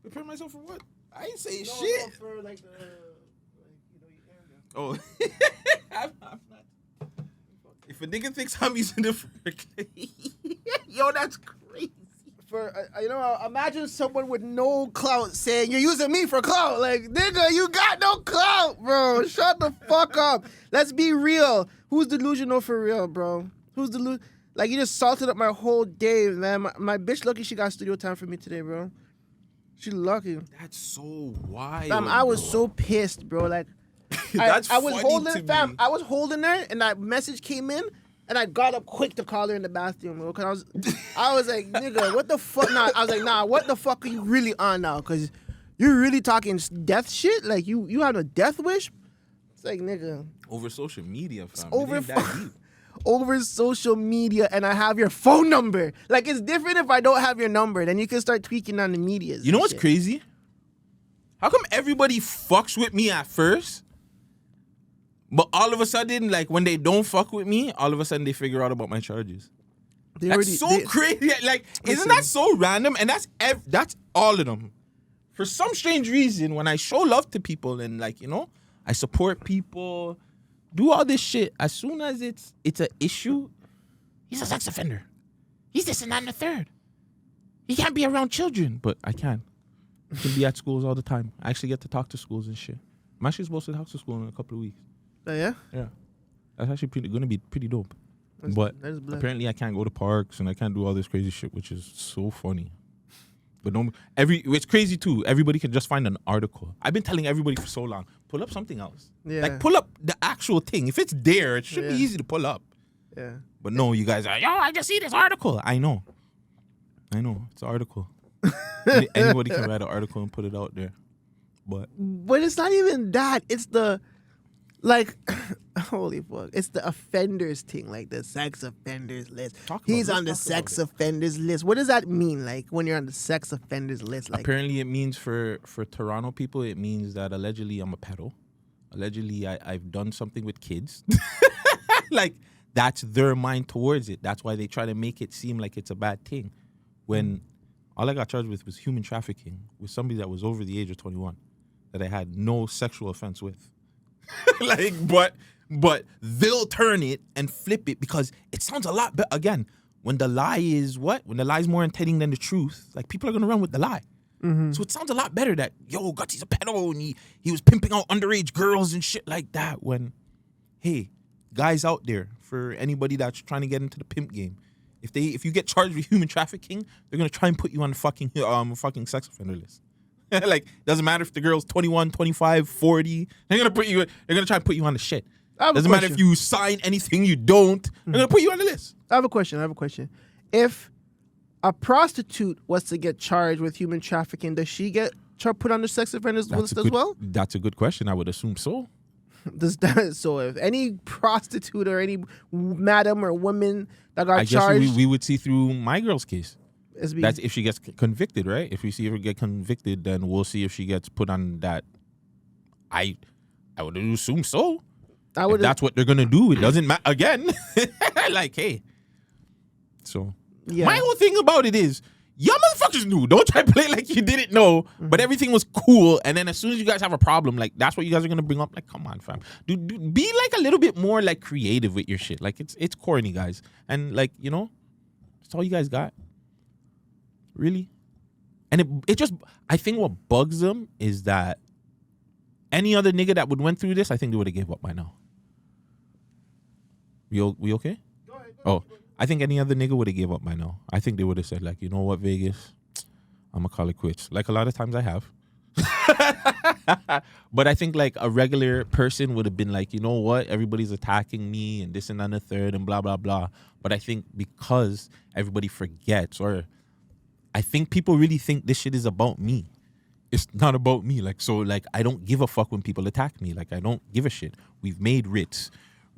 Prepare myself for what? I ain't saying shit. No, for like Oh, I'm not. If a nigga thinks I'm using it for, yo, that's crazy. For imagine someone with no clout saying you're using me for clout. Like, nigga, you got no clout, bro. Shut the fuck up. Let's be real. Who's delusional for real, bro? Who's delusional? Like, you just salted up my whole day, man. My bitch lucky she got studio time for me today, bro. She lucky. That's so wild. Fam, I was so pissed, bro. Like, that's I was funny holding, to fam. me. I was holding her, and that message came in, and I got up quick to call her in the bathroom, bro. Cause I was like, nigga, what the fuck? Nah, I was like, nah, what the fuck are you really on now? Cause you're really talking death shit. Like, you have a death wish. It's like, nigga, over social media, fam. over over social media, and I have your phone number. Like, it's different if I don't have your number. Then you can start tweaking on the media. You know what's crazy? How come everybody fucks with me at first, but all of a sudden, like, when they don't fuck with me, all of a sudden they figure out about my charges? That's crazy. Like, isn't that so random? And that's all of them. For some strange reason, when I show love to people and, like, you know, I support people, do all this shit, as soon as it's an issue, he's a sex offender. He's this and that and the third. He can't be around children, but I can. I can be at schools all the time. I actually get to talk to schools and shit. I'm actually supposed to talk to school in a couple of weeks. Oh, yeah? Yeah. That's actually going to be pretty dope. But apparently I can't go to parks and I can't do all this crazy shit, which is so funny. But it's crazy too. Everybody can just find an article. I've been telling everybody for so long, pull up something else. Yeah. Like, pull up the actual thing. If it's there, it should be easy to pull up. Yeah. But no, you guys are, yo, I just see this article. I know. It's an article. Anybody can write an article and put it out there. But it's not even that. It's the, like, holy fuck. It's the offenders thing, like the sex offenders list. He's on the sex offenders list. What does that mean, like, when you're on the sex offenders list? Like, apparently it means for Toronto people, it means that allegedly I'm a pedo. Allegedly I've done something with kids. Like, that's their mind towards it. That's why they try to make it seem like it's a bad thing. When all I got charged with was human trafficking with somebody that was over the age of 21 that I had no sexual offense with. Like, but they'll turn it and flip it because it sounds a lot better. Again, when the lie is what? When the lie is more enticing than the truth, like, people are going to run with the lie. Mm-hmm. So it sounds a lot better that, yo, Gutsy's a pedo and he was pimping out underage girls and shit like that. When, hey, guys out there, for anybody that's trying to get into the pimp game, if you get charged with human trafficking, they're going to try and put you on the fucking sex offender list. Like, doesn't matter if the girl's 21, 25, 40. They're going to try and put you on the shit. Doesn't matter if you sign anything you don't. They're going to put you on the list. I have a question. If a prostitute was to get charged with human trafficking, does she get put on the sex offenders list as well? That's a good question. I would assume so. So if any prostitute or any madam or woman that got charged... I guess we would see through my girl's case. That's if she gets convicted, right? If we see her get convicted, then we'll see if she gets put on that. I would assume so. If that's what they're going to do, it doesn't matter. Again, like, hey. So, my whole thing about it is, y'all motherfuckers knew. Don't try to play like you didn't know, but everything was cool. And then as soon as you guys have a problem, like, that's what you guys are going to bring up. Like, come on, fam. Dude, be like a little bit more, like, creative with your shit. Like, it's corny, guys. And, like, you know, that's all you guys got. Really? And it just, I think what bugs them is that any other nigga that would went through this, I think they would have gave up by now. We okay? Go ahead. Oh, I think any other nigga would have gave up by now. I think they would have said, like, you know what, Vegas? I'm going to call it quits. Like, a lot of times I have. But I think, like, a regular person would have been like, you know what? Everybody's attacking me and this and that and the third and blah, blah, blah. But I think because everybody forgets, or I think people really think this shit is about me. It's not about me. Like, so, like, I don't give a fuck when people attack me. Like, I don't give a shit. We've made writs.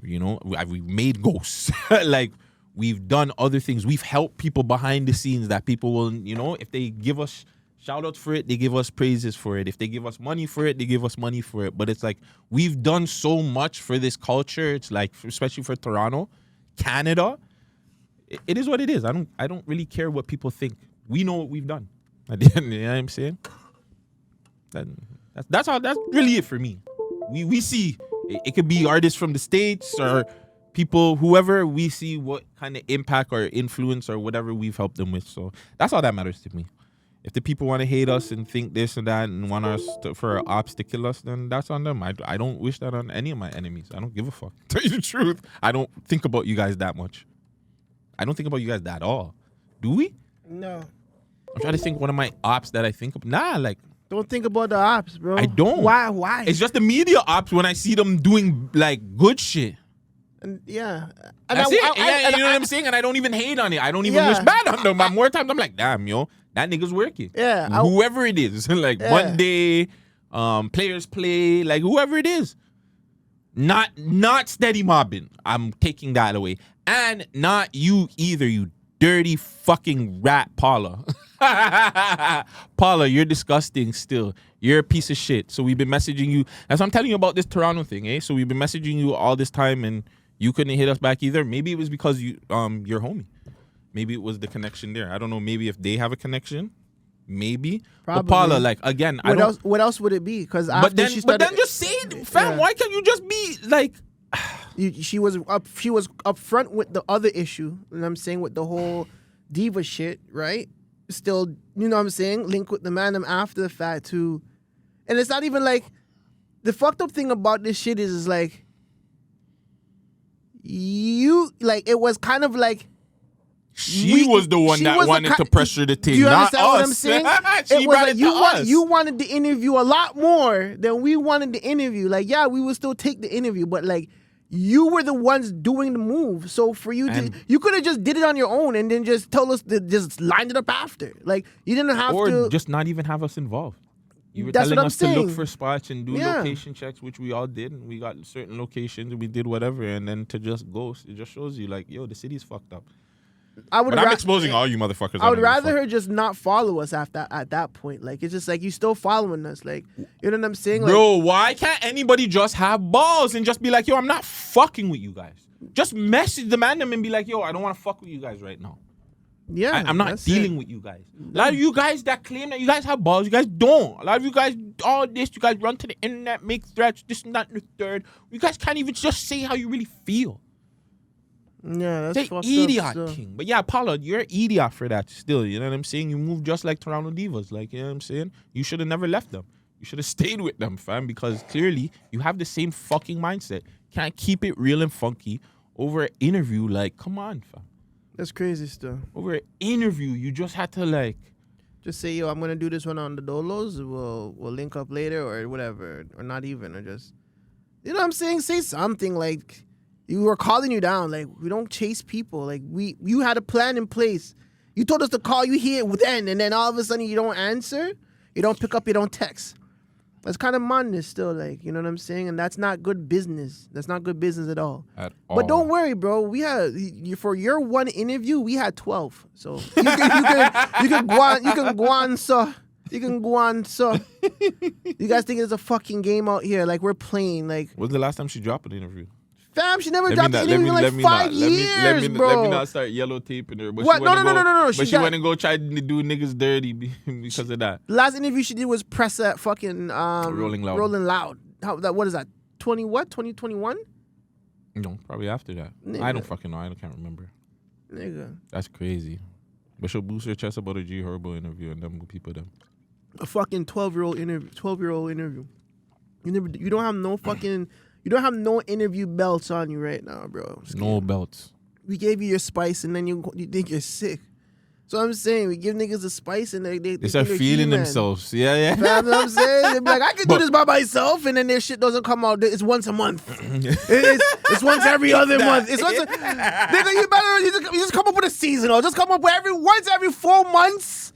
You know, we've made ghosts. Like, we've done other things. We've helped people behind the scenes that people will, you know, if they give us shout outs for it, they give us praises for it. If they give us money for it, they give us money for it. But it's like, we've done so much for this culture. It's like, especially for Toronto, Canada, it is what it is. I don't really care what people think. We know what we've done. You know what I'm saying? That's really it for me. We see it could be artists from the States or people, whoever, we see what kind of impact or influence or whatever we've helped them with. So that's all that matters to me. If the people want to hate us and think this and that and want us for ops to kill us, then that's on them. I don't wish that on any of my enemies. I don't give a fuck. To tell you the truth, I don't think about you guys that much. I don't think about you guys at all. Do we? No. I'm trying to think one of my ops that I think of. Nah, like. Don't think about the ops, bro. I don't. Why? It's just the media ops when I see them doing like good shit. And yeah. And that's it. You know what I'm saying? And I don't even hate on it. I don't even wish bad on them. But more times I'm like, damn, yo, that nigga's working. Yeah. Whoever it is. Like Monday, Players Play, like whoever it is. Not steady mobbing. I'm taking that away. And not you either, you dirty fucking rat, Paula. Paula, you're disgusting still. You're a piece of shit. So we've been messaging you. As I'm telling you about this Toronto thing, eh? So we've been messaging you all this time and you couldn't hit us back either. Maybe it was because you're homie. Maybe it was the connection there. I don't know. Maybe if they have a connection, maybe. Probably. But Paula, like again, what else would it be? Because but then just say it, fam. Yeah. Why can't you just be like? She was up front with the other issue, and I'm saying with the whole diva shit, right? Still, you know what I'm saying? Link with the Man Dem after the fact too, and it's not even like the fucked up thing about this shit is like you like it was kind of like. She was the one that wanted to pressure the thing, do you not understand us. What I'm saying? She brought it to us. You wanted the interview a lot more than we wanted the interview. Like, yeah, we would still take the interview, but like, you were the ones doing the move. So for you you could have just did it on your own and then just told us to just line it up after. Like, you didn't have to. Or just not even have us involved. You were telling us to look for spots and do location checks, which we all did, and we got certain locations and we did whatever, and then to just ghost, it just shows you like, yo, the city's fucked up. But I'm exposing all you motherfuckers. I would rather her just not follow us at that point. Like, it's just like, you still following us. Like, you know what I'm saying? Like, bro, why can't anybody just have balls and just be like, yo, I'm not fucking with you guys. Just message the Man Dem and be like, yo, I don't want to fuck with you guys right now. Yeah, I'm not dealing with you guys. A lot of you guys that claim that you guys have balls, you guys don't. A lot of you guys, all this, you guys run to the internet, make threats, this and that and the third. You guys can't even just say how you really feel. Yeah, that's fucked idiot up, king. But yeah, Paula, you're an idiot for that still. You know what I'm saying? You move just like Toronto Divas. Like, you know what I'm saying? You should have never left them. You should have stayed with them, fam, because clearly you have the same fucking mindset. Can't keep it real and funky over an interview. Like, come on, fam. That's crazy stuff. Over an interview, you just had to like just say, yo, I'm gonna do this one on the Dolos. We'll link up later or whatever, or not even, or just, you know what I'm saying? Say something like. You were calling you down. Like, we don't chase people. Like, you had a plan in place. You told us to call you here then, and then all of a sudden you don't answer, you don't pick up, you don't text. That's kind of madness still, like, you know what I'm saying? And that's not good business. That's not good business at all. But don't worry, bro. We had, for your one interview, we had 12. So you can go on, so. You can go on, so. You guys think it's a fucking game out here? Like, we're playing. Like, when's the last time she dropped an interview? Fam, she never dropped an interview in like 5 years, bro. Let me not start yellow taping her. But what? No. But she went and go try to do niggas dirty because of that. The last interview she did was press at fucking Rolling Loud. What is that? 2021? No, probably after that. Nigga. I don't fucking know. I can't remember. Nigga. That's crazy. But she'll boost her chest about a G Herbo interview and them people them. A fucking 12-year-old interview. You don't have no fucking. You don't have no interview belts on you right now, bro. No belts. We gave you your spice, and then you think you're sick. So I'm saying, we give niggas the spice, and they start feeling themselves. Yeah. You know what I'm saying? They be like, I can do this by myself, and then their shit doesn't come out. It's once a month. It's once every other month. It's once. Nigga, you just come up with a seasonal. Just come up with once every 4 months.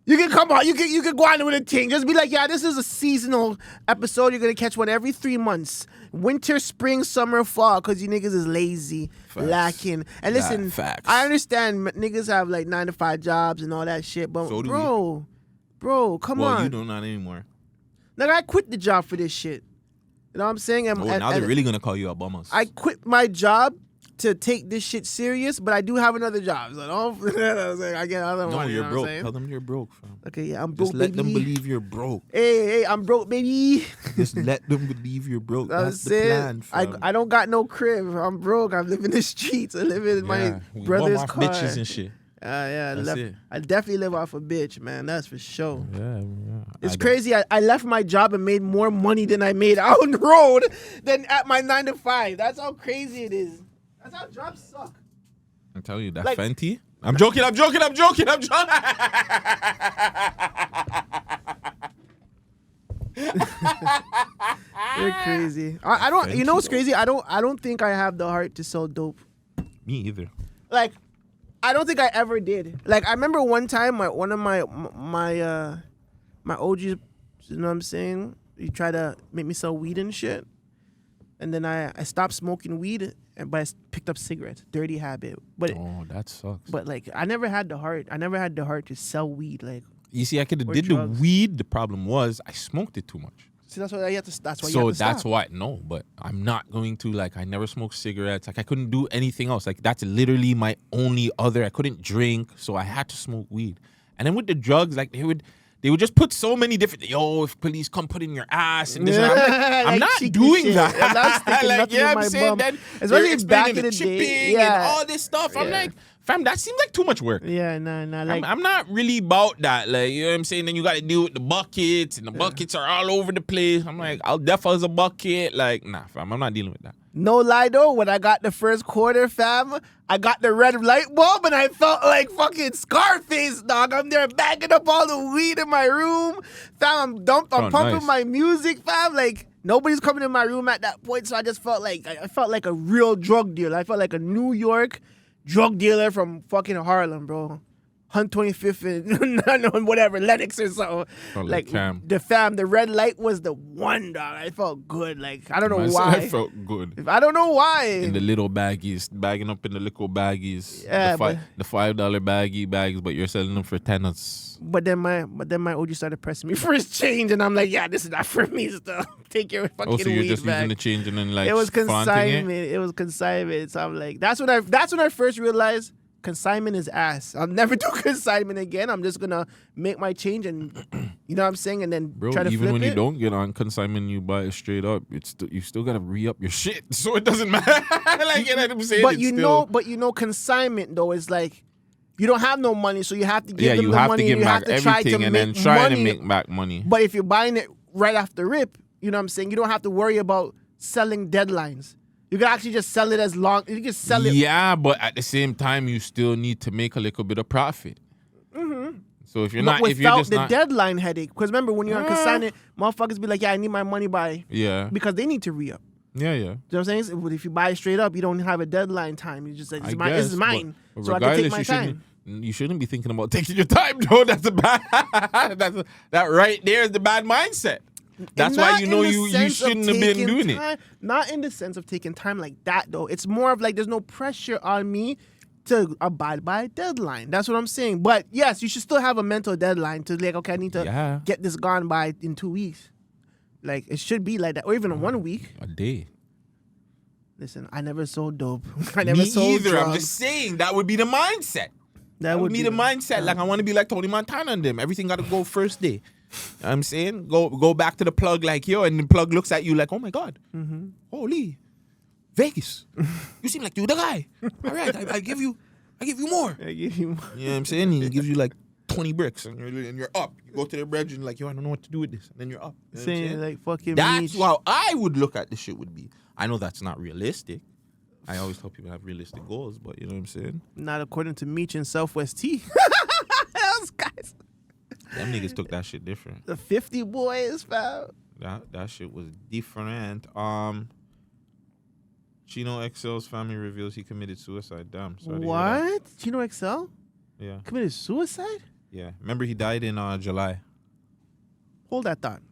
You can come on. You can go on with a thing. Just be like, yeah, this is a seasonal episode. You're gonna catch one every 3 months. Winter, spring, summer, fall, because you niggas is lazy, lacking. And listen, I understand niggas have like 9-to-5 jobs and all that shit, but so bro, come on. Well, you do not anymore. Nigga, I quit the job for this shit. You know what I'm saying? Now they're really gonna call you a bum. I quit my job to take this shit serious, but I do have another job. So don't. I get other No, money. you're you know broke. what I'm saying? Tell them you're broke, fam. Okay, yeah, I'm broke, Just let baby. them believe you're broke. Hey, I'm broke, baby. Just let them believe you're broke. That's the plan, fam. I don't got no crib. I'm broke. I live in the streets. I live in my we brother's bum off car. bitches and shit. Yeah, That's it. I definitely live off a bitch, man. That's for sure. Yeah. It's crazy. I left my job and made more money than I made out on the road than at my 9 to 5. That's how crazy it is. That's how jobs suck. I'm telling you, that Like- Fenty. I'm joking. You're crazy. I don't. You know what's crazy? I don't think I have the heart to sell dope. Me either. Like, I don't think I ever did. Like, I remember one time, one of my OGs, you know what I'm saying? He tried to make me sell weed and shit, and then I stopped smoking weed, but I picked up cigarettes. Dirty habit. But Oh, that sucks. but like, I never had the heart. I never had the heart to sell weed. Like, You see, I could have Or did drugs. the weed. The problem was I smoked it too much. see, that's why you have to. That's why you So have to that's stop. why no, but I'm not going to like. I never smoked cigarettes. Like I couldn't do anything else. Like that's literally my only other. I couldn't drink, so I had to smoke weed. And then with the drugs, like they would just put so many different. Yo, if police come put in your ass and this, and I'm, like, I'm Like not cheeky doing shit. that. I'm not sticking like nothing yeah, in I'm my saying bum. that. Especially You're back explaining in the the day. chipping Yeah. and all this stuff. I'm Yeah. like, fam, that seems like too much work. Yeah, nah, like. I'm not really about that. Like, you know what I'm saying? Then you got to deal with the buckets, and the buckets are all over the place. I'm like, I'll deaf as a bucket. Like, nah, fam, I'm not dealing with that. No lie though, when I got the first quarter, fam, I got the red light bulb and I felt like fucking Scarface, dog. I'm there bagging up all the weed in my room. Fam, I'm pumping nice. my music, fam. Like, nobody's coming in my room at that point, so I just felt like, I felt like a real drug dealer. I felt like a New York drug dealer from fucking Harlem, bro. 125th and whatever, Lennox or something. Felt like Cam. The red light was the one, dog. I felt good. Like, I don't know Myself, why. I felt good. I don't know why. In the little baggies, bagging up in the little baggies. Yeah, the $5 baggie bags, but you're selling them for tenants. But then my OG started pressing me for his change, and I'm like, yeah, this is not for me. Still, take your fucking Also, you're weed just back. using the change and then like It was flaunting consignment. It was consignment. So I'm like, that's when I first realized consignment is ass. I'll never do consignment again. I'm just gonna make my change, and you know what I'm saying, and then Bro, try to even flip when it. you don't get on consignment, you buy it straight up. You still gotta re-up your shit, so it doesn't matter. Like you know what I'm saying? But It's you still- know, consignment though is like, you don't have no money, so you have to give yeah, them you the have money. to give and you back have to try everything to and then make try money. to make back money. But if you're buying it right off the rip, you know what I'm saying, you don't have to worry about selling deadlines. You can actually just sell it as long. You can sell it. Yeah, but at the same time, you still need to make a little bit of profit. Mm-hmm. So if you're But not, if you're without just the not, deadline headache. Because remember, when you're on consignment, motherfuckers be like, yeah, I need my money by. yeah, Because they need to re-up. yeah. You know what I'm saying? So if you buy it straight up, you don't have a deadline time. You just say, this is guess, mine. but So I can take my you time. You shouldn't be thinking about taking your time, though. That's a bad. That right there is the bad mindset. That's why Not you know in the you sense of shouldn't have been taking doing it. time. Not in the sense of taking time like that, though. It's more of like there's no pressure on me to abide by a deadline. That's what I'm saying. But yes, you should still have a mental deadline to like, okay, I need to get this gone by in 2 weeks. Like, it should be like that. Or even in 1 week. A day. Listen, I never sold dope. I never Me sold either. drugs. I'm just saying that would be the mindset. That would be the mindset. Like I want to be like Tony Montana and them. Everything got to go first day. You know what I'm saying go back to the plug like yo, and the plug looks at you like, oh my god, holy Vegas, you seem like you the guy. All right, I give you more. I give you You know what I'm saying? He gives you like 20 bricks and you're up. You go to the bridge and like yo, I don't know what to do with this, and then you're up. You know what I'm saying saying? like fucking That's Meech. how I would look at the shit would be. I know that's not realistic. I always tell people have realistic goals, but you know what I'm saying? Not according to Meech and Southwest T. Those guys. Them niggas took that shit different. The 50 boys, fam. That shit was different. Chino XL's family reveals he committed suicide. Damn. Sorry to hear that. What? Chino XL Yeah. committed suicide? Yeah. Remember he died in July. Hold that thought.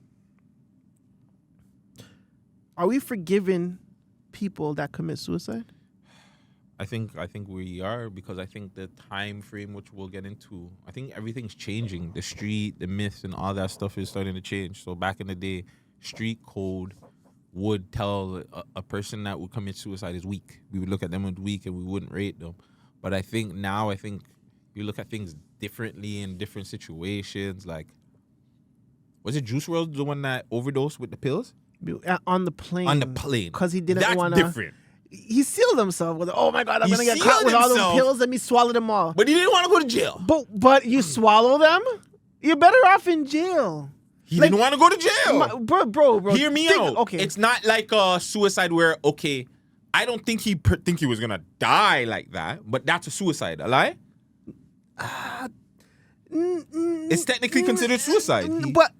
Are we forgiving people that commit suicide? I think we are, because I think the time frame, which we'll get into, I think everything's changing. The street, the myths, and all that stuff is starting to change. So back in the day, street code would tell a person that would commit suicide is weak. We would look at them as weak and we wouldn't rate them. But I think you look at things differently in different situations. Like, was it Juice WRLD the one that overdosed with the pills? On the plane. On the plane. Because he didn't want to. That's different. He sealed himself with, oh my God, I'm He going to get caught with all those himself. pills. Let me swallow them all. But he didn't want to go to jail. But you swallow them? You're better off in jail. He didn't want to go to jail. Bro. Hear me out. Okay. It's not like a suicide where, okay, I don't think he was going to die like that, but that's a suicide. A lie? It's technically considered suicide. But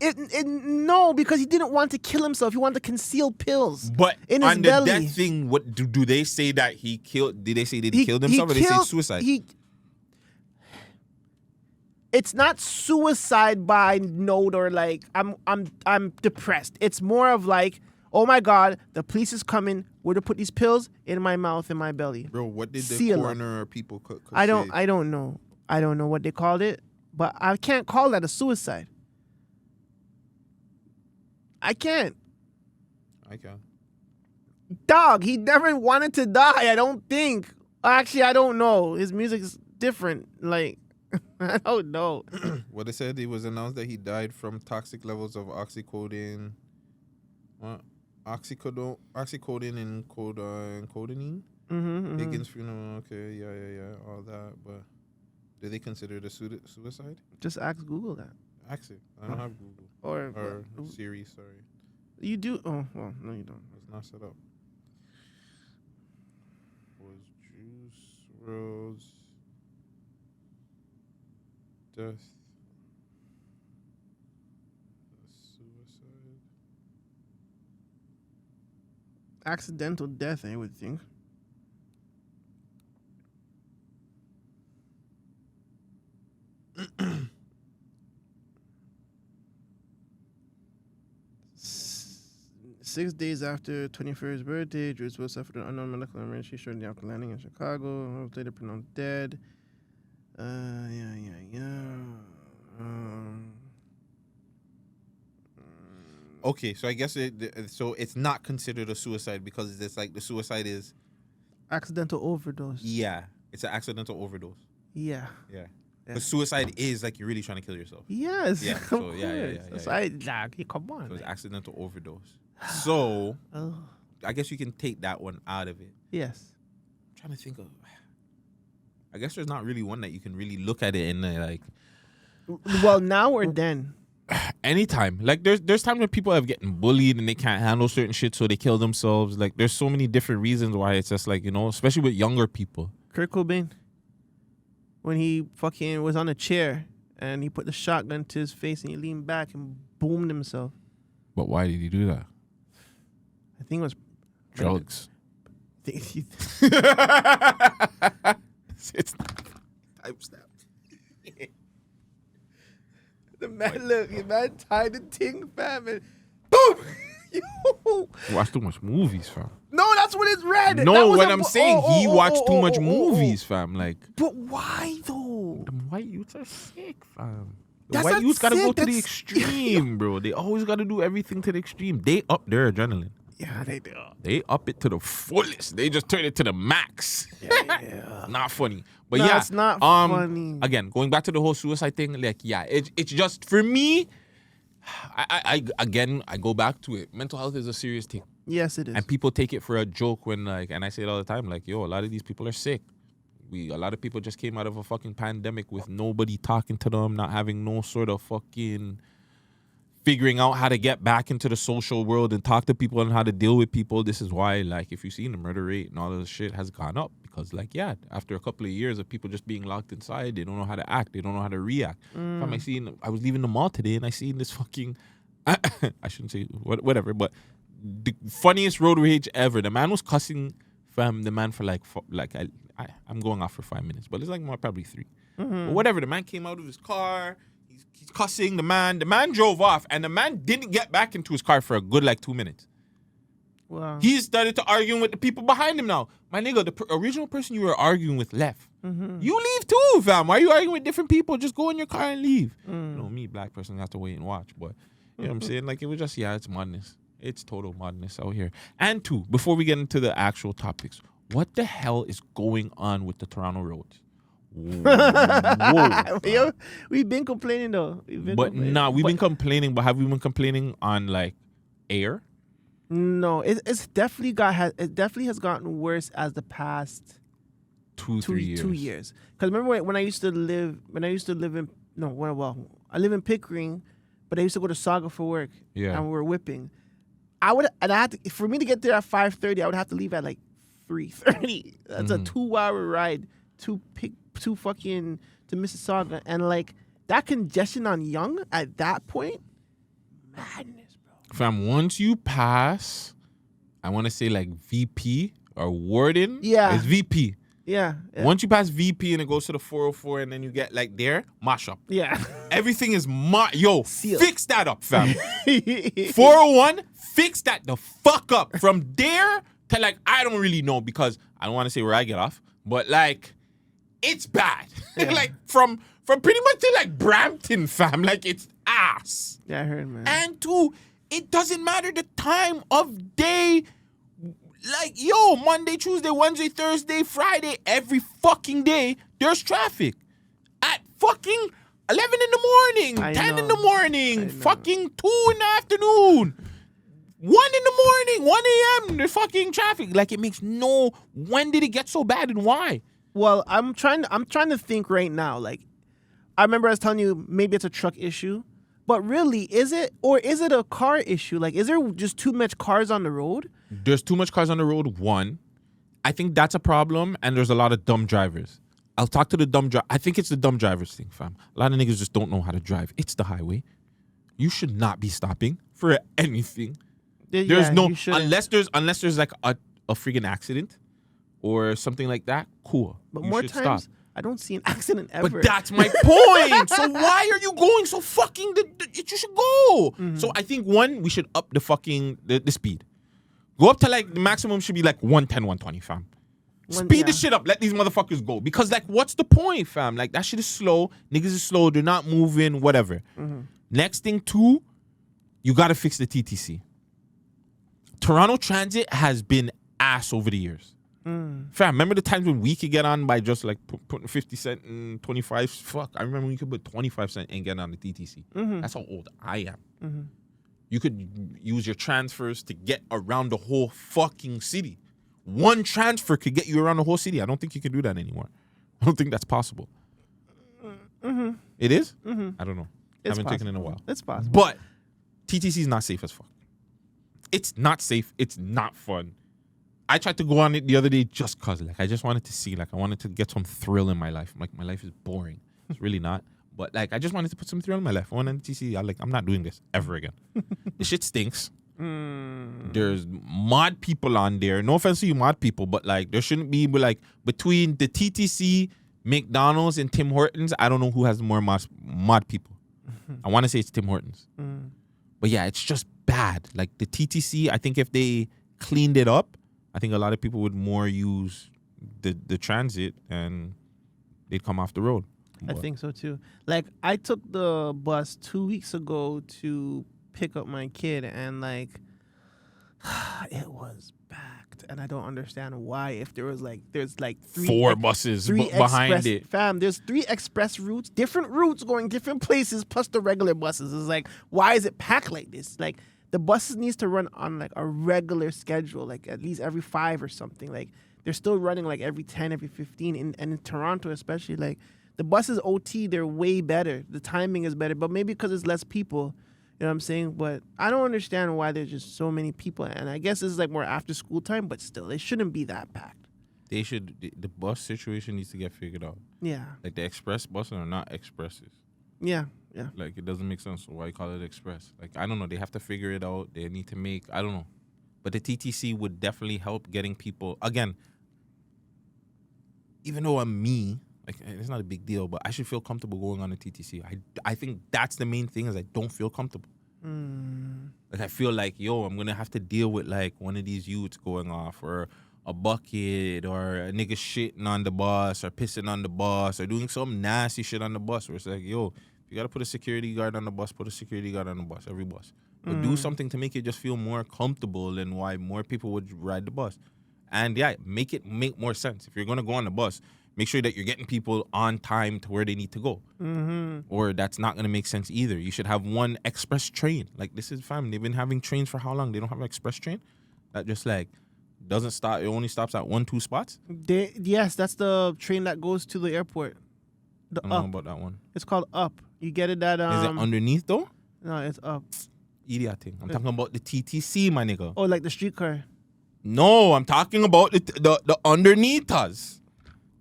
no, because he didn't want to kill himself. He wanted to conceal pills. But in his on the belly. death thing, what do they say that he killed? Did they say that he killed himself, or they say suicide? It's not suicide by note or like I'm depressed. It's more of like, oh my God, the police is coming. Where to put these pills? In my mouth, in my belly. Bro, what did the Seal coroner or people say? I don't know. I don't know what they called it, but I can't call that a suicide. I can't. I can. Dog, he never wanted to die, I don't think. Actually, I don't know. His music's different. Like, I don't know. What they said, it was announced that he died from toxic levels of oxycodone. What? Oxycodone and codeine. Higgins funeral. Okay, yeah, all that. But do they consider it a suicide? Just ask Google that. Ask it. I don't have Google Or Siri. Sorry, you do. Oh well, no, you don't. it's not set up. Was Juice WRLD's death a suicide? Accidental death, I would think. Six days after 21st birthday, Juice WRLD suffered an unknown medical emergency shortly after landing in Chicago. He was later pronounced dead. Okay, so I guess it's not considered a suicide because it's like the suicide is Accidental overdose. yeah, it's an accidental overdose. Yeah. Yeah. But suicide is like you're really trying to kill yourself. Yes. Yeah, Of so yeah. course. Come on. So it's like, accidental overdose. So oh. I guess you can take that one out of it. Yes. I'm trying to think of. I guess there's not really one that you can really look at it and like. Well, now or then? Anytime. Like there's times when people have getting bullied and they can't handle certain shit, so they kill themselves. Like there's so many different reasons why it's just like, especially with younger people. Kurt Cobain, when he fucking was on a chair and he put the shotgun to his face and he leaned back and boomed himself. But why did he do that? I think it was Drugs. It's Type snap. the man tied the thing, fam, and boom. You watch too much movies, fam. No, that's what it's read. No, what I'm saying, he watched too much movies, fam. Like, but why though? them white youths are sick, fam. The That's white not youths gotta go sick, to the that's- extreme, bro. They always gotta do everything to the extreme. They up their adrenaline. Yeah, they do. They up it to the fullest. They just turn it to the max. Yeah. Not funny. But No, yeah, it's not funny. Again, going back to the whole suicide thing, like, yeah, it's just for me. I go back to it. Mental health is a serious thing, Yes, it is. and people take it for a joke when and I say it all the time, like, yo, a lot of these people are sick. A lot of people just came out of a fucking pandemic with nobody talking to them, not having no sort of fucking figuring out how to get back into the social world and talk to people and how to deal with people. This is why, like, if you've seen the murder rate and all of this shit has gone up because, like, yeah, after a couple of years of people just being locked inside, they don't know how to act. They don't know how to react. I was leaving the mall today and I seen this fucking, I shouldn't say whatever, but the funniest road rage ever. The man was cussing the man for I'm going off for 5 minutes, but it's like probably 3. But whatever, the man came out of his car. He's cussing the man. The man drove off, and the man didn't get back into his car for a good 2 minutes. Wow. He started to arguing with the people behind him now. My nigga, the original person you were arguing with left. You leave too, fam. Why are you arguing with different people? Just go in your car and leave. Me, black person, have to wait and watch. But you know what I'm saying? Like, it was just, it's madness. It's total madness out here. And two, before we get into the actual topics, what the hell is going on with the Toronto roads? Whoa. Yo, we've been complaining though. We've been complaining, but have we been complaining on like air? No, it's definitely has gotten worse as the past 3 years. 2 years. Because remember when I used to live in I live in Pickering, but I used to go to Saga for work. Yeah. And we were whipping. For me to get there at 5:30, I would have to leave at like 3:30. That's a 2-hour ride to Mississauga, and like that congestion on Yonge at that point, madness, bro. Fam, once you pass, I want to say like VP or Warden. Yeah. It's VP. Yeah. Once you pass VP and it goes to the 404 and then you get like there, mash up. Yeah. Everything is Sealed. Fix that up, fam. 401, fix that the fuck up. From there to like, I don't really know because I don't want to say where I get off, but like, it's bad. Yeah. Like from pretty much to like Brampton, fam. Like it's ass. Yeah, I heard, man. And two, it doesn't matter the time of day. Like, yo, Monday, Tuesday, Wednesday, Thursday, Friday, every fucking day, there's traffic. At fucking 11 in the morning, 10 in the morning, fucking 2 in the afternoon, 1 in the morning, 1 a.m., there's fucking traffic. Like, it makes when did it get so bad and why? Well, I'm trying to think right now. Like, I remember I was telling you maybe it's a truck issue, but really, is it a car issue? Like, is there just too much cars on the road? There's too much cars on the road, one. I think that's a problem, and there's a lot of dumb drivers. I'll talk to the dumb driver. I think it's the dumb drivers thing, fam. A lot of niggas just don't know how to drive. It's the highway. You should not be stopping for anything. There's unless there's like a freaking accident or something like that. Cool. But you more should times, stop. I don't see an accident ever. But that's my point. So why are you going so fucking? You should go. Mm-hmm. So I think one, we should up the fucking the speed. Go up to like the maximum should be like 110, 120, fam. Speed the shit up. Let these motherfuckers go. Because like, what's the point, fam? Like that shit is slow. Niggas is slow. They're not moving. Whatever. Mm-hmm. Next thing, two, you gotta fix the TTC. Toronto Transit has been ass over the years. Fam, remember the times when we could get on by just like putting 50 cent and 25? Fuck, I remember when you could put 25 cent and get on the TTC. That's how old I am. You could use your transfers to get around the whole fucking city. One transfer could get you around the whole city. I don't think you can do that anymore. I don't think that's possible. It is? I don't know. I haven't taken it in a while. It's possible. But TTC is not safe as fuck. It's not safe. It's not fun. I tried to go on it the other day just cause like I just wanted to see, like I wanted to get some thrill in my life. Like my life is boring. It's really not. But like I just wanted to put some thrill in my life. I went on TTC. I'm not doing this ever again. The shit stinks. There's mod people on there. No offense to you mod people, but like there shouldn't be, but like between the TTC, McDonald's, and Tim Hortons, I don't know who has more mod people. I want to say it's Tim Hortons. But yeah, it's just bad. Like the TTC, I think if they cleaned it up, I think a lot of people would more use the transit and they'd come off the road. I think so too. Like I took the bus 2 weeks ago to pick up my kid, and like it was packed, and I don't understand why. If there's like four buses behind it, fam. There's 3 express routes, different routes going different places, plus the regular buses. It's like, why is it packed like this? Like the buses needs to run on like a regular schedule, like at least every 5 or something. Like they're still running like every 10, every 15, and in Toronto especially, like. The buses OT, they're way better. The timing is better, but maybe because it's less people, you know what I'm saying? But I don't understand why there's just so many people. And I guess this is like more after school time, but still, it shouldn't be that packed. The bus situation needs to get figured out. Yeah. Like the express buses are not expresses. Yeah. Like it doesn't make sense. Why you call it express? Like, I don't know. They have to figure it out. They need to make, I don't know. But the TTC would definitely help getting people, again, even though I'm me, like, it's not a big deal, but I should feel comfortable going on the TTC. I think that's the main thing is I don't feel comfortable. Like, I feel like, yo, I'm going to have to deal with, like, one of these youths going off or a bucket or a nigga shitting on the bus or pissing on the bus or doing some nasty shit on the bus where it's like, yo, if you got to put a security guard on the bus, put a security guard on the bus, every bus. But do something to make it just feel more comfortable and why more people would ride the bus. And yeah, make it make more sense. If you're going to go on the bus, make sure that you're getting people on time to where they need to go. Or that's not going to make sense either. You should have one express train. Like, this is fam. They've been having trains for how long? They don't have an express train? That just like doesn't stop. It only stops at 1-2 spots? Yes, that's the train that goes to the airport. The I don't Up. know about that one. It's called Up. You get it at Is it underneath though? No, it's Up. Idiot thing. I'm talking about the TTC, my nigga. Oh, like the streetcar. No, I'm talking about the underneath us.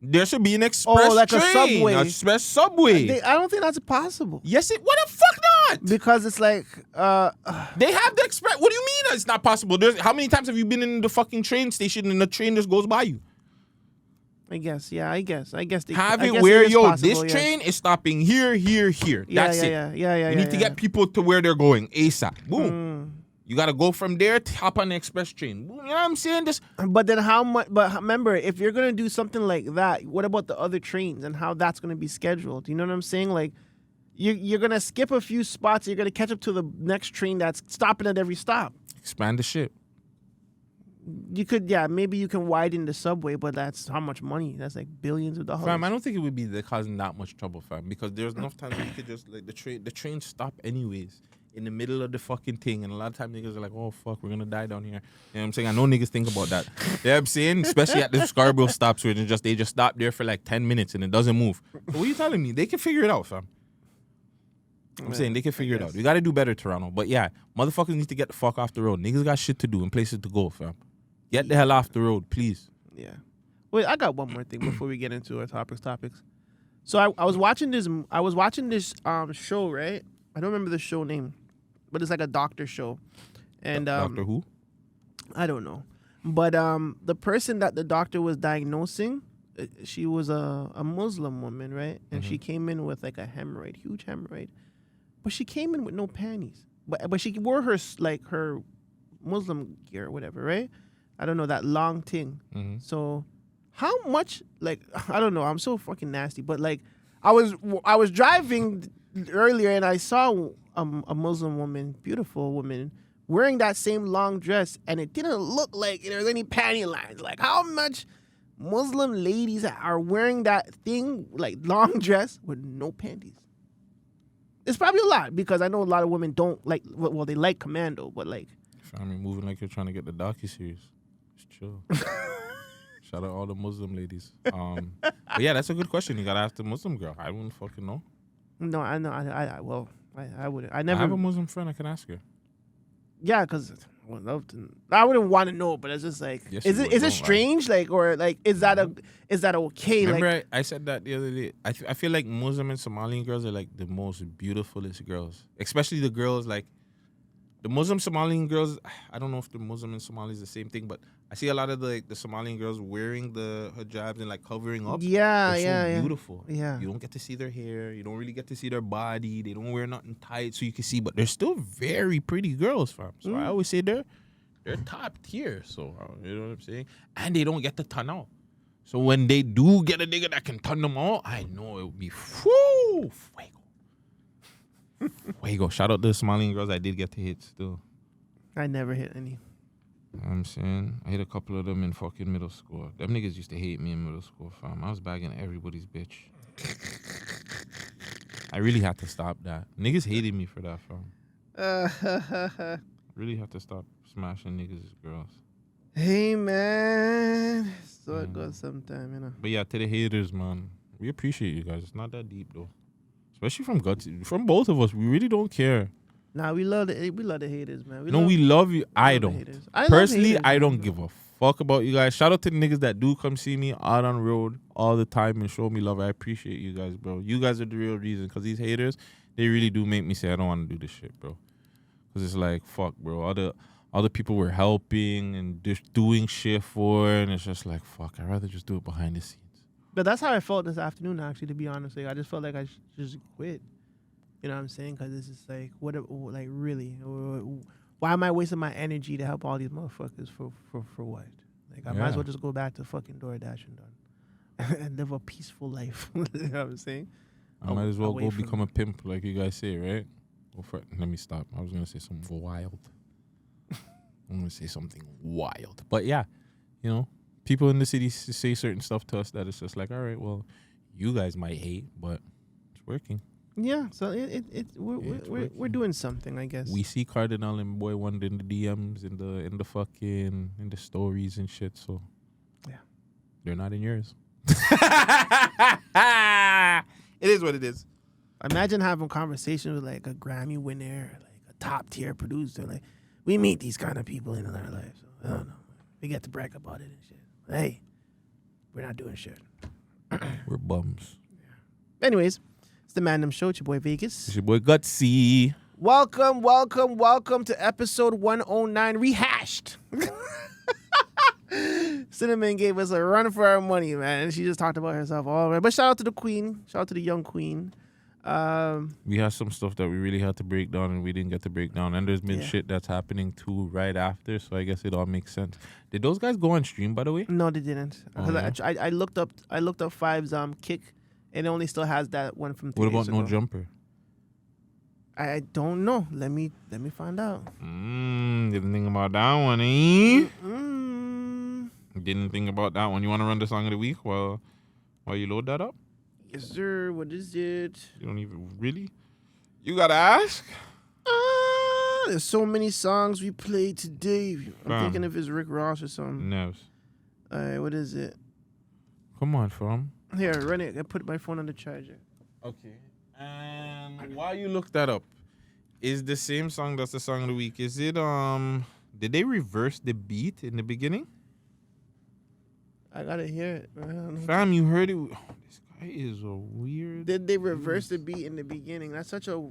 There should be an express like a train, subway. an express subway. I don't think that's possible. Yes, what the fuck not? Because it's like They have the express. What do you mean it's not possible? How many times have you been in the fucking train station and the train just goes by you? I guess they Have I it guess where, is yo, possible, this yes. train is stopping here. That's it. Yeah. You need to get people to where they're going ASAP. Boom. You got to go from there to hop on the express train. Boom. You know what I'm saying? But then how much? But remember, if you're gonna do something like that, what about the other trains and how that's gonna be scheduled? You know what I'm saying? Like, you're gonna skip a few spots. You're gonna catch up to the next train that's stopping at every stop. Expand the ship. You could, maybe you can widen the subway, but that's how much money? That's like billions of dollars. Fam, I don't think it would be causing that much trouble, fam, because there's enough times where you could just, like, the train stop anyways in the middle of the fucking thing, and a lot of times niggas are like, oh, fuck, we're gonna die down here. You know what I'm saying? I know niggas think about that. You know what I'm saying? Especially at the Scarborough stops where they just stop there for like 10 minutes and it doesn't move. So what are you telling me? They can figure it out, fam. I'm saying they can figure it out. We gotta do better, Toronto. But yeah, motherfuckers need to get the fuck off the road. Niggas got shit to do and places to go, fam. Get the hell off the road, please. Yeah. Wait, I got one more thing before we get into our topics. So I was watching this show, right? I don't remember the show name, but it's like a doctor show. And Doctor Who? I don't know. But the person that the doctor was diagnosing, she was a Muslim woman, right? And she came in with like a hemorrhoid, huge hemorrhoid. But she came in with no panties. But she wore her Muslim gear or whatever, right? I don't know, that long thing. So how much, like, I don't know, I'm so fucking nasty, but like I was driving earlier and I saw a Muslim woman, beautiful woman, wearing that same long dress, and it didn't look like there was any panty lines. Like, how much Muslim ladies are wearing that thing, like long dress with no panties? It's probably a lot, because I know a lot of women don't like, well, they like commando, but like, I mean, moving like you're trying to get the docu-series. Just chill. Shout out all the Muslim ladies. But yeah, that's a good question. You gotta ask the Muslim girl. I wouldn't fucking know. no, I know, I wouldn't. I I never. have a Muslim friend. I can ask her. Yeah, because I wouldn't want to know, but it's just like, Yes, is you it would, is it don't strange, like, or like, is that okay? Remember, Like, I said that the other day. I feel like Muslim and Somalian girls are like the most beautifulest girls, especially the girls like the Muslim Somalian girls. I don't know if the Muslim and Somali is the same thing, but I see a lot of the Somalian girls wearing the hijabs and like covering up. yeah, They're so beautiful. Yeah. You don't get to see their hair. You don't really get to see their body. They don't wear nothing tight so you can see, but they're still very pretty girls, fam. So I always say they're top tier. So you know what I'm saying? And they don't get to turn out. So when they do get a nigga that can turn them out, I know it will be fuego. Fuego. Shout out to the Somalian girls I did get to hit still. I never hit any. You know what I'm saying? I hit a couple of them in fucking middle school. Them niggas used to hate me in middle school, fam. I was bagging everybody's bitch. I really had to stop that. Niggas hated me for that, fam. Really had to stop smashing niggas' girls. Hey, man. So it goes sometime, you know. But yeah, to the haters, man. We appreciate you guys. It's not that deep, though. Especially from guts. From both of us. We really don't care. Nah, we love the haters, man. We love you. I love the don't. haters. I love Personally, haters, I man. don't give a fuck about you guys. Shout out to the niggas that do come see me out on the road all the time and show me love. I appreciate you guys, bro. You guys are the real reason. Because these haters, they really do make me say I don't want to do this shit, bro. Because it's like, fuck, bro. All the people we're helping and just doing shit for, and it's just like, fuck, I'd rather just do it behind the scenes. But that's how I felt this afternoon, actually, to be honest. Like, I just felt like I should just quit. You know what I'm saying? Because this is like, like, really? Why am I wasting my energy to help all these motherfuckers for what? Like, I might as well just go back to fucking DoorDash and done. And live a peaceful life. You know what I'm saying? I might as well away go from- become a pimp, like you guys say, right? Let me stop. I was gonna say something wild. I'm gonna say something wild, but yeah, people in the city say certain stuff to us that it's just like, all right, well, you guys might hate, but it's working. Yeah, so we're doing something, I guess. We see Cardinal and Boy Wonder in the DMs, in the stories and shit. So yeah, they're not in yours. It is what it is. Imagine having conversations with like a Grammy winner, like a top tier producer. Like, we meet these kind of people in our lives. So, I don't know. We get to brag about it and shit. But hey, we're not doing shit. We're bums. Yeah. Anyways, it's the Man Dem Show. It's your boy Vegas. It's your boy Gutsy. Welcome to episode 109 Rehashed. Cinnamon gave us a run for our money, man. She just talked about herself all right. But shout out to the queen. Shout out to the young queen. We had some stuff that we really had to break down and we didn't get to break down. And there's been shit that's happening too right after. So I guess it all makes sense. Did those guys go on stream, by the way? No, they didn't. Oh, yeah? I looked up 5's kick. It only still has that one from 3 What days about ago. No Jumper? I don't know. Let me find out. Didn't think about that one, eh? Didn't think about that one. You want to run the song of the week while you load that up? Yes, sir. What is it? You don't even really? You gotta ask? There's so many songs we played today. I'm Fam. thinking if it's Rick Ross or something. No. All right, what is it? Come on, fam. Here, run it. I put my phone on the charger. Okay. And while you look that up, is the same song that's the song of the week? Is it did they reverse the beat in the beginning? I gotta hear it. I don't know. Fam, you heard it. Oh, this guy is a weird. Did they reverse the beat in the beginning? That's such a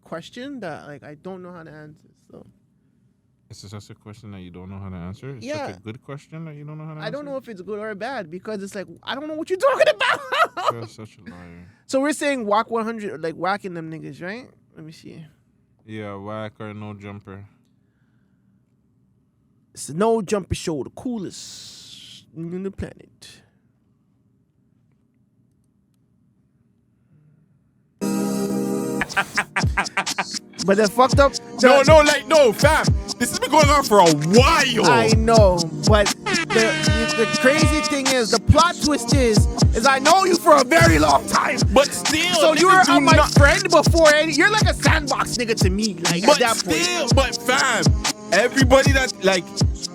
question that like I don't know how to answer. So It's just a question that you don't know how to answer. It's Yeah. such a good question that you don't know how to answer. I don't know if it's good or bad because it's like I don't know what you're talking about. You're such a liar. So we're saying whack 100, like whacking them niggas, right? Let me see. Yeah, whack or No Jumper. It's the No Jumper Show, the coolest on the planet. But the fucked up. No, fam. This has been going on for a while. I know, but the crazy thing is, the plot twist is I know you for a very long time. But still, So you were my friend before you're like a sandbox nigga to me, like But at that point. still, but fam, everybody that like,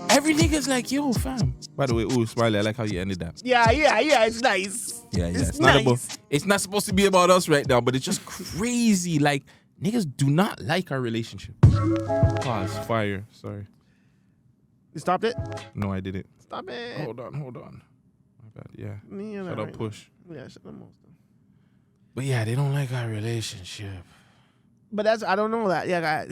every nigga's like, yo, fam. By the way, ooh, Smiley, I like how you ended that. Yeah, it's nice. Yeah. It's not nice. about. It's not supposed to be about us right now, but it's just crazy. Like niggas do not like our relationship. Pause. Fire. Sorry. You stopped it? No, I didn't. Stop it. Hold on. My bad. Yeah. Yeah, Shut right. up, push. Yeah, shut up, most. But yeah, they don't like our relationship. But I don't know that. Yeah,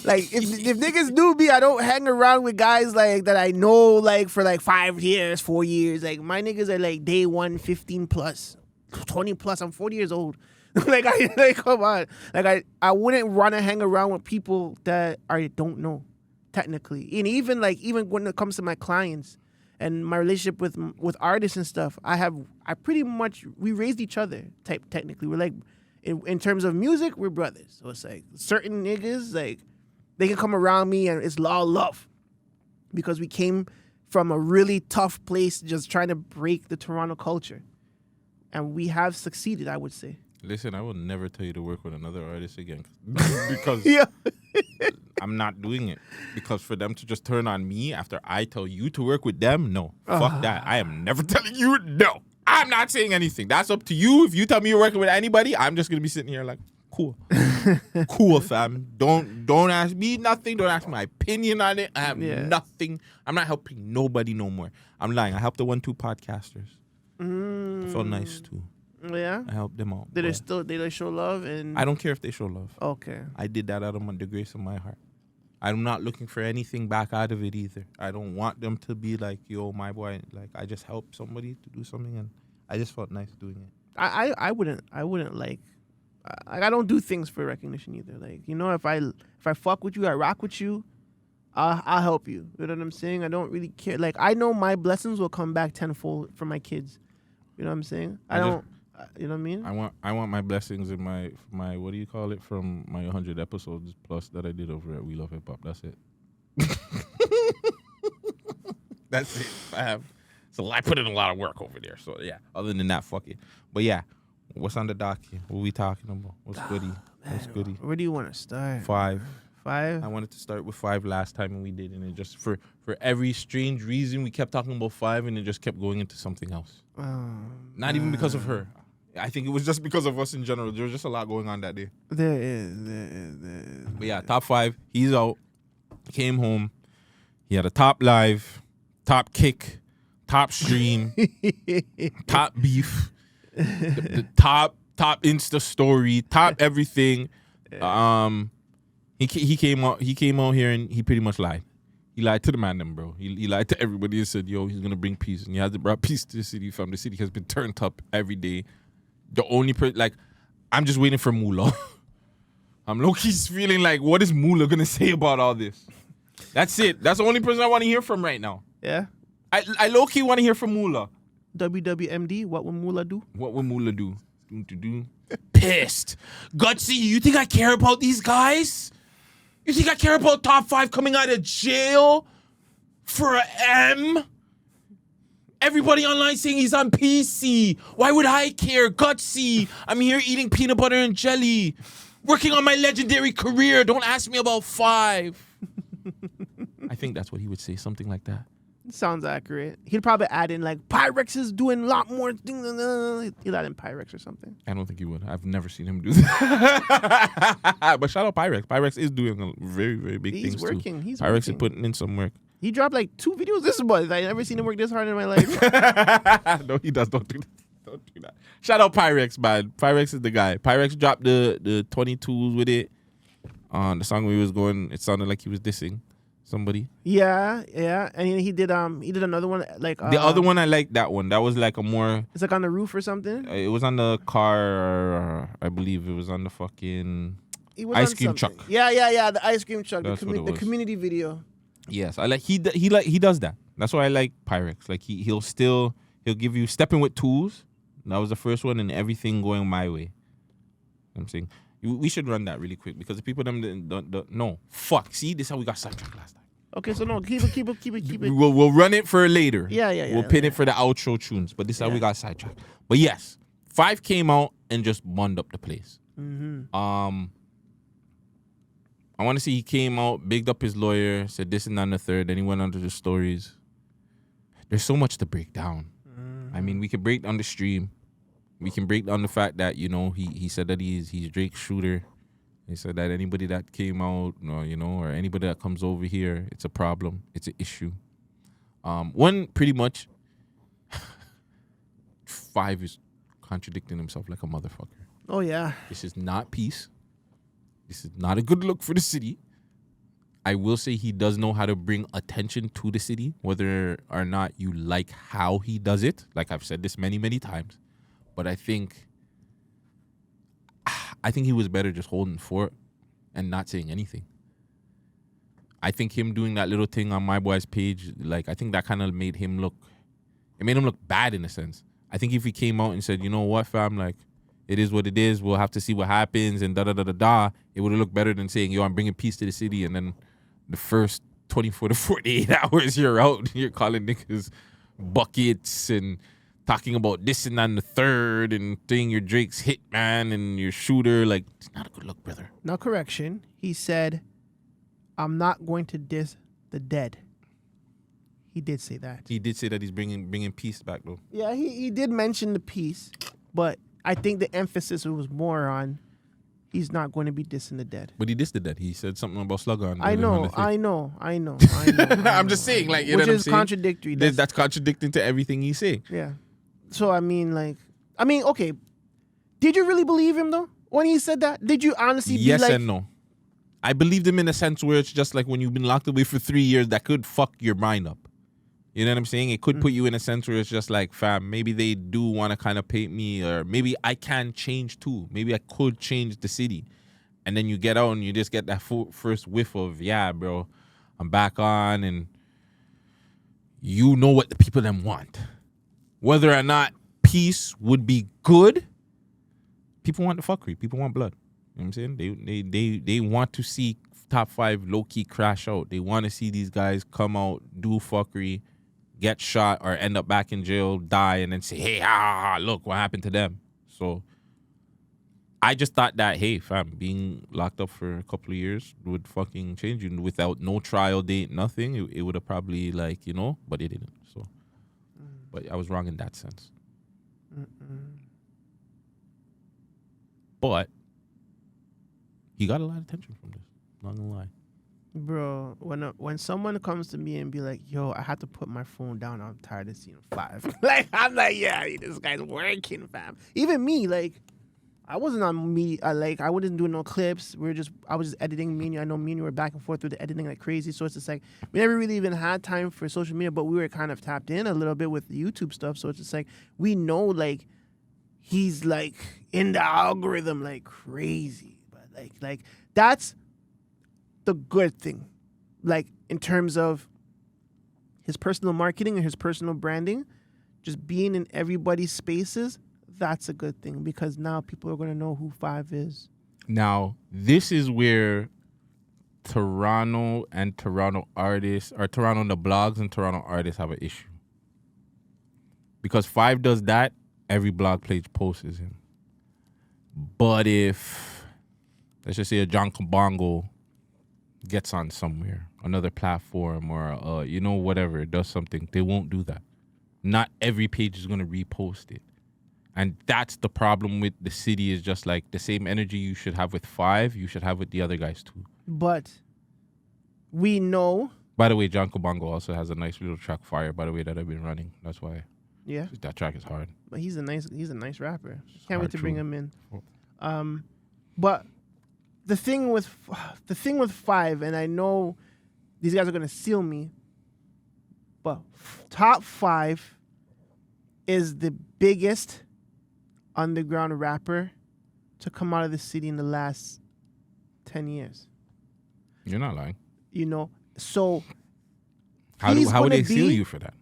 like if niggas do me, I don't hang around with guys like that I know like for like 5 years, 4 years. Like my niggas are like day one, 15 plus, 20 plus. I'm 40 years old. Come on. Like I wouldn't want to hang around with people that I don't know, technically. And even when it comes to my clients and my relationship with artists and stuff, we raised each other technically. We're like, in terms of music, we're brothers. So it's like certain niggas, like they can come around me and it's all love because we came from a really tough place just trying to break the Toronto culture. And we have succeeded, I would say. Listen, I will never tell you to work with another artist again because Yeah. I'm not doing it. Because for them to just turn on me after I tell you to work with them, no. Fuck that. I am never telling you no. I'm not saying anything. That's up to you. If you tell me you're working with anybody, I'm just gonna be sitting here like, cool. Cool, fam. Don't ask me nothing. Don't ask my opinion on it. I have nothing. I'm not helping nobody no more. I'm lying. I helped the 1-2 podcasters. I felt nice too. Yeah. I helped them out. Did they show love? And I don't care if they show love. Okay. I did that out of the grace of my heart. I'm not looking for anything back out of it either. I don't want them to be like, yo, my boy. Like I just helped somebody to do something, and I just felt nice doing it. I wouldn't like. I don't do things for recognition either. Like, you know, if I fuck with you, I rock with you, I'll help you. You know what I'm saying? I don't really care. Like, I know my blessings will come back tenfold for my kids. You know what I'm saying? I You know what I mean? I want my blessings in my what do you call it, from my 100 episodes plus that I did over at We Love Hip Hop. That's it. That's it. So I put in a lot of work over there. So yeah. Other than that, fuck it. But yeah, what's on the docket? What we talking about? What's goody? What's goody? Where do you want to start? 5. 5? I wanted to start with 5 last time and we did, and it just for every strange reason we kept talking about 5 and it just kept going into something else. Not even because of her. I think it was just because of us in general. There was just a lot going on that day. There is. But yeah, top 5. He's out. Came home. He had a top live, top kick, top stream, top beef, the top Insta story, top everything. He came out here and he pretty much lied. He lied to the man them, bro. He lied to everybody and said, yo, he's gonna bring peace. And he hasn't brought peace to the city, fam. The city has been turned up every day. The only I'm just waiting for Moolah. I'm low-key feeling like, what is Moolah gonna say about all this? That's it. That's the only person I want to hear from right now. Yeah. I low-key want to hear from Moolah. WWMD, what will Moolah do? What will Moolah do? Pissed. Gutsy, you think I care about these guys? You think I care about Top 5 coming out of jail for a M? Everybody online saying he's on PC. Why would I care? Gutsy. I'm here eating peanut butter and jelly. Working on my legendary career. Don't ask me about 5. I think that's what he would say. Something like that. Sounds accurate. He'd probably add in like Pyrex is doing a lot more things. He'd add in Pyrex or something. I don't think he would. I've never seen him do that. But shout out Pyrex. Pyrex is doing a very, very big things too. He's Pyrex working. is putting in some work. He dropped like 2 videos this month. I never seen him work this hard in my life. No, he does. Don't do that. Don't do that. Shout out Pyrex, man. Pyrex is the guy. Pyrex dropped the 22s with it. The song where he was going, it sounded like he was dissing somebody. Yeah. And he did another one like the other one, I like that one. That was like a more. It's like on the roof or something. It was on the car. I believe it was on the fucking ice cream truck. Yeah. The ice cream truck. The community video. Yes, I like he does that. That's why I like Pyrex. Like he'll give you stepping with tools. That was the first one, and everything going my way. I'm saying we should run that really quick because the people don't know. Fuck. See, this is how we got sidetracked last time. Okay, so no, keep it. We'll run it for later. Yeah. We'll pin it for the outro tunes, but this is how we got sidetracked. But yes, 5 came out and just burned up the place. Mm-hmm. I want to see he came out, bigged up his lawyer, said this and that and the third, then he went onto the stories. There's so much to break down. Mm-hmm. I mean, we could break down the stream. We can break down the fact that, you know, he said that he's Drake's shooter. He said that anybody that came out, or anybody that comes over here, it's a problem. It's an issue. One, pretty much, 5 is contradicting himself like a motherfucker. Oh, yeah. This is not peace. This is not a good look for the city. I will say he does know how to bring attention to the city, whether or not you like how he does it. Like I've said this many, many times. But I think he was better just holding fort and not saying anything. I think him doing that little thing on my boy's page, like I think that kind of made him look bad in a sense. I think if he came out and said, you know what, fam, like, it is what it is. We'll have to see what happens and da-da-da-da-da. It would have looked better than saying, yo, I'm bringing peace to the city. And then the first 24 to 48 hours you're out, you're calling niggas buckets and talking about this and that and the third and saying you're Drake's hitman and your shooter. Like, it's not a good look, brother. Now, correction. He said, I'm not going to diss the dead. He did say that. He did say that he's bringing peace back, though. Yeah, he did mention the peace, but I think the emphasis was more on he's not going to be dissing the dead. But he dissed the dead. He said something about Slugger. I know. I'm just saying, like, you which know is contradictory. That's contradicting to everything he's saying. Yeah. So, okay. Did you really believe him, though, when he said that? Did you honestly Yes and no. I believed him in a sense where it's just like when you've been locked away for 3 years, that could fuck your mind up. You know what I'm saying? It could put you in a sense where it's just like, fam, maybe they do want to kind of paint me, or maybe I can change too. Maybe I could change the city. And then you get out and you just get that first whiff of, yeah, bro, I'm back on, and you know what the people them want. Whether or not peace would be good. People want the fuckery. People want blood. You know what I'm saying? They want to see Top 5 low-key crash out. They want to see these guys come out, do fuckery, get shot, or end up back in jail, die, and then say, hey, look what happened to them. So I just thought that, hey, fam, being locked up for a couple of years would fucking change you. Without no trial date, nothing, it would have probably, like, you know, but it didn't. So, but I was wrong in that sense. But he got a lot of attention from this. Not gonna lie. Bro, when someone comes to me and be like, yo, I had to put my phone down, I'm tired of seeing 5. Like, I'm like, yeah, this guy's working, fam. Even me, like, I wasn't on me. I wasn't doing no clips. I was just editing. Me and you, I know me and you were back and forth with the editing like crazy. So it's just like we never really even had time for social media, but we were kind of tapped in a little bit with the YouTube stuff. So it's just like we know like he's like in the algorithm like crazy. But like that's the good thing. Like in terms of his personal marketing and his personal branding, just being in everybody's spaces. That's a good thing because now people are going to know who 5 is. Now, this is where Toronto and Toronto artists, or Toronto the blogs and Toronto artists have an issue. Because 5 does that, every blog page posts him. But if, let's just say a John Kabongo gets on somewhere, another platform or, you know, whatever, does something, they won't do that. Not every page is going to repost it. And that's the problem with the city is just like the same energy you should have with 5, you should have with the other guys too. But we know. By the way, John Kabongo also has a nice little track, Fire, by the way, that I've been running. That's why. Yeah. That track is hard. But he's a nice rapper. Can't hard, wait to bring true. him in. But the thing with 5, and I know these guys are gonna seal me, but Top 5 is the biggest underground rapper to come out of the city in the last 10 years. You're not lying. You know, so how would they seal you for that?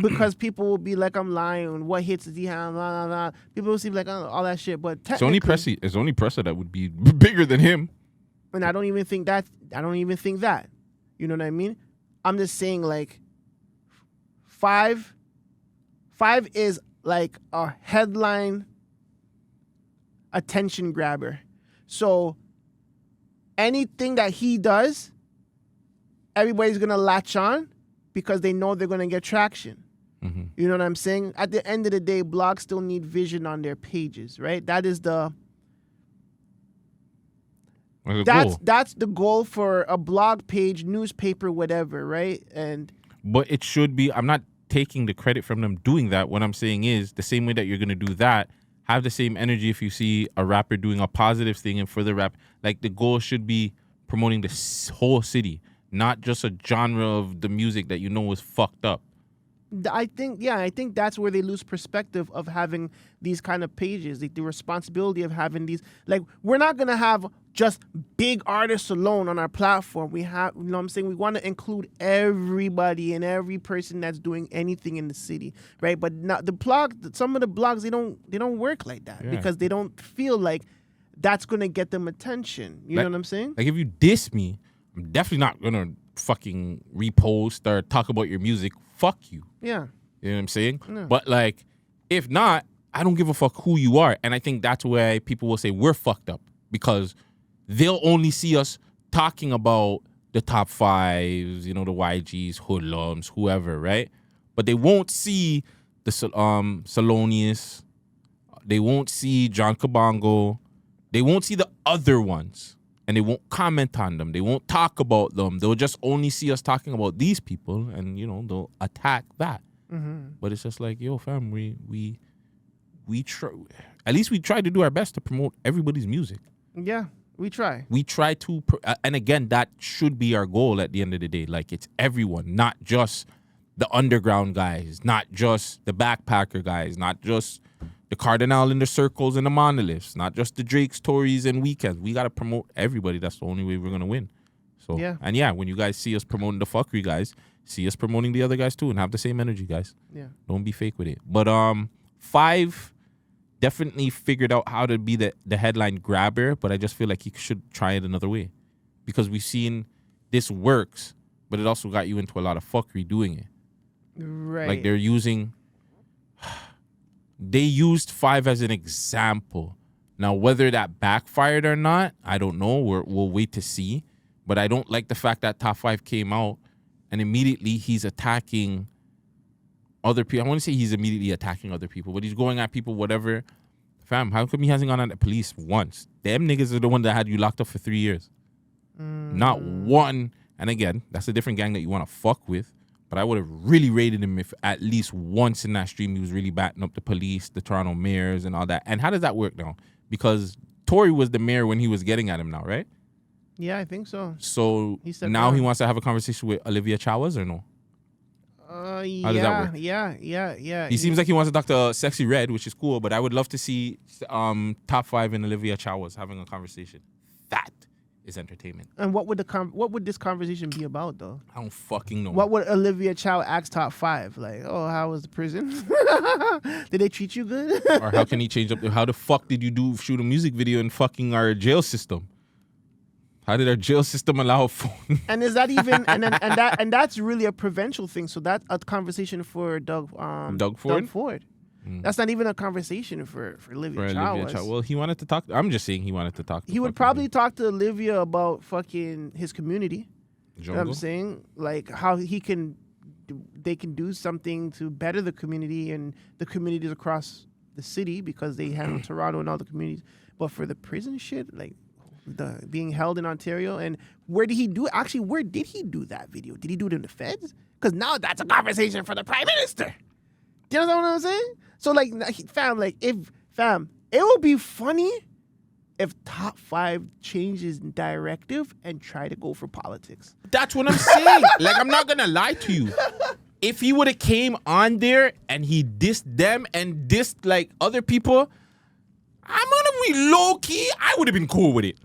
Because people will be like, I'm lying. What hits does he have? Blah, blah, blah. People will see like all that shit. But It's only Pressa that would be bigger than him. And I don't even think that. You know what I mean? I'm just saying like 5 is like a headline attention grabber. So anything that he does, everybody's going to latch on because they know they're going to get traction. Mm-hmm. You know what I'm saying? At the end of the day, blogs still need vision on their pages, right? That is the that's the goal for a blog page, newspaper, whatever, right? But it should be, I'm not taking the credit from them doing that. What I'm saying is the same way that you're going to do that, have the same energy if you see a rapper doing a positive thing and for the rap. Like the goal should be promoting the whole city, not just a genre of the music that you know is fucked up. I think that's where they lose perspective of having these kind of pages, the responsibility of having these. Like, we're not going to have just big artists alone on our platform. We have, you know what I'm saying? We want to include everybody and every person that's doing anything in the city, right? But not some of the blogs, they don't work like that because they don't feel like that's going to get them attention. You know what I'm saying? Like, if you diss me, I'm definitely not going to fucking repost or talk about your music. Fuck you. Yeah. You know what I'm saying? Yeah. But like, if not, I don't give a fuck who you are. And I think that's why people will say we're fucked up because they'll only see us talking about the top 5s, you know, the YGs, hoodlums, whoever, right? But they won't see the Salonius. They won't see John Kabongo. They won't see the other ones. And they won't comment on them. They won't talk about them. They'll just only see us talking about these people, and you know they'll attack that. Mm-hmm. But it's just like, yo, fam, we try. At least we try to do our best to promote everybody's music. Yeah, we try. We try to, and again, that should be our goal at the end of the day. Like it's everyone, not just the underground guys, not just the backpacker guys, not just the Cardinal in the circles and the monoliths, not just the Drakes, Tories, and Weekends. We got to promote everybody. That's the only way we're going to win. So, and when you guys see us promoting the fuckery guys, see us promoting the other guys too and have the same energy, guys. Yeah. Don't be fake with it. But 5 definitely figured out how to be the headline grabber, but I just feel like he should try it another way. Because we've seen this works, but it also got you into a lot of fuckery doing it. Right. Like they used 5 as an example. Now, whether that backfired or not, I don't know. We'll wait to see. But I don't like the fact that Top 5 came out and immediately he's attacking other people. I want to say he's immediately attacking other people, but he's going at people, whatever. Fam, how come he hasn't gone at the police once? Them niggas are the one that had you locked up for 3 years. Not one. And again, that's a different gang that you want to fuck with. But I would have really rated him if at least once in that stream he was really batting up the police, the Toronto mayors, and all that. And how does that work now? Because Tory was the mayor when he was getting at him now, right? Yeah, I think so. So now he wants to have a conversation with Olivia Chavez or no? How does that work? Yeah. He seems like he wants to talk to Sexy Red, which is cool, but I would love to see Top 5 and Olivia Chavez having a conversation. That is entertainment. And what would this conversation be about, though? I don't fucking know. What would Olivia Chow ask Top 5? Like, oh, how was the prison? Did they treat you good? Or how can he change up? How the fuck did you shoot a music video in fucking our jail system? How did our jail system allow a phone? And is that even and that's really a provincial thing? So that's a conversation for Doug Ford. That's not even a conversation for Olivia Chow. Well, he wanted to talk. I'm just saying he wanted to talk. He would probably talk to Olivia about fucking his community. You know what I'm saying? Like how they can do something to better the community and the communities across the city because they handle Toronto and all the communities. But for the prison shit, like the being held in Ontario, and where did he do that video? Did he do it in the feds? Because now that's a conversation for the Prime Minister. Do you know what I'm saying? So like, fam, it would be funny if Top 5 changes directive and try to go for politics. That's what I'm saying. Like, I'm not gonna lie to you. If he would have came on there and he dissed them and dissed like other people, I'm gonna be low key. I would have been cool with it.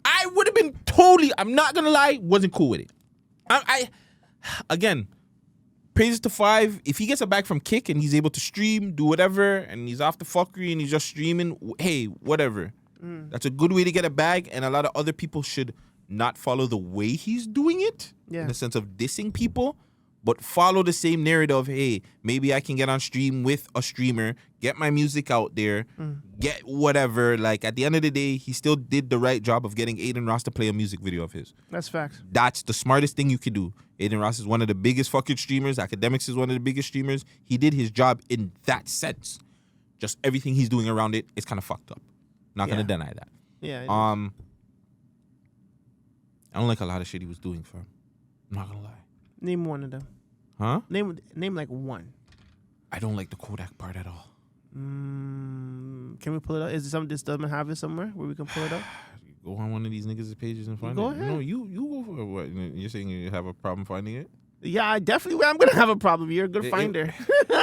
I would have been totally. I'm not gonna lie, wasn't cool with it. I again, praises to 5. If he gets a bag from Kick and he's able to stream, do whatever, and he's off the fuckery and he's just streaming, hey, whatever. That's a good way to get a bag, and a lot of other people should not follow the way he's doing it in the sense of dissing people, but follow the same narrative of, hey, maybe I can get on stream with a streamer, get my music out there, get whatever. Like, at the end of the day, he still did the right job of getting Aiden Ross to play a music video of his. That's facts. That's the smartest thing you could do. Aiden Ross is one of the biggest fucking streamers. Academics is one of the biggest streamers. He did his job in that sense. Just everything he's doing around it is kind of fucked up. Not going to deny that. Yeah. I don't like a lot of shit he was doing, fam. I'm not going to lie. Name one of them. Huh? Name like one. I don't like the Kodak part at all. Can we pull it up? Is it something this doesn't have it somewhere where we can pull it up? Go on one of these niggas' pages and find Go it. ahead. No, you go for it. What? You're saying you have a problem finding it? Yeah, I'm gonna have a problem. You're a good finder.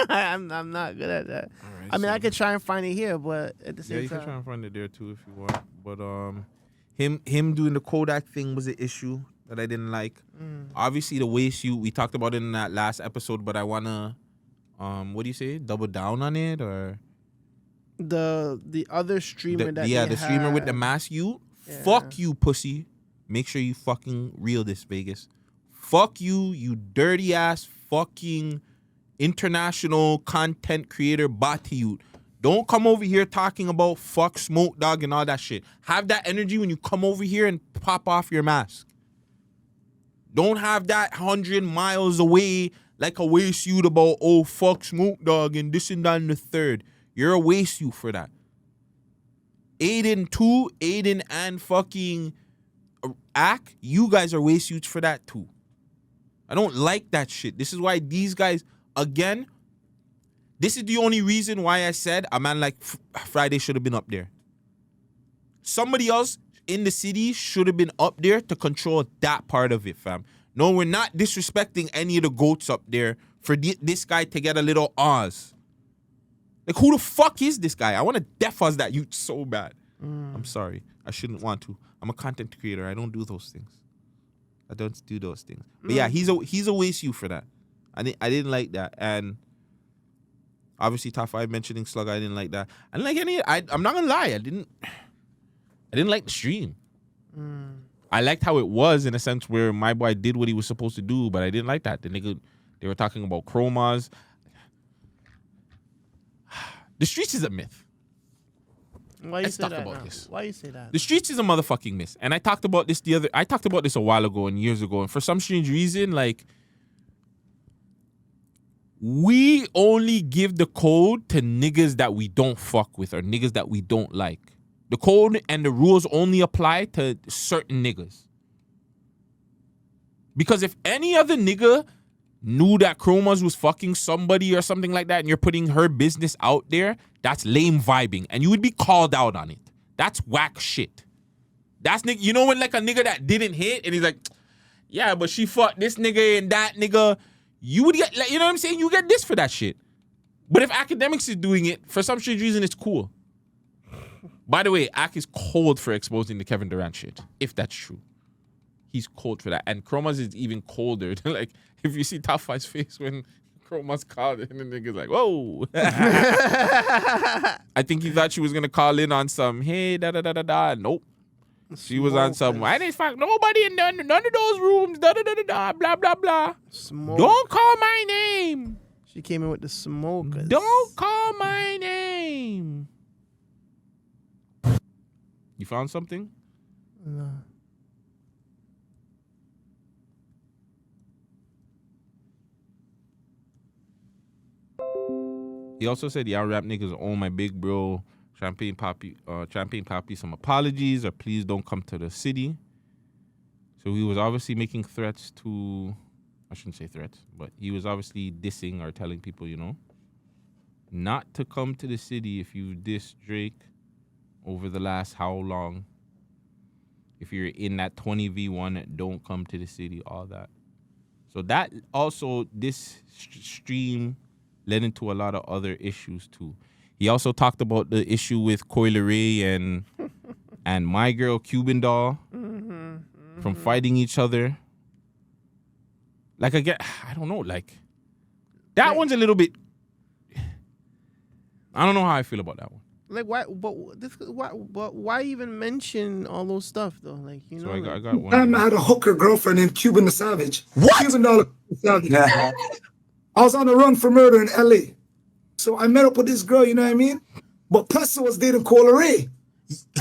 I'm not good at that. Right, I mean, I could try and find it here, but at the same time, you can try and find it there too if you want. But him doing the Kodak thing was an issue that I didn't like. Obviously, the waist we talked about it in that last episode, but I wanna what do you say? Double down on it, or the other streamer the streamer with the mask. Fuck you, pussy. Make sure you fucking reel this, Vegas. Fuck you, you dirty ass fucking international content creator body. You don't come over here talking about fuck Smoke Dog and all that shit. Have that energy when you come over here and pop off your mask. Don't have that 100 miles away like a waste youth about, oh, fuck Smoke Dog and this and that and the third. You're a waste youth for that. Aiden and fucking Ack, you guys are waste youths for that too. I don't like that shit. This is why these guys, again, this is the only reason why I said a man like Friday should have been up there. Somebody else in the city should have been up there to control that part of it, fam. No, we're not disrespecting any of the goats up there for this guy to get a little Oz. Like, who the fuck is this guy? I want to deaf-Oz that youth so bad. I'm sorry. I shouldn't want to. I'm a content creator. I don't do those things. I don't do those things. But yeah, he's a waste you for that. I didn't like that. And Obviously, Top 5 mentioning Slug, I didn't like that. I didn't like any. I'm not gonna lie, I didn't like the stream. I liked how it was in a sense where my boy did what he was supposed to do, but I didn't like that. They were talking about chromas. The streets is a myth. Why you Let's say talk that about now? this. Why you say that? The streets is a motherfucking myth. And I talked about this a while ago and years ago. And for some strange reason, like, we only give the code to niggas that we don't fuck with or niggas that we don't like. The code and the rules only apply to certain niggas. Because if any other nigga knew that Chromas was fucking somebody or something like that and you're putting her business out there, that's lame vibing. And you would be called out on it. That's whack shit. That's nigga. You know when like a nigga that didn't hit and he's like, yeah, but she fucked this nigga and that nigga. You would get, like, you know what I'm saying? You get this for that shit. But if Academics is doing it, for some strange reason, it's cool. By the way, Ak is cold for exposing the Kevin Durant shit, if that's true. He's cold for that. And Chromas is even colder. Like, if you see Top 5's face when Chromas called it, and the nigga's like, whoa. I think he thought she was going to call in on some, hey, da-da-da-da-da. Nope. She was on some, I didn't fuck nobody in none of those rooms, da-da-da-da-da, blah, blah, blah. Smoke. Don't call my name. She came in with the smokers. Don't call my name. You found something? No. He also said, y'all rap niggas owe my big bro Champagne Poppy some apologies or please don't come to the city. So he was obviously making threats to, I shouldn't say threats, but he was obviously dissing or telling people, you know, not to come to the city if you diss Drake over the last how long. If you're in that 20v1, don't come to the city, all that. So that also, this stream led into a lot of other issues too. He also talked about the issue with Coi Leray and my girl Cuban Doll from fighting each other. Like, I don't know, like, that one's a little bit, I don't know how I feel about that one. Like, why? But why even mention all those stuff though? Like, you know. So I like, got one. I had a hooker girlfriend named Cuban the Savage. What? Cuban Doll Savage. I was on the run for murder in LA. So I met up with this girl, you know what I mean? But Pessa was dating Coi Leray.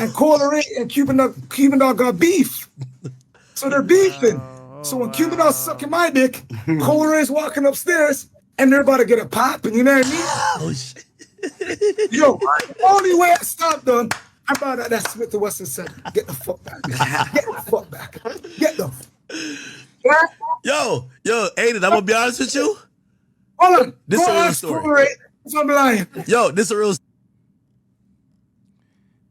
And Coi Leray and Cuban Doll got beef. So they're beefing. So when Cuban Doll's sucking my dick, Coi Leray's walking upstairs and they're about to get a popping, you know what I mean? Oh, shit. Yo, only way I stopped them, I brought out that Smith & Wesson said, get the fuck back. Get the fuck back. Get the Yo, Aiden, I'm gonna be honest with you. Hold on. This Go is a real ask story. Coi Leray. I'm lying. Yo, this is a real.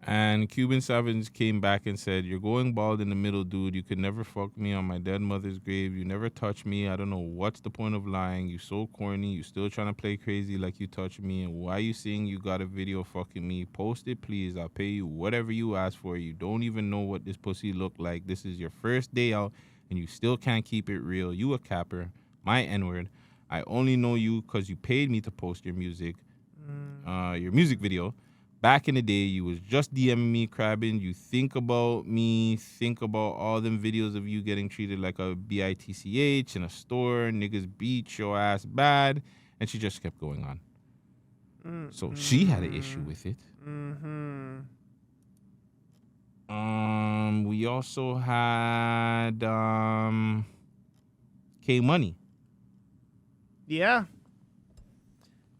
And Cuban Savage came back and said, you're going bald in the middle, dude. You could never fuck me on my dead mother's grave. You never touch me. I don't know what's the point of lying. You so corny. You still trying to play crazy like you touched me. And why you saying you got a video fucking me? Post it, please. I'll pay you whatever you ask for. You don't even know what this pussy look like. This is your first day out, and you still can't keep it real. You a capper. My N-word. I only know you because you paid me to post your music video. Back in the day, you was just DMing me, crabbing. You think about me, think about all them videos of you getting treated like a bitch in a store. Niggas beat your ass bad. And she just kept going on. So she had an issue with it. We also had K-Money. yeah.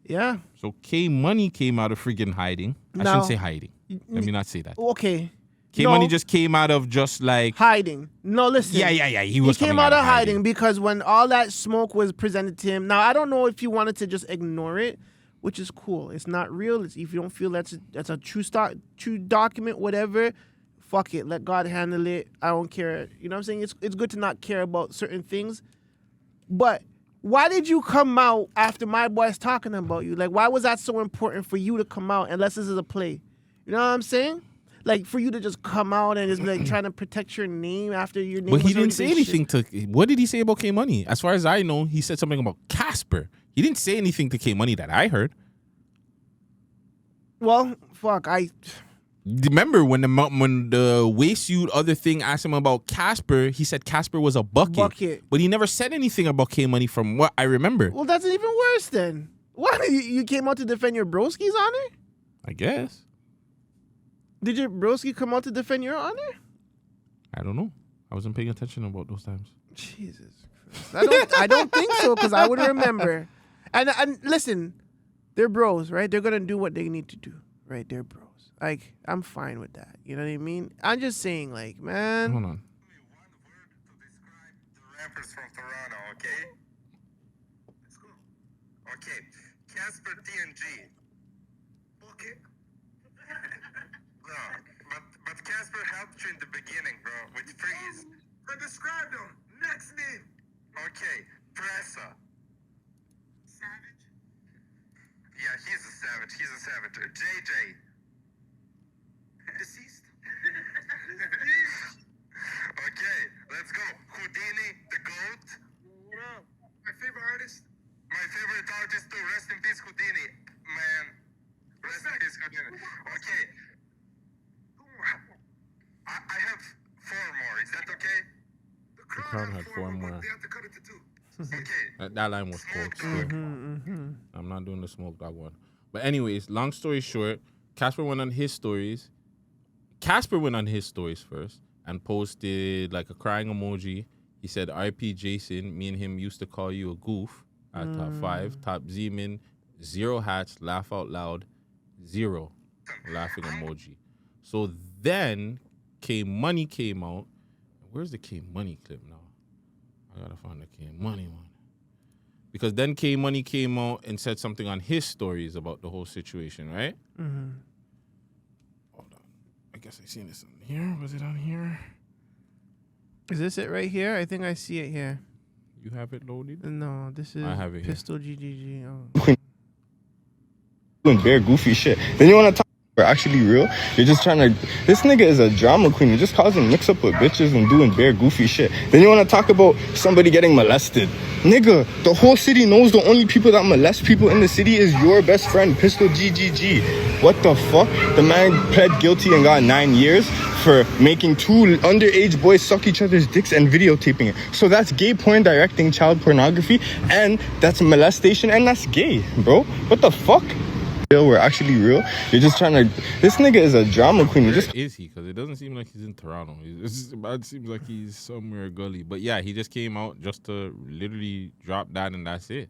Yeah. So K-Money came out of freaking hiding. I shouldn't say hiding. Let me not say that. Okay. K-Money No. just came out of just like... Hiding. No, listen. Yeah. He was He came coming out of hiding because when all that smoke was presented to him. Now, I don't know if you wanted to just ignore it, which is cool. It's not real. If you don't feel that's a true document, whatever, fuck it. Let God handle it. I don't care. You know what I'm saying? It's good to not care about certain things. But why did you come out after my boy's talking about you? Like, why was that so important for you to come out unless this is a play? You know what I'm saying? Like, for you to just come out and just be like trying to protect your name after your name. But he was already didn't say been anything to... What did he say about K-Money? As far as I know, he said something about Casper. He didn't say anything to K-Money that I heard. Well, fuck. Remember when the waist-suit other thing asked him about Casper, he said Casper was a bucket. But he never said anything about K-Money from what I remember. Well, that's even worse then. What? You came out to defend your broski's honor? I guess. Did your broski come out to defend your honor? I don't know. I wasn't paying attention about those times. Jesus Christ. I don't think so, because I would remember. And listen, they're bros, right? They're going to do what they need to do, right? They're bros. Like, I'm fine with that. You know what I mean? I'm just saying, like, man. Hold on. One word to describe the rappers from Toronto, okay? Let's go. Okay, Casper TNG. Okay. No, but Casper helped you in the beginning, bro, with Freeze. I described him. Next name. Okay, Pressa. Savage. Yeah, he's a savage. He's a savage. JJ. Deceased. Okay, let's go. Houdini, the GOAT. What up? My favorite artist? My favorite artist too. Rest in peace, Houdini. Man. Rest in peace, Houdini. Okay. I have 4 more. Is that okay? The crowd had 4 more. They have to cut it to 2. Okay. That line was cold. I'm not doing the smoke dog one. But anyways, long story short, Casper went on his stories. Casper went on his stories first and posted like a crying emoji. He said, RP Jason, me and him used to call you a goof at Top 5. Top Zeman, 0 hats, laugh out loud, 0 laughing emoji. So then K-Money came out. Where's the K-Money clip now? I gotta find the K-Money one. Because then K-Money came out and said something on his stories about the whole situation, right? Mm-hmm. Hold on. I guess I seen this on here. Was it on here? Is this it right here? I think I see it here. You have it loaded? No, this is I have it here. Pistol GGG. Oh. Doing bare goofy shit. Then you want to talk about actually real? You're just trying to. This nigga is a drama queen. You're just causing mix up with bitches and doing bare goofy shit. Then you want to talk about somebody getting molested. Nigga, the whole city knows the only people that molest people in the city is your best friend, Pistol GGG. What the fuck? The man pled guilty and got 9 years for making 2 underage boys suck each other's dicks and videotaping it. So that's gay porn directing child pornography, and that's molestation, and that's gay, bro. What the fuck? We're actually real. You're just trying to. This nigga is a drama queen. Where is he? Because it doesn't seem like he's in Toronto. It seems like he's somewhere gully. But yeah, he just came out just to literally drop that, and that's it.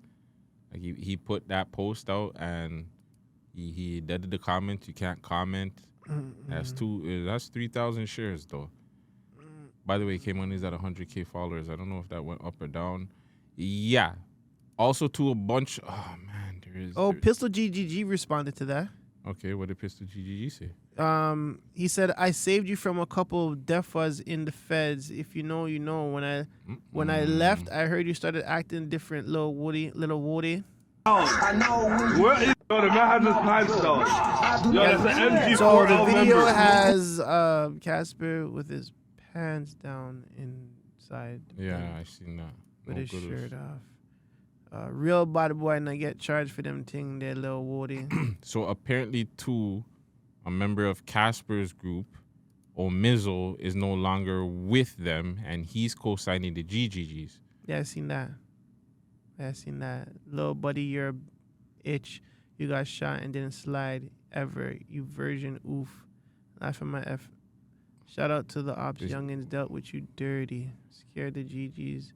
Like he put that post out, and he deaded the comments. You can't comment. That's 3,000 shares though. By the way, K-Money's at 100K followers. I don't know if that went up or down. Yeah. Also to a bunch. Oh man. Pistol GGG responded to that. Okay, what did Pistol GGG say? He said, I saved you from a couple defas in the feds. If you know, you know. When I left, I heard you started acting different, little Woody. I know. Where is the man has his pants down? Yo, that's an MG4 So the video member. has Casper with his pants down inside. Yeah, I seen that. With his shirt off. Real bad boy and I get charged for them thing there, little Woody. So apparently, too, a member of Casper's group, Omizzle, is no longer with them, and he's co-signing the GGGs. Yeah, I seen that. Little buddy, you're a itch. You got shot and didn't slide ever. You virgin oof. Laughing my F. Shout out to the ops. Youngins dealt with you dirty. Scared the GGs.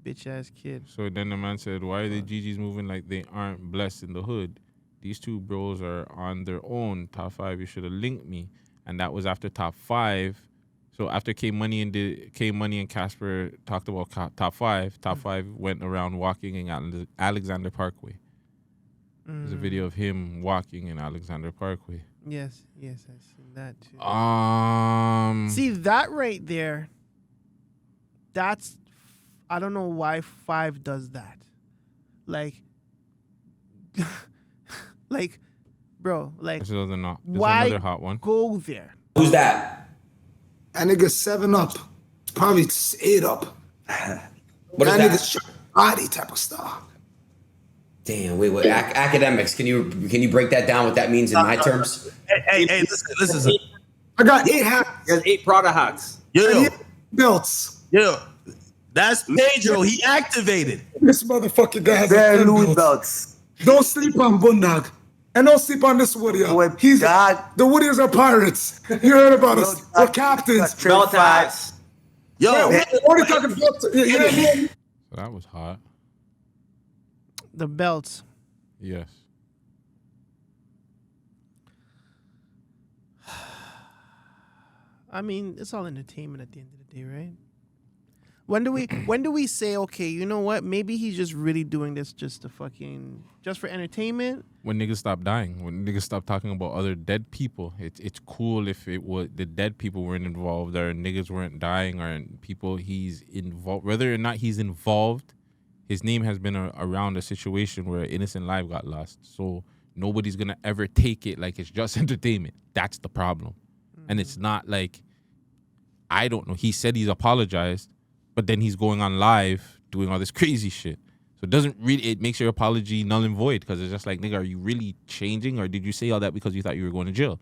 Bitch ass kid. So then the man said, why are the GGs moving like they aren't blessed in the hood? These 2 bros are on their own. Top 5, you should have linked me. And that was after Top 5. So after K-Money and Casper talked about Top 5, Top 5 went around walking in Alexander Parkway. There's a video of him walking in Alexander Parkway. Yes, I've seen that too. See that right there? That's, I don't know why 5 does that. Like, bro, like, this is another hot one. Go there? Who's that? That nigga 7 Up. Probably 8 Up. What is that that? nigga's body type of stuff. Damn, wait. Academics, can you break that down? What that means in my terms? Hey, listen. I got 8 hats. He has 8 Prada hats. Yo, Belts. that's Pedro. He activated. This motherfucker guy has Bare a Louis belt. belts. Don't sleep on Bundag. And don't sleep on this Woodier. With The Woodiers are pirates. You heard about us. We're captains. Belt hats. Yo, What are you talking about? You know what I mean? So that was hot. The belts. Yes. I mean, it's all entertainment at the end of the day, right? When do we say, okay, you know what? Maybe he's just really doing this just for entertainment? When niggas stop dying, when niggas stop talking about other dead people, it's cool if it was the dead people weren't involved or niggas weren't dying or people he's involved. Whether or not he's involved, his name has been around a situation where innocent life got lost. So nobody's gonna ever take it like it's just entertainment. That's the problem. And it's not like, I don't know. He said he's apologized, but then he's going on live doing all this crazy shit. So it makes your apology null and void because it's just like, nigga, are you really changing or did you say all that because you thought you were going to jail?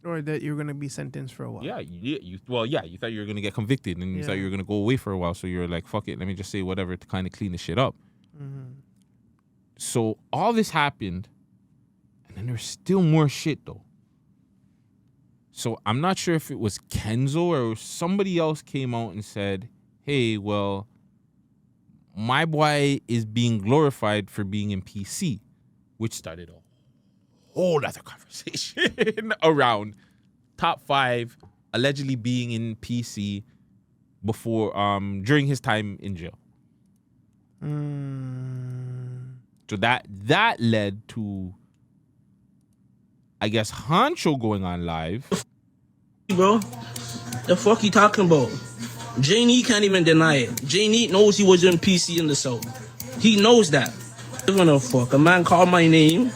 Or that you're going to be sentenced for a while? Yeah, you thought you were going to get convicted and you thought you were going to go away for a while. So you're like, fuck it, let me just say whatever to kind of clean this shit up. Mm-hmm. So all this happened and then there's still more shit though. So I'm not sure if it was Kenzo or somebody else came out and said, hey, well, my boy is being glorified for being in PC, which started a whole other conversation around Top 5 allegedly being in PC before, during his time in jail. So that led to, I guess, Hancho going on live. Bro, the fuck you talking about? J-Neat can't even deny it. J-Neat knows he was in PC in the South. He knows that. Giving a fuck. A man called my name.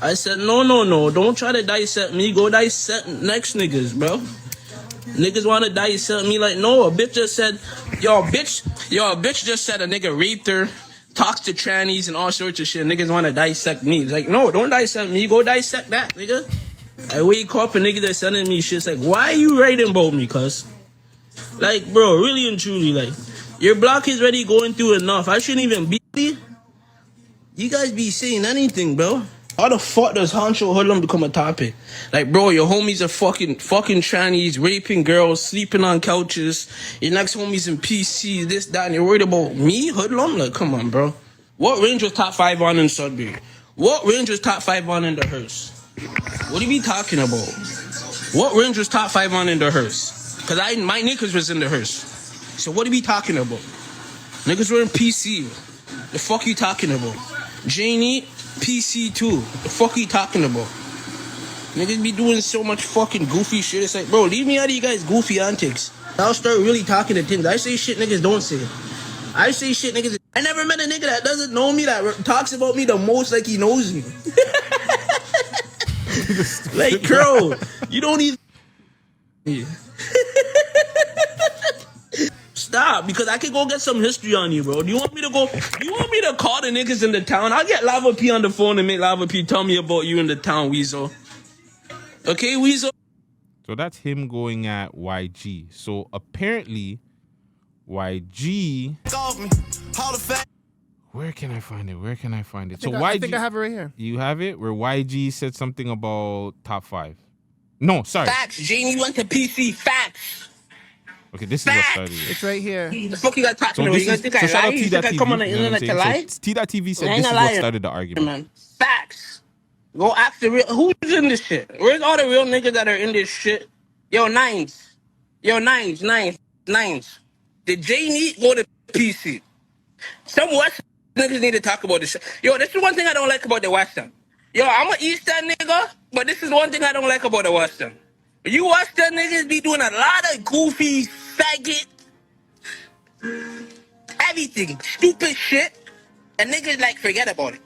I said, no. Don't try to dissect me. Go dissect next niggas, bro. Niggas want to dissect me like, no. A bitch just said, a bitch just said a nigga raped her, talks to trannies and all sorts of shit. Niggas want to dissect me. It's like, no, don't dissect me. Go dissect that, nigga. I wake up and niggas that's sending me shit. It's like, why are you writing about me, cuz? Like, bro, really and truly, like, your block is already going through enough. I shouldn't even be. You guys be saying anything, bro. How the fuck does Hancho Hoodlum become a topic? Like, bro, your homies are fucking trannies, raping girls, sleeping on couches. Your next homies in PC, this, that, and you're worried about me, Hoodlum? Like, come on, bro. What range was Top 5 on in Sudbury? What range was Top 5 on in the hearse? What are you talking about? What range was Top 5 on in the hearse? Because my niggas was in the hearse. So what are we talking about? Niggas were in PC. The fuck you talking about? Janie, PC too. The fuck you talking about? Niggas be doing so much fucking goofy shit. It's like, bro, leave me out of you guys' goofy antics. I'll start really talking to things. I say shit niggas don't say. I say shit niggas. I never met a nigga that doesn't know me that talks about me the most like he knows me. Like, bro, you don't even. Stop, because I can go get some history on you, bro. Do you want me to call the niggas in the town? I'll get Lava P on the phone and make Lava P tell me about you in the town, Weasel. Okay, Weasel? So that's him going at YG. So apparently, YG. Where can I find it? So YG. I think I have it right here. You have it? Where YG said something about Top 5. No, sorry. Facts. Janie went to PC. Facts. Okay, this is what started it. It's right here. The fuck you got talking So about? You guys think I lie? You think I come on the internet to lie? So T.TV said this is what started the argument. Man. Facts. Go ask the real. Who's in this shit? Where's all the real niggas that are in this shit? Yo, Nines. Did J-Neat go to PC? Some West niggas need to talk about this shit. Yo, this is one thing I don't like about the Western. Yo, I'm an Eastern nigga, but this is one thing I don't like about the Western. You Western niggas be doing a lot of goofy, faggot, everything, stupid shit, and niggas like forget about it.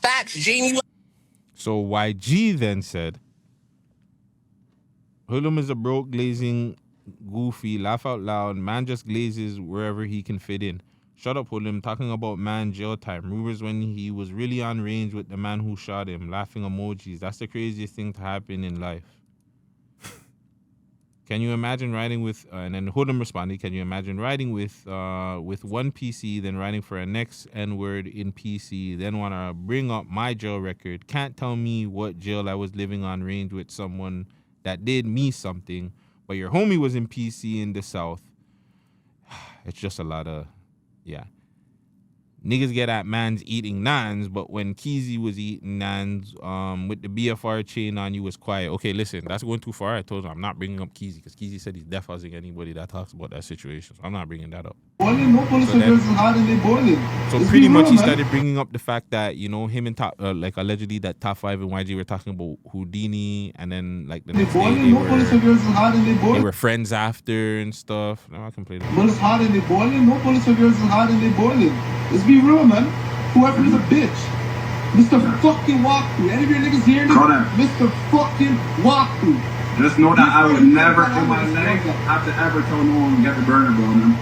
Facts, Genie. So YG then said, Hoodlum is a broke, glazing, goofy, laugh out loud, man just glazes wherever he can fit in. Shut up, Hoodlum. Talking about man jail time. Rumors when he was really on range with the man who shot him. Laughing emojis. That's the craziest thing to happen in life. Can you imagine riding with, and then Hoodlum responded, can you imagine riding with one PC, then riding for a next N-word in PC, then want to bring up my jail record? Can't tell me what jail I was living on range with someone that did me something, but your homie was in PC in the South. It's just a lot of, yeah. Niggas get at man's eating nans, but when Keezy was eating nans with the BFR chain on, you was quiet. Okay, listen, that's going too far. I told him I'm not bringing up Keezy because Keezy said he's defaulting anybody that talks about that situation. So I'm not bringing that up. So pretty much he started bringing up the fact that, you know, him and Top, like allegedly that Top 5 and YG were talking about Houdini, and then like the next day they were friends after and stuff. No, I can play that. Bullets hot and they boiling. No bullets of yours is hot and they boiling. Let's be real, man. Whoever is a bitch. Mr. fucking Walkthrough. Any of your niggas hearing this? Mr. fucking Walkthrough. Just know that I would never in my life have to ever tell no one to get the burner, bro, man.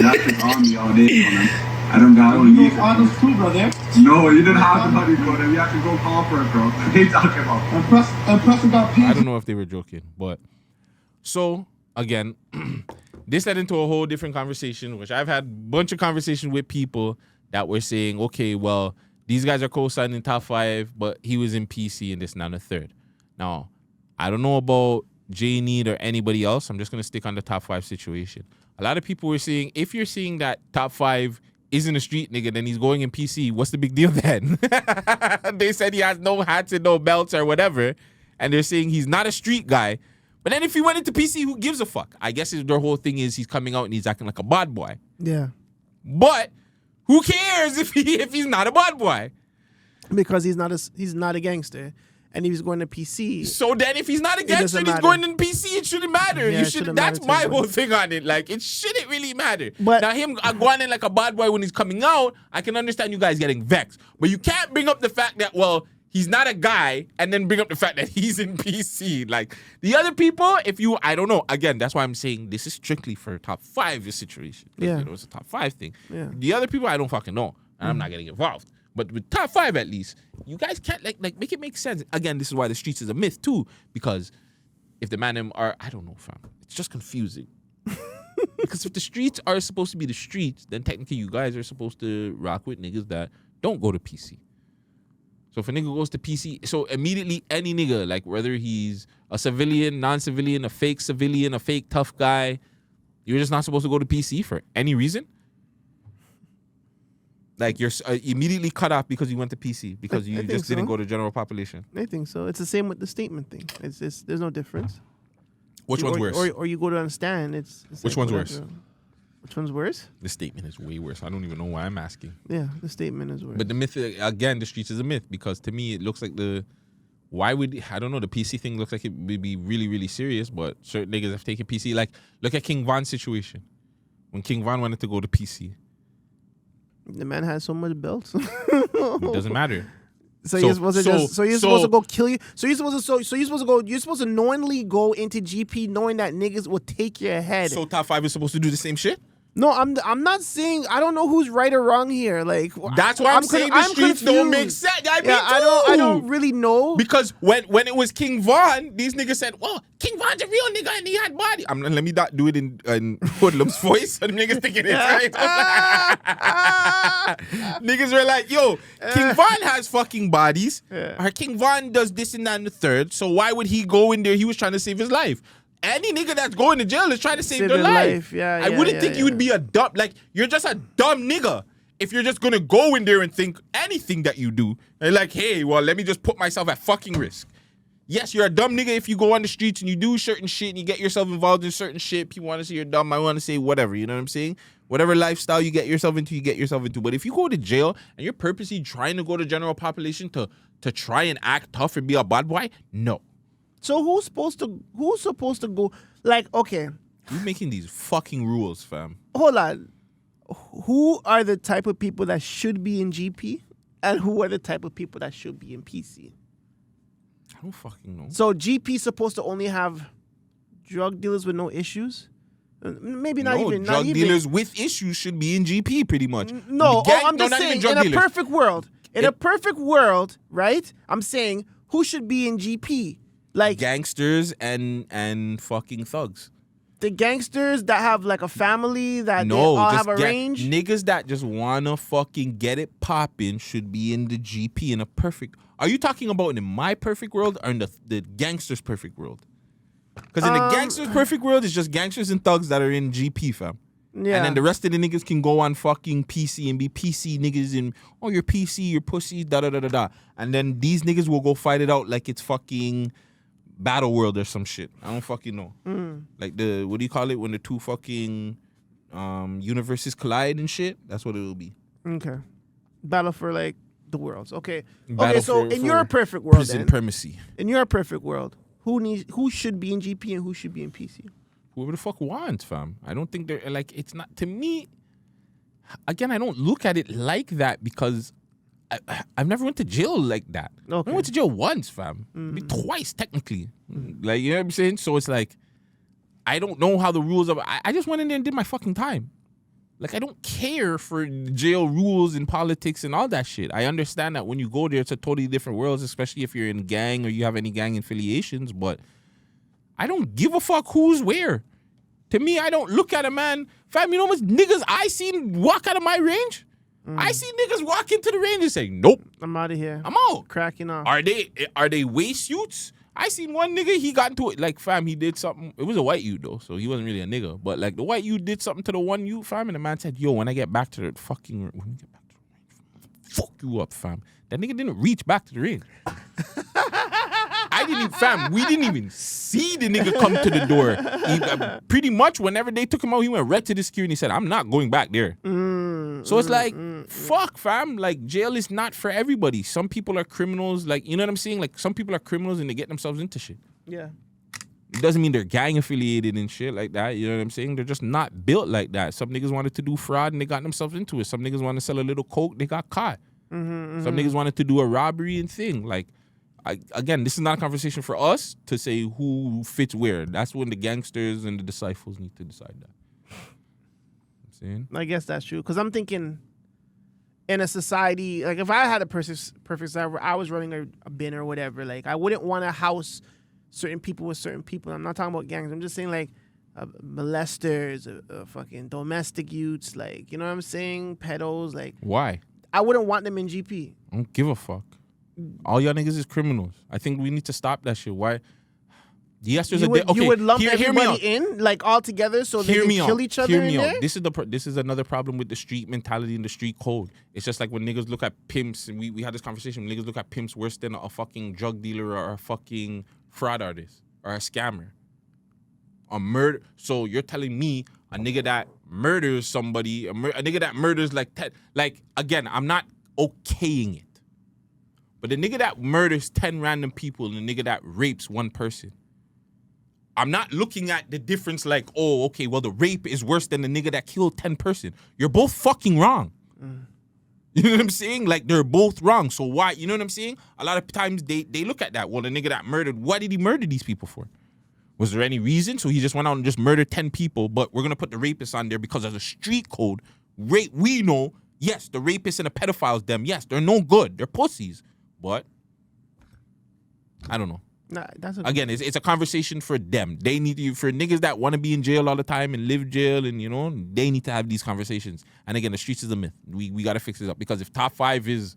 That's just on me all day, man. I don't got no use. Honest too, brother. No, you didn't have the money, brother. We have to go call for it, bro. What are you talking about? I'm pressing about peace. I don't know if they were joking, but so again, this led into a whole different conversation, which I've had a bunch of conversations with people that were saying, okay, well, these guys are co-signing Top 5, but he was in PC and this and that and the third. Now, I don't know about J Need or anybody else. I'm just going to stick on the Top 5 situation. A lot of people were saying, if you're seeing that Top 5 isn't a street nigga, then he's going in PC. What's the big deal then? They said he has no hats and no belts or whatever, and they're saying he's not a street guy. But then if he went into PC, who gives a fuck? I guess their whole thing is he's coming out and he's acting like a bad boy. Yeah. But who cares if he's not a bad boy? Because he's not a gangster, and he was going to PC. So then, if he's not a gangster and he's going in PC, it shouldn't matter. Yeah, That's my whole thing on it. Like, it shouldn't really matter. But now him going in like a bad boy when he's coming out, I can understand you guys getting vexed. But you can't bring up the fact that, well, he's not a guy, and then bring up the fact that he's in PC. Like, the other people, I don't know. Again, that's why I'm saying this is strictly for Top 5 situation. Yeah. You know, it's a Top 5 thing. Yeah. The other people, I don't fucking know. And I'm not getting involved. But with Top 5, at least, you guys can't, like make it make sense. Again, this is why the streets is a myth, too. Because if the Man Dem are, I don't know, fam. It's just confusing. Because if the streets are supposed to be the streets, then technically you guys are supposed to rock with niggas that don't go to PC. So if a nigga goes to PC, so immediately any nigga, like whether he's a civilian, non-civilian, a fake civilian, a fake tough guy, you're just not supposed to go to PC for any reason? Like you're immediately cut off because you went to PC, because you just didn't go to general population. I think so. It's the same with the statement thing. It's just, there's no difference. Which one's worse? Or you go to understand. It's Which like one's worse? Which one's worse? The statement is way worse. I don't even know why I'm asking. Yeah, the statement is worse. But the myth, again, the streets is a myth, because to me it looks like why would, I don't know, the PC thing looks like it would be really, really serious, but certain niggas have taken PC. Like, look at King Von's situation. When King Von wanted to go to PC. The man has so much belts. It doesn't matter. So you're supposed to go kill you. So you're supposed to knowingly go into GP knowing that niggas will take your head. So Top 5 is supposed to do the same shit? No, I'm not saying, I don't know who's right or wrong here. Like, that's why I'm saying the streets don't make sense. I don't really know. Because when it was King Von, these niggas said, well, King Von's a real nigga and he had body. Let me not do it in Hoodlum's voice so the niggas thinking it's right. Niggas were like, yo, King Von has fucking bodies. Or King Von does this and that and the third. So why would he go in there? He was trying to save his life. Any nigga that's going to jail is trying to save their life. I wouldn't think you would be a dumb, like, you're just a dumb nigga if you're just gonna go in there and think anything that you do. And like, hey, well, let me just put myself at fucking risk. Yes, you're a dumb nigga if you go on the streets and you do certain shit and you get yourself involved in certain shit. People want to say you're dumb. I want to say whatever, you know what I'm saying? Whatever lifestyle you get yourself into, you get yourself into. But if you go to jail and you're purposely trying to go to general population to try and act tough and be a bad boy, no. So who's supposed to go? Like, okay, you're making these fucking rules, fam. Hold on. Who are the type of people that should be in GP, and who are the type of people that should be in PC? I don't fucking know. So GP is supposed to only have drug dealers with no issues, Maybe not No, even. drug not even. dealers with issues should be in GP pretty much. No, I'm just not saying, even drug in a dealers. perfect world, a perfect world, right? I'm saying, who should be in GP? Like gangsters and fucking thugs. The gangsters that have like a family that they all have a range. Niggas that just wanna fucking get it popping should be in the GP in a perfect. Are you talking about in my perfect world or in the gangsters' perfect world? Because in the gangsters' perfect world, it's just gangsters and thugs that are in GP, fam. Yeah. And then the rest of the niggas can go on fucking PC and be PC niggas and, oh, you're PC, you're pussy, da-da-da-da-da. And then these niggas will go fight it out like it's fucking Battle World or some shit. I don't fucking know. Like what do you call it when the two fucking universes collide and shit? That's what it will be. Okay. Battle for like the worlds. Okay. Battle so for in your perfect world, prison primacy. In your perfect world, who should be in GP and who should be in PC? Whoever the fuck wants, fam. I don't think they're like, it's not, to me, again, I don't look at it like that because I've never went to jail like that. Okay. I went to jail once, fam. Maybe twice, technically. Like, you know what I'm saying? So it's like, I don't know how the rules of, I just went in there and did my fucking time. Like, I don't care for jail rules and politics and all that shit. I understand that when you go there, it's a totally different world, especially if you're in gang or you have any gang affiliations, but I don't give a fuck who's where. To me, I don't look at a man. Fam, you know how much niggas I seen walk out of my range? I see niggas walk into the range and say, nope. I'm out of here. I'm out. Cracking off. Are they waist suits? I seen one nigga, he got into it. Like, fam, he did something. It was a white youth, though, so he wasn't really a nigga. But, like, the white youth did something to the one youth, fam, and the man said, yo, when I get back to the fucking, when we get back to the range, fuck you up, fam. That nigga didn't reach back to the range. We didn't even see the nigga come to the door. Pretty much whenever they took him out, he went right to the security and he said, I'm not going back there. So it's like, fuck, fam. Like, jail is not for everybody. Some people are criminals. Like, you know what I'm saying? Like, some people are criminals and they get themselves into shit. Yeah. It doesn't mean they're gang affiliated and shit like that. You know what I'm saying? They're just not built like that. Some niggas wanted to do fraud and they got themselves into it. Some niggas want to sell a little coke, they got caught. Some niggas wanted to do a robbery and thing. Like, again, this is not a conversation for us to say who fits where. That's when the gangsters and the disciples need to decide that. I guess that's true. Because I'm thinking in a society, like if I had a perfect society where I was running a bin or whatever, like I wouldn't want to house certain people with certain people. I'm not talking about gangs. I'm just saying like molesters, fucking domestic youths, like, you know what I'm saying? Pedos, like. Why? I wouldn't want them in GP. I don't give a fuck. All y'all niggas is criminals. I think we need to stop that shit. Why? Yes, there's you would lump hear me everybody out. in like all together so they can kill each other in there? This is another problem with the street mentality and the street code. It's just like when niggas look at pimps, and we had this conversation, when niggas look at pimps worse than a fucking drug dealer or a fucking fraud artist or a scammer. A murder. So you're telling me a nigga that murders somebody, a nigga that murders like again, I'm not okaying it. But the nigga that murders 10 random people and the nigga that rapes one person, I'm not looking at the difference like, oh, okay, well, the rape is worse than the nigga that killed 10 person. You're both fucking wrong. You know what I'm saying? Like, they're both wrong. So why, you know what I'm saying? A lot of times they look at that. Well, the nigga that murdered, what did he murder these people for? Was there any reason? So he just went out and just murdered 10 people, but we're going to put the rapist on there because of the street code. Rape, we know, yes, the rapists and the pedophiles, them, yes, they're no good. They're pussies. But I don't know. Nah, that's again, it's a conversation for them. They need to, for niggas that want to be in jail all the time and live jail, and you know, they need to have these conversations. And again, the streets is a myth. We got to fix this up because if Top 5 is,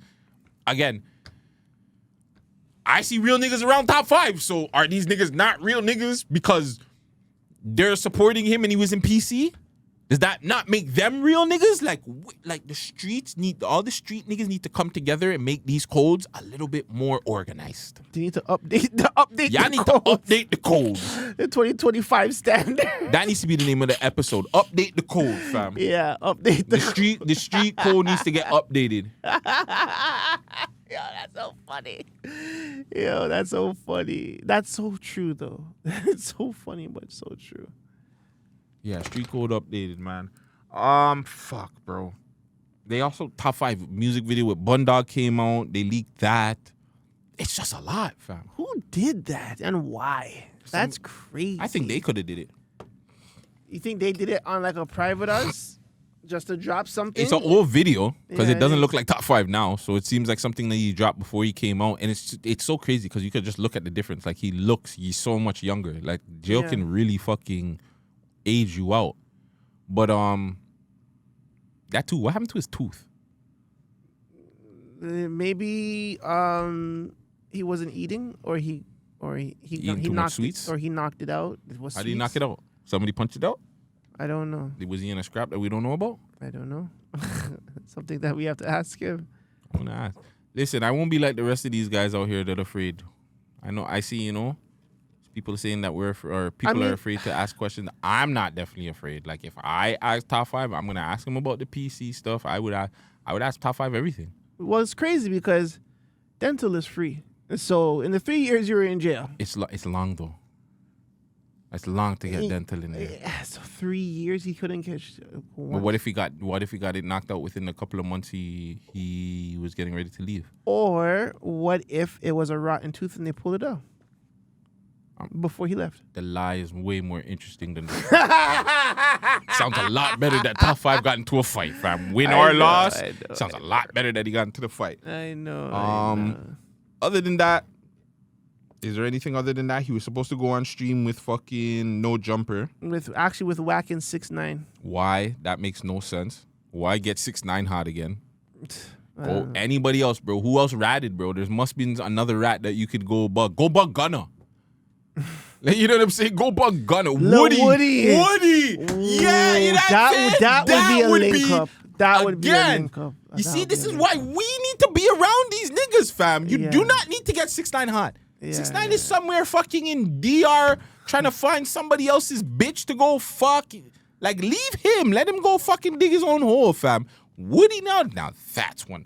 again, I see real niggas around Top 5. So are these niggas not real niggas because they're supporting him and he was in PC? Does that not make them real niggas? Like the streets need, all the street niggas need to come together and make these codes a little bit more organized. They need to update Y'all need to update the codes. The 2025 standard. That needs to be the name of the episode. Update the code, fam. Yeah, update the street code needs to get updated. Yo, that's so funny. Yo, that's so funny. That's so true though. It's so funny, but so true. Yeah, street code updated, man. Fuck, bro. They also, Top 5 music video with Bundog came out. They leaked that. It's just a lot, fam. Who did that and why? That's crazy. I think they could have did it. You think they did it on like a private us? Just to drop something? It's an old video because Yeah, it doesn't it look is. like top 5 now. So it seems like something that he dropped before he came out. And it's so crazy because you could just look at the difference. Like he's so much younger. Like jail Yeah. can really fucking age you out. But that too, what happened to his tooth? Maybe he wasn't eating, or he Eating too much knocked sweets? it, or he knocked it out. It was How did he knock sweets. it out? Somebody punched it out? I don't know. Was he in a scrap that we don't know about? I don't know. Something that we have to ask him. I'm gonna ask. Listen, I won't be like the rest of these guys out here that are afraid. I know. I see. People saying that people are afraid to ask questions. I'm not definitely afraid. Like if I ask top 5, I'm gonna ask him about the PC stuff. I would ask top 5 everything. Well, it's crazy because dental is free. So in the 3 years you were in jail. It's long though. It's long to get dental in there. Yeah, so 3 years he couldn't catch. But what if he got it knocked out within a couple of months? He was getting ready to leave. Or what if it was a rotten tooth and they pulled it out before he left? The lie is way more interesting than that. Sounds a lot better that top 5 got into a fight, fam. Win or loss. Sounds a lot better that he got into the fight. I know. Other than that, is there anything other than that? He was supposed to go on stream with fucking No Jumper. With whacking 6ix9ine. Why? That makes no sense. Why get 6ix9ine hot again? Go anybody else, bro. Who else ratted, bro? There must be another rat that you could go bug. Go bug Gunna. Like, you know what I'm saying? Go bug Gunna. Woody. Yeah, that would be a link up. That would be a link up. You see, this is why we need to be around these niggas, fam. You do not need to get 6ix9ine hot. 6ix9ine is somewhere fucking in DR trying to find somebody else's bitch to go fuck. Like, leave him. Let him go fucking dig his own hole, fam. Woody now that's one.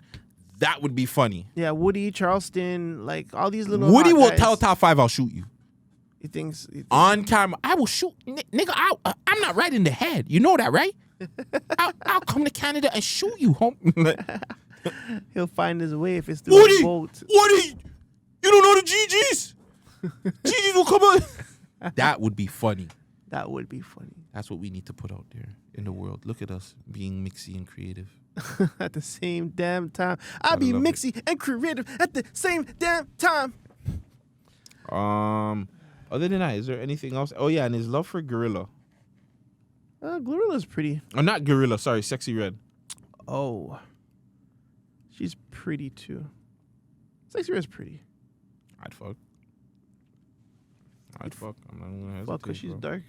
That would be funny. Yeah, Woody, Charleston, like all these little Woody hot will guys. tell top 5 I'll shoot you. He thinks on camera. I will shoot. Nigga, I'm not right in the head. You know that, right? I'll come to Canada and shoot you, home. He'll find his way if it's through Woody, a boat. Woody, you don't know the GGs. GGs will come on. That would be funny. That would be funny. That's what we need to put out there in the world. Look at us being mixy and creative. At the same damn time. I'll be mixy and creative at the same damn time. Other than that, is there anything else? Oh yeah, and his love for Gorilla. Gorilla's pretty. Oh, not Gorilla. Sorry, Sexy Red. Oh, she's pretty too. Sexy Red's pretty. I'd fuck. I'm not gonna hesitate. Fuck, cause she's dark.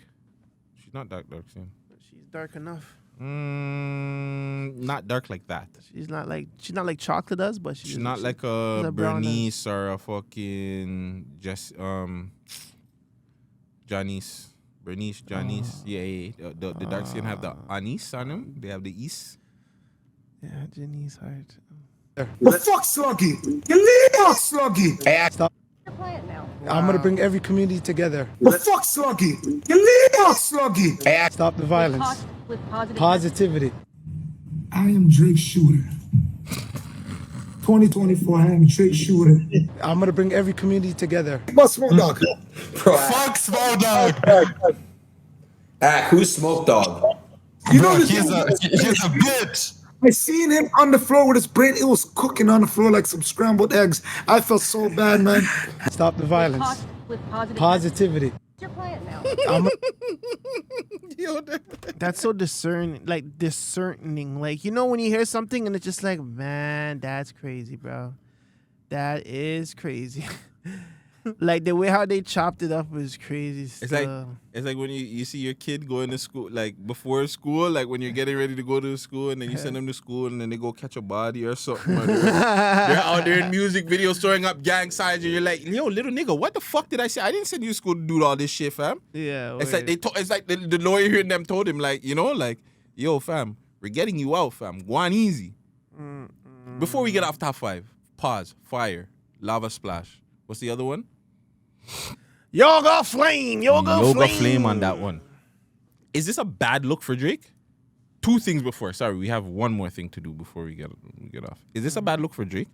She's not dark, Sam. She's dark enough. Not dark like that. She's not like Chocolate does, but she's not like a Bernice or a fucking Janice. Bernice, Janice. Yeah. The dark skin have the anise on them. They have the east. Yeah, Jenny's hard. But fuck Sluggy. You leave fuck Sluggy. Hey, stop. I'm gonna bring every community together. But fuck Sluggy. You leave fuck Sluggy. Hey, stop the violence. Positivity. I am Drake Shooter. 2024, I am Drake Shooter. I'm gonna bring every community together. But Smoke Dog. Bro, fuck Smoke Dog. Who's Smoke Dog? You know this he's a bitch. I seen him on the floor with his brain. It was cooking on the floor like some scrambled eggs. I felt so bad, man. Stop the violence. Positivity. That's so discerning. Like, you know when you hear something and it's just like, man, that's crazy, bro. That is crazy. Like the way how they chopped it up was crazy. It's like when you see your kid going to school, like before school, like when you're getting ready to go to school and then you send them to school and then they go catch a body or something. Or they're out there in music videos throwing up gang signs and you're like, yo, little nigga, what the fuck did I say? I didn't send you to school to do all this shit, fam. Yeah. It's like the lawyer hearing them told him, like, you know, like, yo, fam, we're getting you out, fam. Go on easy. Before we get off top 5, pause, fire, lava splash. What's the other one? Yoga flame on that one. Is this a bad look for Drake? 2 things before. Sorry, we have one more thing to do before we get off. Is this a bad look for Drake?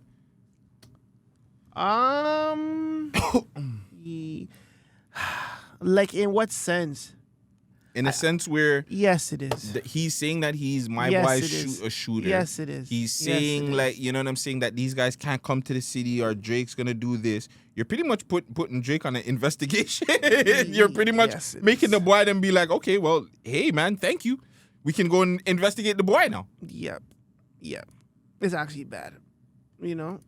Like in what sense? in a sense where yes, it is. He's saying that he's my Yes, boy it is. a shooter. Yes, it is. He's Yes, it saying is. like, you know what I'm saying, that these guys can't come to the city or Drake's gonna do this. You're pretty much putting Drake on an investigation. You're pretty much making the boy then be like, okay, well, hey man, thank you. We can go and investigate the boy now. Yep. It's actually bad. You know?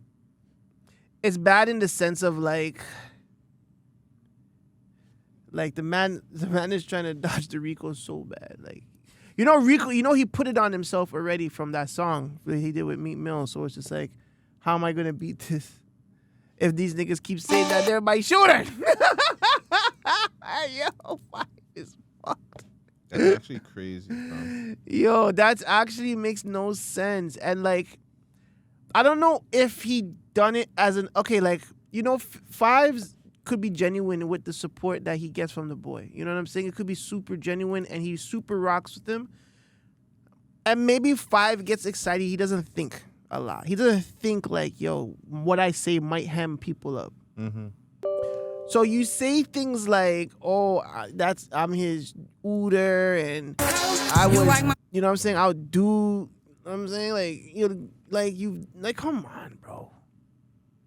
It's bad in the sense of like the man is trying to dodge the Rico so bad. Like, you know, Rico, he put it on himself already from that song that he did with Meek Mill. So it's just like, how am I gonna beat this if these niggas keep saying that they're my shooter? Yo, Five is fucked. That's actually crazy, bro. Yo, that actually makes no sense. And like, I don't know if he done it as an Fives could be genuine with the support that he gets from the boy. You know what I'm saying? It could be super genuine and he super rocks with him. And maybe Five gets excited. He doesn't think a lot. He doesn't think like, yo, what I say might hem people up. Mm-hmm. So you say things like, oh, I'm his ooter and I would, you know what I'm saying? I would do, you know what I'm saying? Like, come on, bro.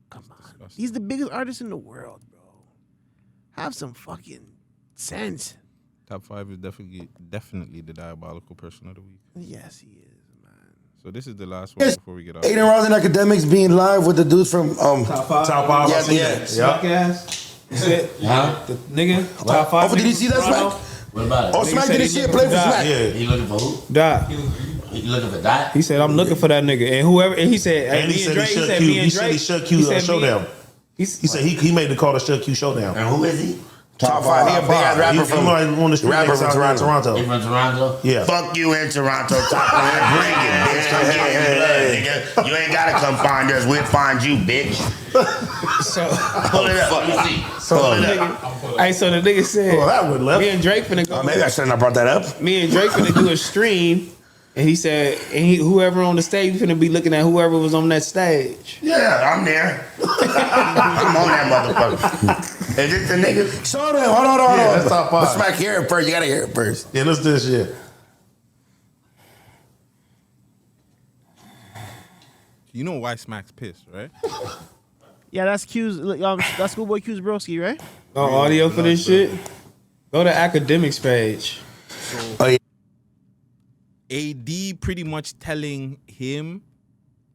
Come on. He's the biggest artist in the world, bro. Have some fucking sense. Top 5 is definitely the diabolical person of the week. Yes, he is, man. So this is the last one before we get off. Aiden Ross and Academics being live with the dudes from Top 5. Top 5. Yeah. The nigga, Top 5. Oh, did you see that, Smack? What about it? Oh, Smack didn't see it play for Smack. Yeah. You looking for who? Dot. You looking for Dot? He said, I'm looking for that nigga. And whoever, and he said, And he said he shut Q showdown. He said he made the call to shut Q showdown. And who is he? Top 5. He a big ass rapper from Toronto. He from Toronto? Yeah. Fuck you in Toronto. Top 5. Bring it, bitch. Come get your blood, nigga. You ain't gotta come find us. We'll find you, bitch. So pull it up. Let me see. Pull it up. Hey, so the nigga said, that would left. Me and Drake finna go. Maybe I shouldn't have brought that up. Me and Drake finna do a stream. And he said, whoever on the stage, we finna be looking at whoever was on that stage. Yeah, I'm there. I'm on that motherfucker. Is this the nigga? Show them. Hold on. That's Top 5. Let's Smack hear it first. You gotta hear it first. Yeah, let's do this shit. You know why Smack's pissed, right? Yeah, that's Q's. That's Schoolboy Q's broski, right? Oh, audio for this shit? Go to Academics page. AD pretty much telling him,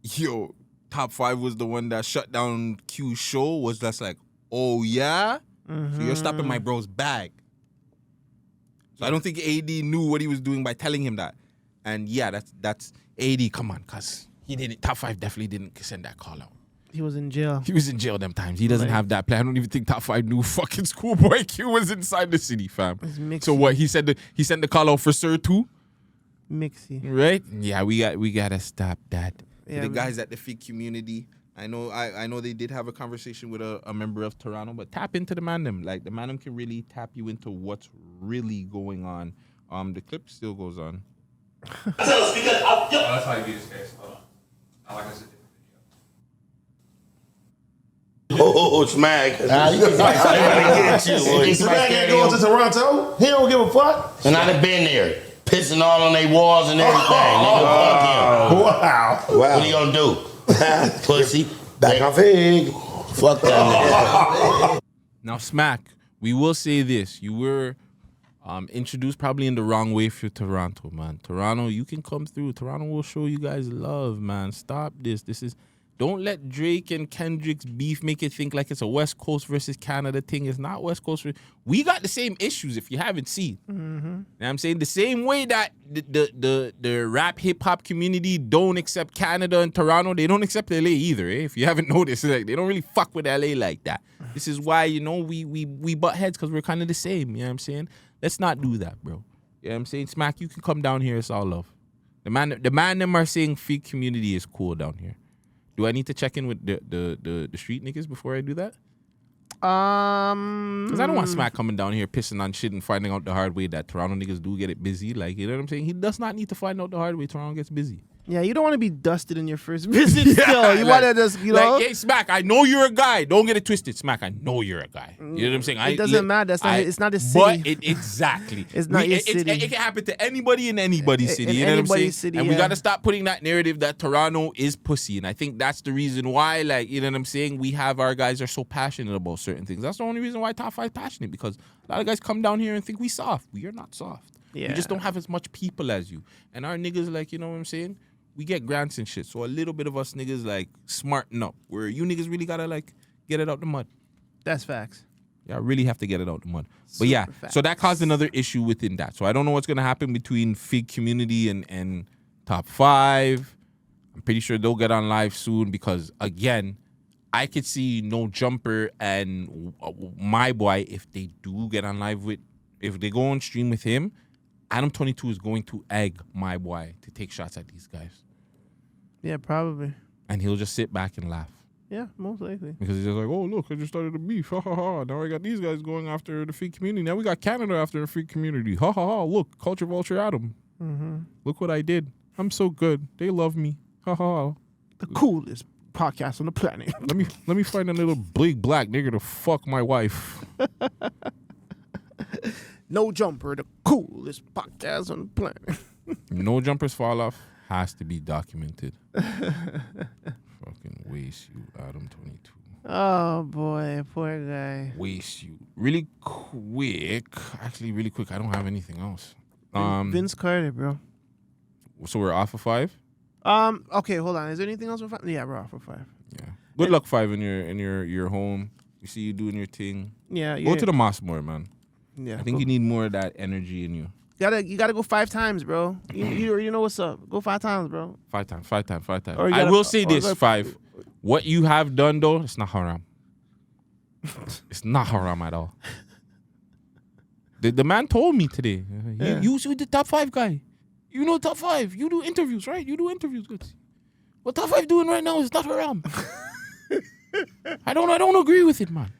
yo, Top 5 was the one that shut down Q's show, was just like, oh yeah? So you're stopping my bro's bag. So I don't think AD knew what he was doing by telling him that. And yeah, that's AD, come on, cuz he didn't, Top 5 definitely didn't send that call out. He was in jail. He was in jail them times. He doesn't have that plan. I don't even think Top 5 knew fucking Schoolboy Q was inside the city, fam. So what, he sent the call out for Sir too? Mixy. Right? Yeah, we gotta stop that. Yeah, the guys at the Fig community, I know they did have a conversation with a member of Toronto, but tap into the Man Dem. Like the Man Dem can really tap you into what's really going on. The clip still goes on. That's how you do this, guys. Hold on. I like this. Oh, Smack. You Smack ain't going to Toronto? He don't give a fuck? And I'd have been there. Pissing all on their walls and everything. Nigga, fuck him. Wow. What are you gonna do? Pussy. Back on Fig. Fuck that nigga. Now, Smack, we will say this. You were introduced probably in the wrong way for Toronto, man. Toronto, you can come through. Toronto will show you guys love, man. Stop this. Don't let Drake and Kendrick's beef make it think like it's a West Coast versus Canada thing. It's not West Coast. We got the same issues if you haven't seen. You know what I'm saying? The same way that the rap hip-hop community don't accept Canada and Toronto, they don't accept LA either, eh? If you haven't noticed, like, they don't really fuck with LA like that. This is why, we butt heads because we're kind of the same, you know what I'm saying? Let's not do that, bro. You know what I'm saying? Smack, you can come down here. It's all love. The man them are saying Fig community is cool down here. Do I need to check in with the street niggas before I do that? Because I don't want Smack coming down here pissing on shit and finding out the hard way that Toronto niggas do get it busy. Like, you know what I'm saying? He does not need to find out the hard way Toronto gets busy. Yeah, you don't want to be dusted in your first visit. Still, you want to just Like, hey, Smack, I know you're a guy. Don't get it twisted, Smack. I know you're a guy. You know what I'm saying? It doesn't matter. That's not. It's not a city. But exactly. It's not your city. It can happen to anybody in anybody's city. You know what I'm saying? City, and we got to stop putting that narrative that Toronto is pussy. And I think that's the reason why, like, you know what I'm saying? We have our guys are so passionate about certain things. That's the only reason why Top 5 passionate, because a lot of guys come down here and think we soft. We are not soft. Yeah. We just don't have as much people as you. And our niggas, like, you know what I'm saying? We get grants and shit. So a little bit of us niggas, like, smarten up. Where you niggas really gotta, like, get it out the mud. That's facts. Yeah, I really have to get it out the mud. But yeah, so that caused another issue within that. So I don't know what's gonna happen between Fig Community and Top 5. I'm pretty sure they'll get on live soon because, again, I could see No Jumper and my boy, if they do get on live with, if they go on stream with him, Adam 22 is going to egg my boy to take shots at these guys. Yeah, probably. And he'll just sit back and laugh. Yeah, most likely. Because he's just like, oh, look, I just started a beef. Ha, ha, ha. Now I got these guys going after the Fig Community. Now we got Canada after the Fig Community. Ha, ha, ha. Look, Culture Vulture Adam. Mm-hmm. Look what I did. I'm so good. They love me. Ha, ha, ha. The coolest podcast on the planet. Let me find a little big black nigga to fuck my wife. No Jumper, the coolest podcast on the planet. No Jumpers fall off has to be documented. Fucking waste you, Adam 22. Oh boy, poor guy. Waste you. Really quick. Actually, really quick. I don't have anything else. Vince Carter, bro. So we're off of 5? Okay, hold on. Is there anything else for 5? Yeah, we're off for 5. Yeah. Good luck 5 in your home. We see you doing your thing. Yeah. Go to the mosque more, man. Yeah. I think you need more of that energy in you. You gotta go 5 times, bro. You know what's up. Go 5 times, bro. 5 times. I will say this, 5. What you have done, though, it's not haram. It's not haram at all. The man told me today. Yeah. You the Top 5 guy. You know Top 5. You do interviews, right? You do interviews. Good. What Top 5 doing right now is not haram. I don't agree with it, man.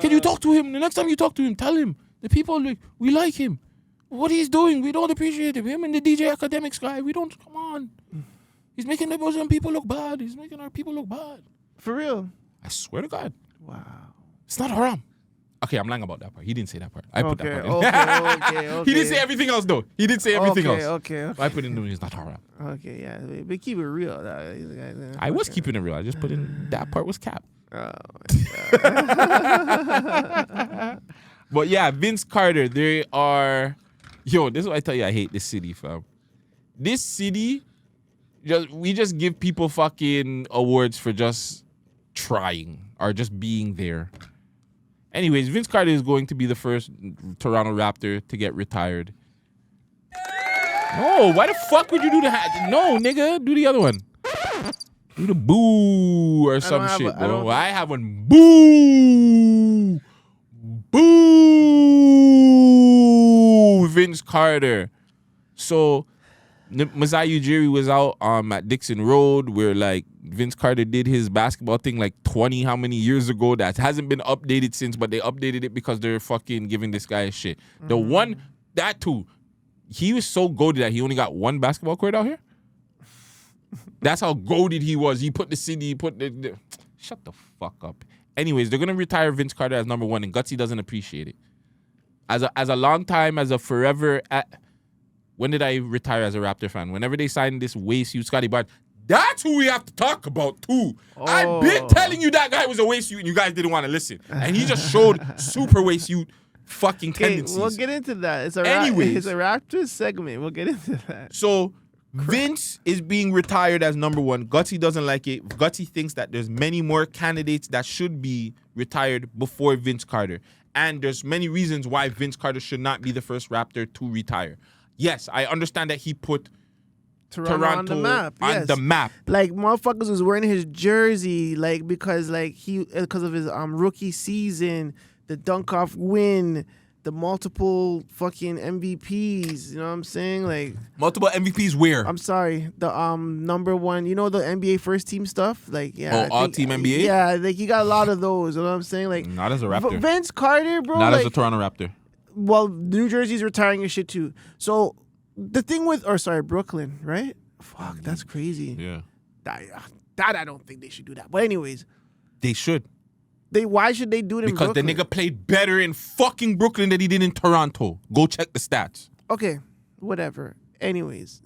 Can you talk to him? The next time you talk to him, tell him. The people, like, we like him. What he's doing, we don't appreciate him. Him and the DJ Academics guy, we don't, come on. He's making the Muslim people look bad. He's making our people look bad. For real? I swear to God. Wow. It's not haram. Okay, I'm lying about that part. He didn't say that part. I put that part in. Okay. He didn't say everything else, though. He did say everything else. Okay. I put in, it's not haram. Okay, yeah. But keep it real. I was keeping it real. I just put in, that part was cap. Oh, my God. But yeah, Vince Carter, they are... Yo, this is what I tell you, I hate this city, fam. This city, we just give people fucking awards for just trying or just being there. Anyways, Vince Carter is going to be the first Toronto Raptor to get retired. No, why the fuck would you do the hat? No, nigga, do the other one. Do the boo or some shit, bro. I have one. Boo! Boo! Vince Carter. So, Masai Ujiri was out at Dixon Road where, like, Vince Carter did his basketball thing like 20 how many years ago that hasn't been updated since, but they updated it because they're fucking giving this guy shit. The one, that too, he was so goated that he only got one basketball court out here. That's how goated he was. He put the city, shut the fuck up. Anyways, they're gonna retire Vince Carter as number 1, and Gutsy doesn't appreciate it. As a long time, as a forever. When did I retire as a Raptor fan? Whenever they signed this waste youth Scotty Barnes, that's who we have to talk about too. I've been telling you that guy was a waste youth, and you guys didn't want to listen. And he just showed super waste youth fucking tendencies. We'll get into that. It's a Raptors segment. We'll get into that. So Vince is being retired as number 1. Gutsy doesn't like it. Gutsy thinks that there's many more candidates that should be retired before Vince Carter. And there's many reasons why Vince Carter should not be the first Raptor to retire. Yes, I understand that he put Toronto on the map. On the map. Like, motherfuckers was wearing his jersey, like, because of his rookie season, the dunk-off win, the multiple fucking MVPs, you know what I'm saying? Like, multiple MVPs where? I'm sorry, the number 1, you know, the NBA first team stuff? Like, yeah. Oh, all-team NBA? Yeah, like, you got a lot of those, you know what I'm saying? Like, not as a Raptor. Vince Carter, bro. Not as a Toronto Raptor. Well, New Jersey's retiring your shit too. So, the thing with, Brooklyn, right? Fuck, that's crazy. Yeah. That I don't think they should do that. But anyways, They should. why should they do it in Because Brooklyn? the nigga played better in fucking Brooklyn than he did in Toronto. Go check the stats. Okay, whatever. Anyways,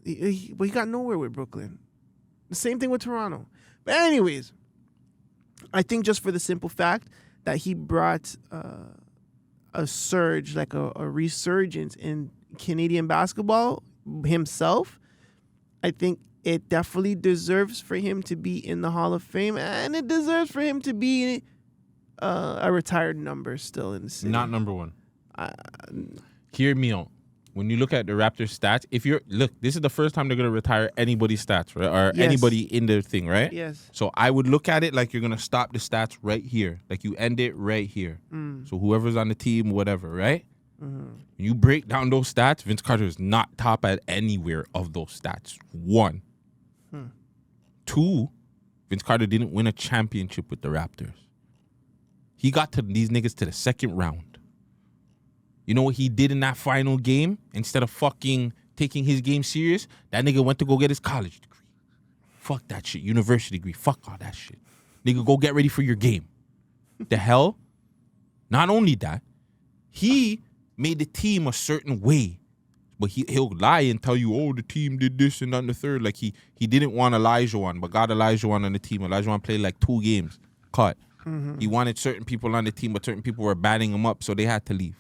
but he got nowhere with Brooklyn. The same thing with Toronto. But anyways, I think just for the simple fact that he brought a surge, like a resurgence in Canadian basketball himself, I think it definitely deserves for him to be in the Hall of Fame, and it deserves for him to be a retired number still in the city. Not number one. Hear me out. When you look at the Raptors stats, this is the first time they're gonna retire anybody's stats, right? Or Yes. anybody in their thing, right? Yes. So I would look at it like you're gonna stop the stats right here, like you end it right here. So whoever's on the team, whatever, right? When you break down those stats, Vince Carter is not top at anywhere of those stats. 1. 2, Vince Carter didn't win a championship with the Raptors. He got to these niggas to the second round. You know what he did in that final game? Instead of fucking taking his game serious, that nigga went to go get his college degree. Fuck that shit. University degree. Fuck all that shit. Nigga, go get ready for your game. The hell? Not only that, he made the team a certain way. But he'll lie and tell you, oh, the team did this and that and the third. Like he didn't want Elijah but got Elijah on the team. Elijah played like 2 games. Cut. He wanted certain people on the team, but certain people were batting him up, so they had to leave.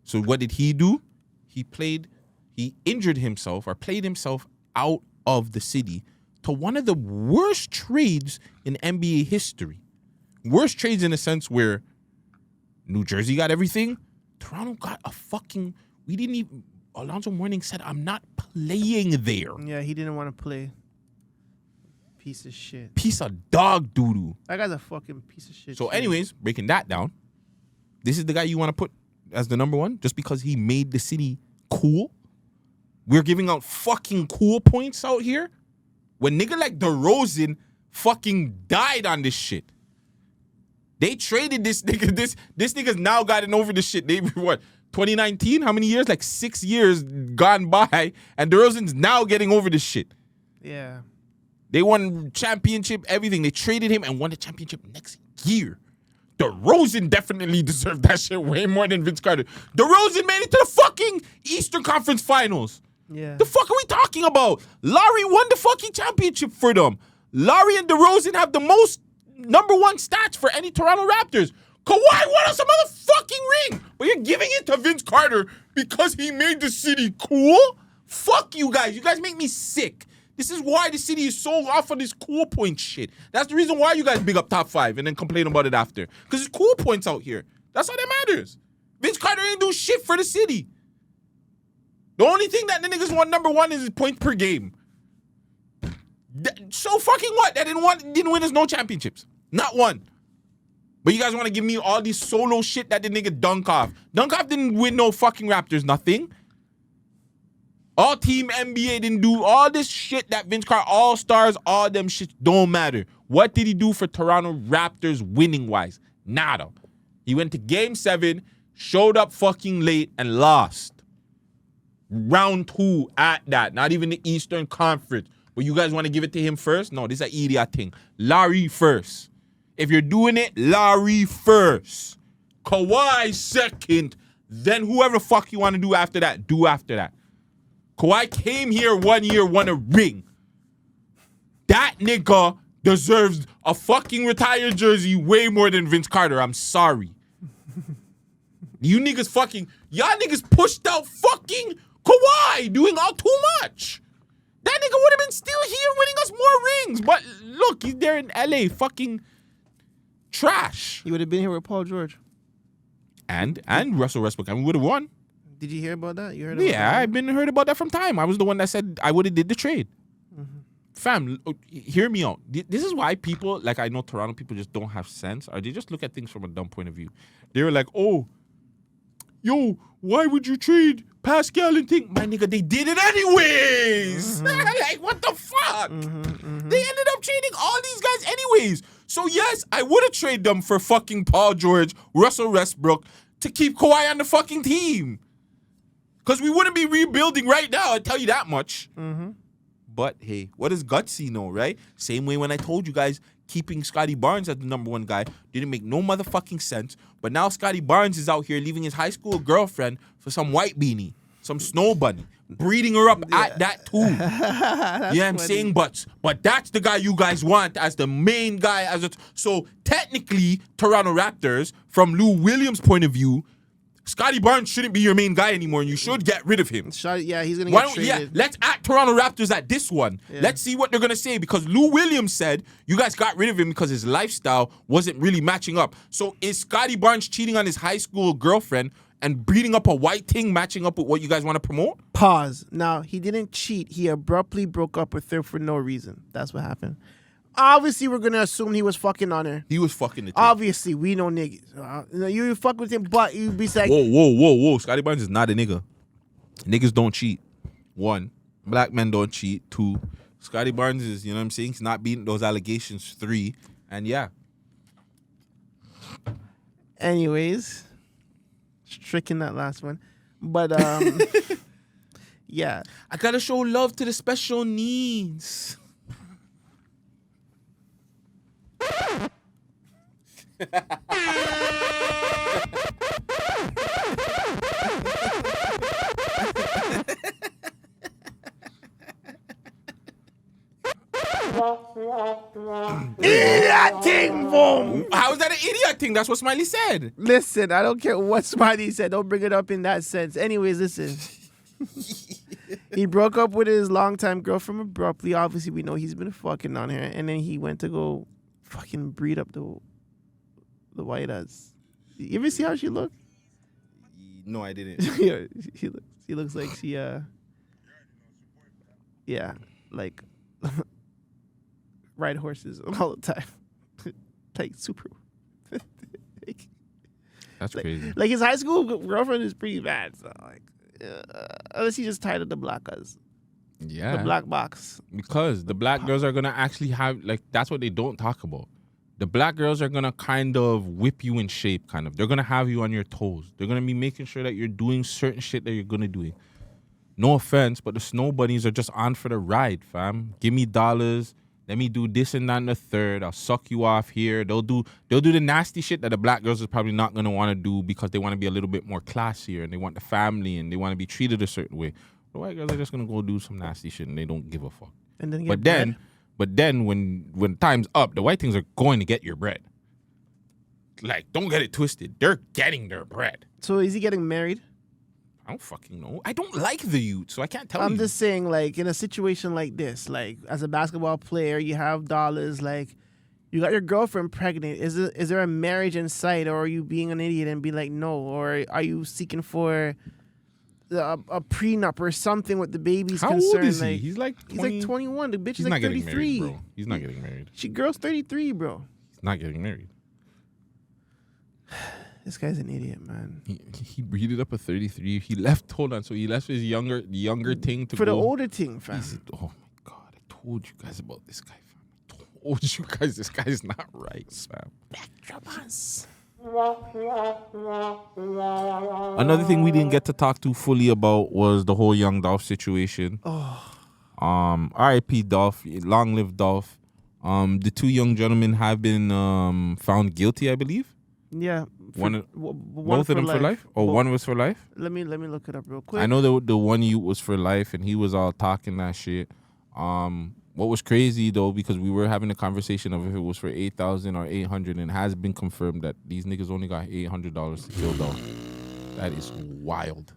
So what did he do? He injured himself or played himself out of the city to one of the worst trades in NBA history. Worst trades in a sense where New Jersey got everything. Toronto got a fucking... We didn't even... Alonzo Mourning said, I'm not playing there. Yeah, he didn't want to play. Piece of shit. Piece of dog doo-doo. That guy's a fucking piece of shit. So too. anyways, breaking that down, this is the guy you want to put as the number one just because he made the city cool? We're giving out fucking cool points out here? When nigga like DeRozan fucking died on this shit. They traded this nigga. This nigga's now gotten over this shit. They what? 2019? How many years? Like 6 years gone by, and DeRozan's now getting over this shit. Yeah. They won championship, everything. They traded him and won the championship next year. DeRozan definitely deserved that shit way more than Vince Carter. DeRozan made it to the fucking Eastern Conference Finals. Yeah. The fuck are we talking about? Larry won the fucking championship for them. Larry and DeRozan have the most number one stats for any Toronto Raptors. Kawhi won us a motherfucking ring, but you're giving it to Vince Carter because he made the city cool? Fuck you guys. You guys make me sick. This is why the city is so off on this cool point shit. That's the reason why you guys big up top 5 and then complain about it after. Because it's cool points out here. That's all that matters. Vince Carter ain't do shit for the city. The only thing that the niggas want number one is his points per game. So fucking what? That didn't win us no championships. Not one. But you guys want to give me all these solo shit that the nigga Dunk Off. Dunk Off didn't win no fucking Raptors, nothing. All team NBA didn't do all this shit that Vince Carter, all stars, all them shit don't matter. What did he do for Toronto Raptors winning wise? Nada. He went to game 7, showed up fucking late and lost. Round 2 at that. Not even the Eastern Conference. But you guys want to give it to him first? No, this is an idiot thing. Larry first. If you're doing it, Larry first. Kawhi second. Then whoever the fuck you want to do after that, do after that. Kawhi came here 1 year, won a ring. That nigga deserves a fucking retired jersey way more than Vince Carter. I'm sorry. You niggas fucking, y'all niggas pushed out fucking Kawhi doing all too much. That nigga would have been still here winning us more rings. But look, he's there in LA fucking trash. He would have been here with Paul George. And Russell Westbrook. And we would have won. Did you hear about that? You heard about Yeah, that? I've been heard about that from time. I was the one that said I would have did the trade. Fam, hear me out. This is why people, like I know Toronto people just don't have sense, or they just look at things from a dumb point of view. They were like, oh, yo, why would you trade Pascal and think, my nigga, they did it anyways. Like, what the fuck? They ended up trading all these guys anyways. So yes, I would have traded them for fucking Paul George, Russell Westbrook, to keep Kawhi on the fucking team. Because we wouldn't be rebuilding right now, I tell you that much. But hey, what does Gutsy know, right? Same way when I told you guys keeping Scotty Barnes as the #1 guy didn't make no motherfucking sense. But now Scotty Barnes is out here leaving his high school girlfriend for some white beanie, some snow bunny, breeding her up at that too. Yeah, I'm saying, but that's the guy you guys want as the main guy. So technically, Toronto Raptors, from Lou Williams' point of view, Scotty Barnes shouldn't be your main guy anymore, and you should get rid of him. He's gonna get traded. Yeah, let's at Toronto Raptors at this one. Yeah. Let's see what they're gonna say, because Lou Williams said you guys got rid of him because his lifestyle wasn't really matching up. So is Scotty Barnes cheating on his high school girlfriend and breeding up a white thing matching up with what you guys want to promote? Pause. Now, he didn't cheat. He abruptly broke up with her for no reason. That's what happened. Obviously, we're gonna assume he was fucking on her. He was fucking the chick. Obviously, we know niggas. You fuck with him, but you be like, whoa. Scotty Barnes is not a nigga. Niggas don't cheat. 1, black men don't cheat. 2, Scotty Barnes is, you know what I'm saying? He's not beating those allegations. 3, and yeah. Anyways, tricking that last one, but yeah, I gotta show love to the special needs. Idiot thing, boom. How is that an idiot thing? That's what Smiley said. Listen, I don't care what Smiley said. Don't bring it up in that sense. Anyways, listen. He broke up with his longtime girlfriend abruptly. Obviously, we know he's been fucking on her, and then he went to go fucking breed up the white ass. You ever see how she look? No, I didn't. She looks like she like ride horses all the time. Like super. That's crazy. Like his high school girlfriend is pretty bad. So like, unless he just tied up the blockers. Yeah. The black box. Because the black girls are gonna actually have, like, that's what they don't talk about. The black girls are gonna kind of whip you in shape, kind of. They're gonna have you on your toes. They're gonna be making sure that you're doing certain shit that you're gonna do. No offense, but the snow bunnies are just on for the ride, fam. Give me dollars. Let me do this and that and the third. I'll suck you off here. They'll do the nasty shit that the black girls are probably not gonna want to do because they want to be a little bit more classier and they want the family and they want to be treated a certain way. The white girls are just gonna go do some nasty shit and they don't give a fuck. And then But then when time's up, the white things are going to get your bread. Like, don't get it twisted. They're getting their bread. So is he getting married? I don't fucking know. I don't like the youth, so I can't tell you. I'm just saying, like, in a situation like this, like, as a basketball player, you have dollars, like, you got your girlfriend pregnant. Is there a marriage in sight, or are you being an idiot and be like, no? Or are you seeking for a prenup or something with the baby's How concern? old is he? Like, He's like 20. He's like 21. The bitch is He's like not 33. getting married, bro. He's not getting married. Girl's 33, bro. He's not getting married. This guy's an idiot, man. He breeded up a 33. He left. Hold on. So he left his younger thing to for go. the older thing, fam. Oh my god! I told you guys about this guy, fam. I told you guys this guy's not right, fam. Another thing we didn't get to talk to fully about was the whole young Dolph situation. R.I.P. Dolph. Long live Dolph. The 2 young gentlemen have been found guilty, I believe. Yeah. Both of them for life? Or one was for life? Let me look it up real quick. I know the one youth was for life, and he was all talking that shit. What was crazy, though, because we were having a conversation of if it was for $8,000 or $800, and it has been confirmed that these niggas only got $800 to kill Dolph. That is wild.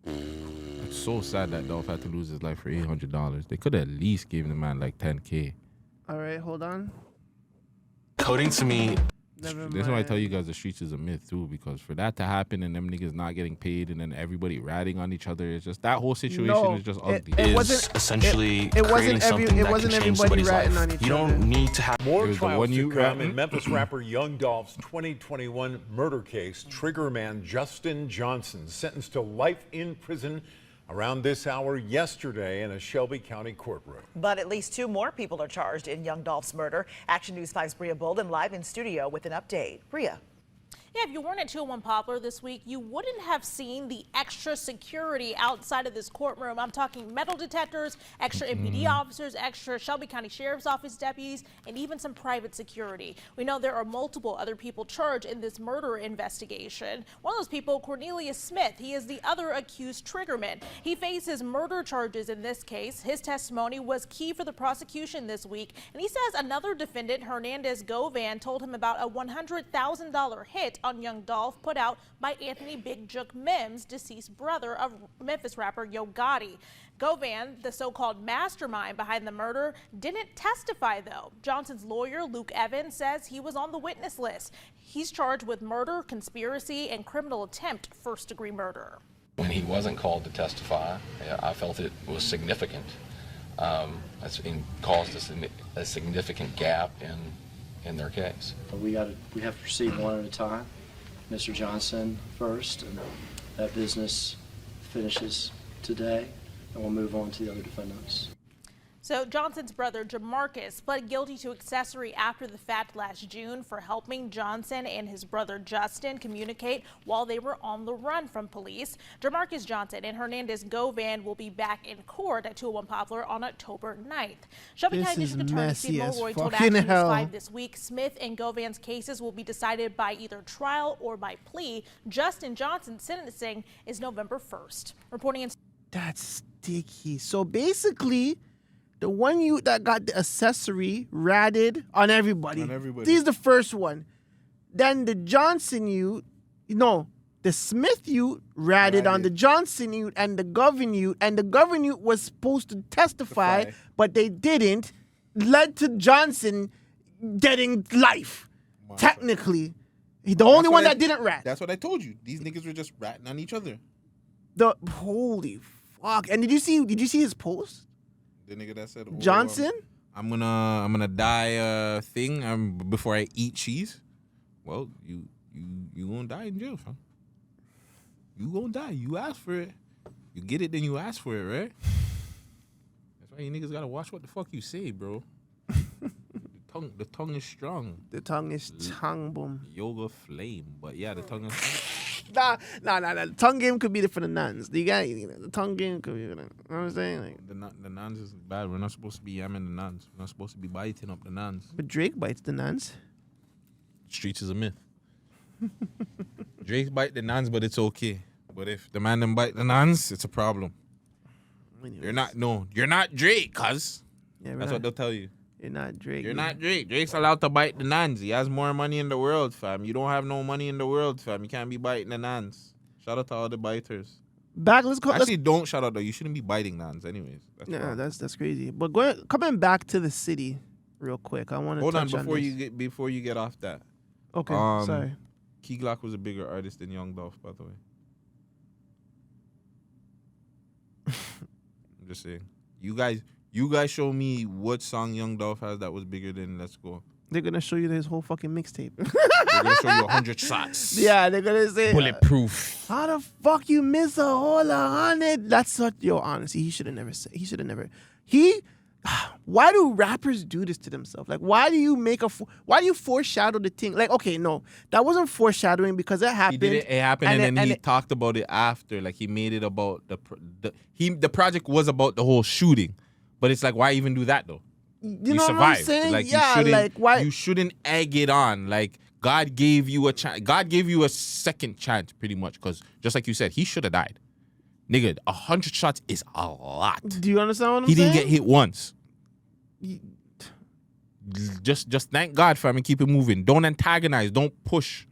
It's so sad that Dolph had to lose his life for $800. They could have at least gave the man like $10K. All right, hold on. Coding to me. Never That's why I tell you guys the streets is a myth too, because for that to happen and them niggas not getting paid and then everybody ratting on each other, it's just that whole situation is just ugly. It wasn't essentially it wasn't everybody ratting on each other. You don't need to have more There's the trials one to you come ratting? in Memphis rapper Young Dolph's 2021 murder case. Trigger man Justin Johnson sentenced to life in prison around this hour yesterday in a Shelby County courtroom. But at least 2 more people are charged in Young Dolph's murder. Action News 5's Bria Bolden live in studio with an update. Bria. Yeah, if you weren't at 201 Poplar this week, you wouldn't have seen the extra security outside of this courtroom. I'm talking metal detectors, extra MPD officers, extra Shelby County Sheriff's Office deputies, and even some private security. We know there are multiple other people charged in this murder investigation. One of those people, Cornelius Smith, he is the other accused triggerman. He faces murder charges in this case. His testimony was key for the prosecution this week, and he says another defendant, Hernandez Govan, told him about a $100,000 hit on young Dolph put out by Anthony Big Jook Mims, deceased brother of Memphis rapper Yo Gotti. Govan, the so-called mastermind behind the murder, didn't testify though. Johnson's lawyer, Luke Evans, says he was on the witness list. He's charged with murder, conspiracy, and criminal attempt first-degree murder. When he wasn't called to testify, I felt it was significant. It caused a significant gap in their case. We have to proceed one at a time. Mr. Johnson first, and that business finishes today, and we'll move on to the other defendants. So Johnson's brother, Jamarcus, pled guilty to accessory after the fact last June for helping Johnson and his brother Justin communicate while they were on the run from police. Jamarcus Johnson and Hernandez Govan will be back in court at 201 Poplar on October 9th. Shelby County District Attorney Steve Mulroy told Action News 5 this week Smith and Govan's cases will be decided by either trial or by plea. Justin Johnson's sentencing is November 1st. Reporting in... That's sticky. So basically, the one you that got the accessory ratted on everybody. This is the first one. Then the Johnson the Smith youth ratted on the Johnson youth and the Govan youth, and the Govan youth was supposed to testify, but they didn't. Led to Johnson getting life. Technically, the only one that didn't rat. That's what I told you. These niggas were just ratting on each other. Holy fuck! And did you see his post? The nigga that said Johnson? I'm gonna die thing before I eat cheese. Well, you gonna die in jail, fam. You gonna die. You asked for it. You get it, then you ask for it, right? That's why you niggas gotta watch what the fuck you say, bro. The tongue is strong. The tongue is tongue boom. Yoga flame, but yeah, the tongue is. Nah. The tongue game could be for the nuns. The tongue game could be, you know what I'm saying? Like, the nuns is bad. We're not supposed to be yamming the nuns. We're not supposed to be biting up the nuns. But Drake bites the nuns. Streets is a myth. Drake bite the nuns, but it's okay. But if the man them bite the nuns, it's a problem. You're not Drake, cuz. Yeah, that's what they'll tell you. You're not Drake. You're not Drake. Drake's allowed to bite the nuns. He has more money in the world, fam. You don't have no money in the world, fam. You can't be biting the nuns. Shout out to all the biters. Actually, don't shout out though. You shouldn't be biting nuns, anyways. That's crazy. But coming back to the city, real quick, I want to hold on before you get off that. Okay, sorry. Key Glock was a bigger artist than Young Dolph, by the way. I'm just saying. You guys show me what song Young Dolph has that was bigger than Let's Go. They're gonna show you his whole fucking mixtape. They're gonna show you 100 shots. Yeah, they're gonna say bulletproof. How the fuck you miss a whole 100? That's such honestly, he should have never said. He should have never. Why do rappers do this to themselves? Like, why do you foreshadow the thing? Like, okay, no, that wasn't foreshadowing because it happened. He did it. It happened, and then he talked about it after. Like, he made it about the project was about the whole shooting, but it's like, why even do that though? You know survived. What I'm saying? Like, yeah, like why? You shouldn't egg it on. like, God gave you a chance. God gave you a second chance, pretty much, because just like you said, he should have died. Nigga, 100 shots is a lot. Do you understand what I'm saying? saying? He didn't get hit once. Just thank God, fam, and keep it moving. Don't antagonize. Don't push.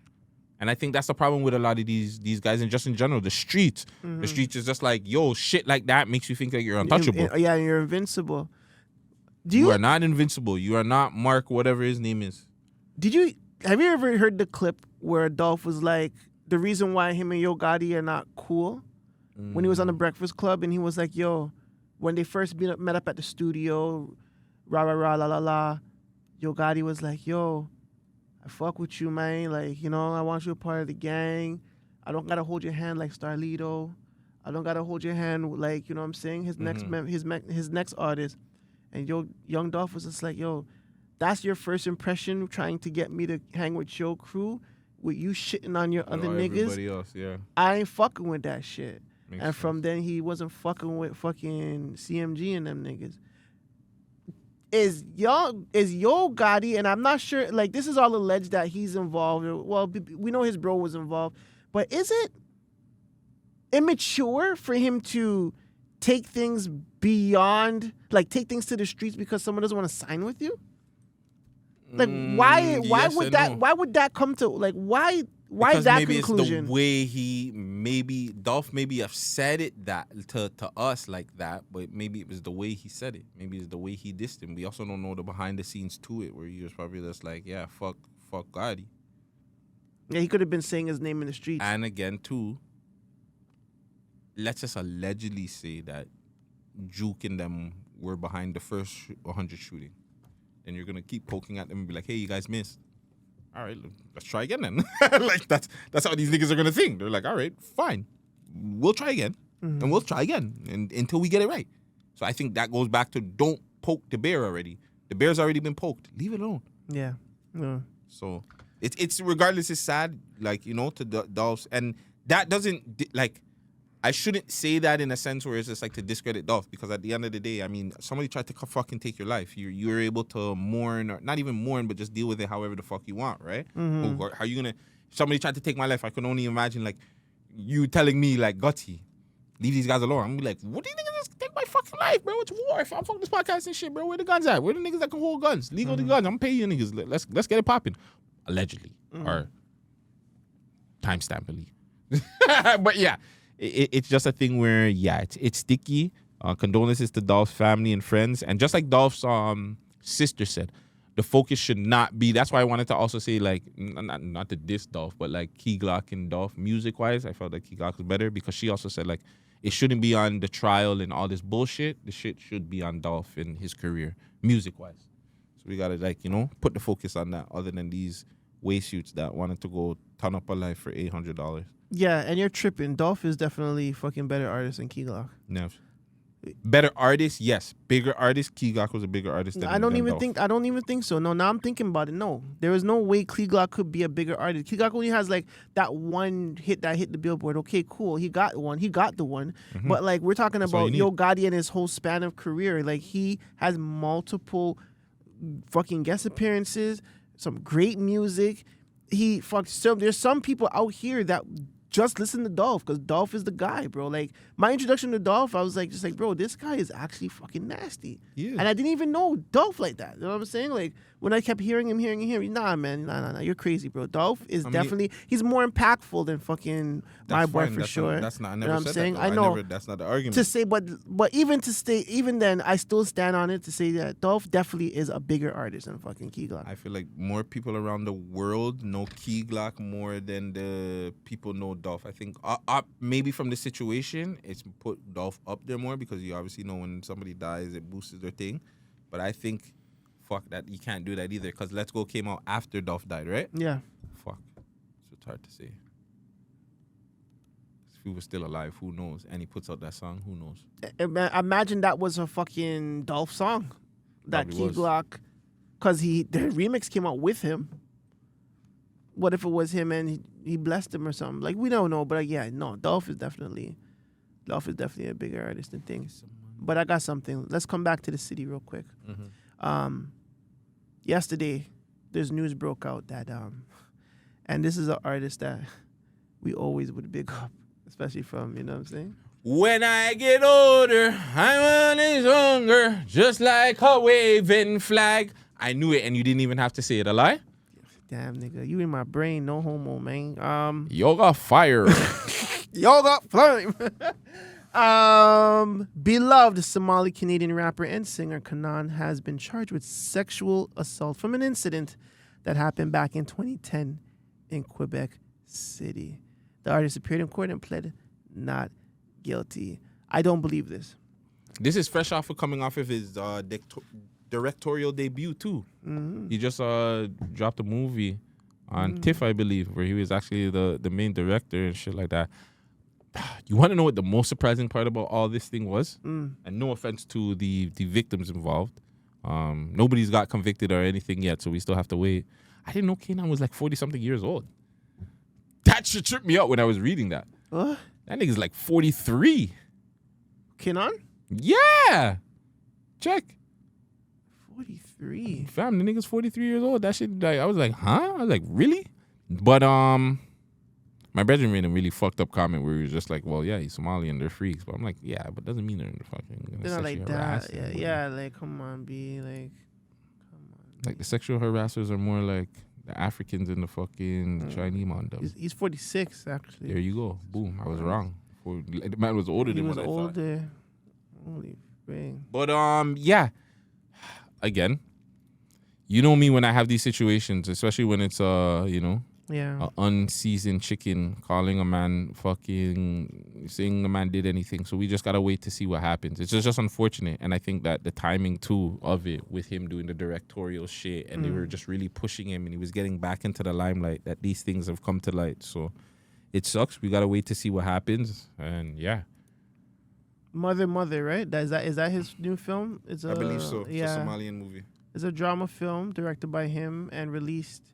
And I think that's the problem with a lot of these guys, and just in general, the streets. Mm-hmm. The streets is just like, yo, shit like that makes you think like you're untouchable. Yeah, you're invincible. You are not invincible. You are not Mark, whatever his name is. Have you ever heard the clip where Dolph was like, the reason why him and Yo Gotti are not cool? When he was on the Breakfast Club, and he was like, yo, when they first met up at the studio, rah, rah, rah, la, la, la, Yo Gotti was like, yo, I fuck with you, man. Like, you know, I want you a part of the gang. I don't got to hold your hand like Starlito. I don't got to hold your hand like, you know what I'm saying, his next artist. And Young Dolph was just like, yo, that's your first impression trying to get me to hang with your crew? with you shitting on your other Everybody niggas, else, yeah. I ain't fucking with that shit. Makes And from then he wasn't fucking with fucking CMG and them niggas. Is Yo Gotti, and I'm not sure, like, this is all alleged that he's involved. Well, we know his bro was involved, but is it immature for him to take things beyond, like, take things to the streets because someone doesn't want to sign with you? Like, why yes would and that no. why would that come to, like, why Because that maybe conclusion? it's the way Dolph maybe have said it that to us like that, but maybe it was the way he said it. Maybe it's the way he dissed him. We also don't know the behind the scenes to it, where he was probably just like, yeah, fuck Gotti. Yeah, he could have been saying his name in the streets. And again, too, let's just allegedly say that Juke and them were behind the first 100 shooting. Then you're gonna keep poking at them and be like, hey, you guys missed. All right, let's try again then. Like, that's how these niggas are gonna think. They're like, all right, fine, we'll try again, and we'll try again, and until we get it right. So I think that goes back to don't poke the bear already. The bear's already been poked. Leave it alone. Yeah. So it's regardless, it's sad, like, you know, to Dolph's, and that doesn't, like, I shouldn't say that in a sense where it's just like to discredit Dolph, because at the end of the day, I mean, somebody tried to fucking take your life. You're able to mourn, or not even mourn, but just deal with it however the fuck you want, right? Mhm. How are you gonna? If somebody tried to take my life, I can only imagine like you telling me like, Gutty, leave these guys alone. I'm gonna be like, what do you think of this? Take my fucking life, bro. It's war. If I'm fucking this podcast and shit, bro, where the guns at? Where the niggas that can hold guns? Legal the guns. I'm paying you niggas. Let's get it popping. Allegedly, or timestampily. But yeah. It's just a thing where, yeah, it's sticky. Condolences to Dolph's family and friends. And just like Dolph's sister said, the focus should not be. That's why I wanted to also say, like, not to diss Dolph, but like Key Glock and Dolph music-wise, I felt like Key Glock was better, because she also said, like, it shouldn't be on the trial and all this bullshit. The shit should be on Dolph and his career, music-wise. So we got to, like, you know, put the focus on that, other than these waysuits that wanted to go ton up a life for $800. Yeah, and you're tripping. Dolph is definitely fucking better artist than Key Glock. No. Better artist, yes. Bigger artist, Key Glock was a bigger artist than I don't even Dolph. think so. No, now I'm thinking about it. No, there is no way Key Glock could be a bigger artist. Key Glock only has like that one hit that hit the Billboard. Okay, cool. He got one. But like, we're talking That's all about you Yo need. Gotti and his whole span of career. Like, he has multiple fucking guest appearances, some great music. There's some people out here that just listen to Dolph because Dolph is the guy, bro. Like, my introduction to Dolph, I was like, just like, bro, this guy is actually fucking nasty. Yeah. And I didn't even know Dolph like that. You know what I'm saying? Like, when I kept hearing him, nah, man, nah, you're crazy, bro. Dolph is he's more impactful than fucking my boy for sure. That's not. I You never know what I'm said saying? that. I know. That's not the argument. To say, but even then, I still stand on it to say that Dolph definitely is a bigger artist than fucking Key Glock. I feel like more people around the world know Key Glock more than the people know Dolph. I think maybe from the situation, it's put Dolph up there more, because you obviously know when somebody dies, it boosts their thing. But I think, fuck that, you can't do that either, because Let's Go came out after Dolph died, right? Yeah. Fuck. So it's hard to say. If he was still alive, who knows? And he puts out that song, who knows? Imagine that was a fucking Dolph song. That Probably Key was. Glock, because the remix came out with him. What if it was him and he blessed him or something? Like, we don't know, but yeah, no, Dolph is definitely a bigger artist than things. But I got something. Let's come back to the city real quick. Yesterday, there's news broke out that and this is an artist that we always would big up, especially from, you know what I'm saying? When I get older, I want it younger, just like a waving flag. I knew it, and you didn't even have to say it. A lie? Damn, nigga, you in my brain, no homo, man. Yoga fire. Yoga flame. Beloved Somali Canadian rapper and singer Kanan has been charged with sexual assault from an incident that happened back in 2010 in Quebec City. The artist appeared in court and pled not guilty. I don't believe this. This is fresh off of coming off of his directorial debut too. He just dropped a movie on TIFF, I believe, where he was actually the main director and shit like that. You want to know what the most surprising part about all this thing was? And no offense to the victims involved. Nobody's got convicted or anything yet, so we still have to wait. I didn't know Kanan was like 40-something years old. That shit tripped me out when I was reading that. What? That nigga's like 43. Kenan? Yeah. Check. 43. Fam, the nigga's 43 years old. That shit, like, I was like, huh? I was like, really? But my brother made a really fucked up comment where he was just like, well, yeah, he's Somali and they're freaks. But I'm like, yeah, but doesn't mean they're fucking They're not like sexually that. harassing. Yeah, like, come on, B. Like, the sexual harassers are more like the Africans in the fucking Chinese man dem. He's 46, actually. There you go. Boom. I was wrong. The man was older than what I thought. He was older. Holy thing. But yeah. Again, you know me when I have these situations, especially when it's Yeah. a unseasoned chicken calling a man fucking saying a man did anything. So we just gotta wait to see what happens. It's just unfortunate, and I think that the timing too of it with him doing the directorial shit, and they were just really pushing him, and he was getting back into the limelight. That these things have come to light. So it sucks. We gotta wait to see what happens, and yeah. Mother, right? Is that his new film? It's I believe so. Yeah. It's a Somalian movie. It's a drama film directed by him and released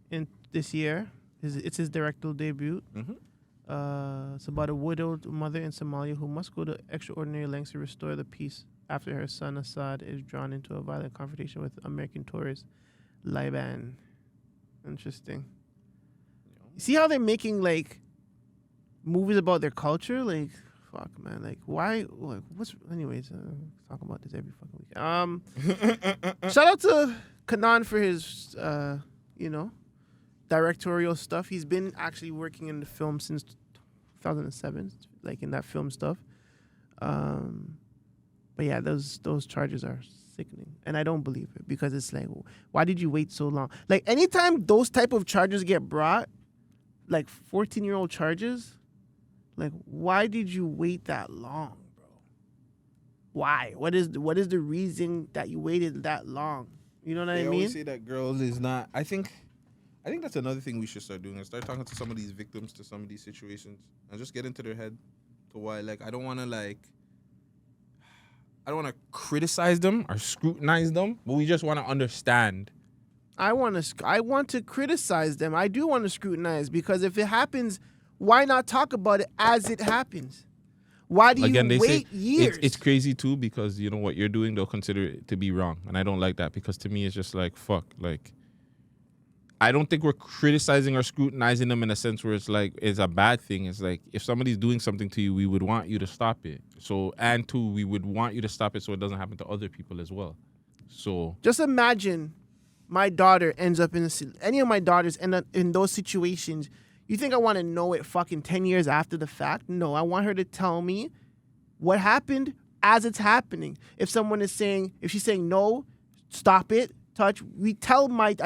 in this year. It's his directorial debut. It's about a widowed mother in Somalia who must go to extraordinary lengths to restore the peace after her son Assad is drawn into a violent confrontation with American tourist Liban. Interesting. See how they're making like movies about their culture? Like, fuck, man. Like, why? Like, anyways, talk about this every fucking week. Shout out to Kenan for his, directorial stuff. He's been actually working in the film since 2007, like in that film stuff. But yeah, those charges are sickening, and I don't believe it because it's like, why did you wait so long? Like, anytime those type of charges get brought, like 14-year-old charges, like, why did you wait that long, bro? Why? What is the reason that you waited that long? You know what I mean? They always say that girl is not. I think that's another thing we should start doing. Is start talking to some of these victims to some of these situations and just get into their head to why. Like, I don't want to criticize them or scrutinize them, but we just want to understand. I want to criticize them. I do want to scrutinize because if it happens, why not talk about it as it happens? Why do you wait years? It's crazy too because you know what you're doing, they'll consider it to be wrong, and I don't like that because to me it's just like fuck. Like, I don't think we're criticizing or scrutinizing them in a sense where it's like it's a bad thing. It's like if somebody's doing something to you, we would want you to stop it. So, and two, we would want you to stop it so it doesn't happen to other people as well. So just imagine my daughter ends up any of my daughters end up in those situations. You think I want to know it fucking 10 years after the fact? No, I want her to tell me what happened as it's happening. If she's saying no, stop it, touch. I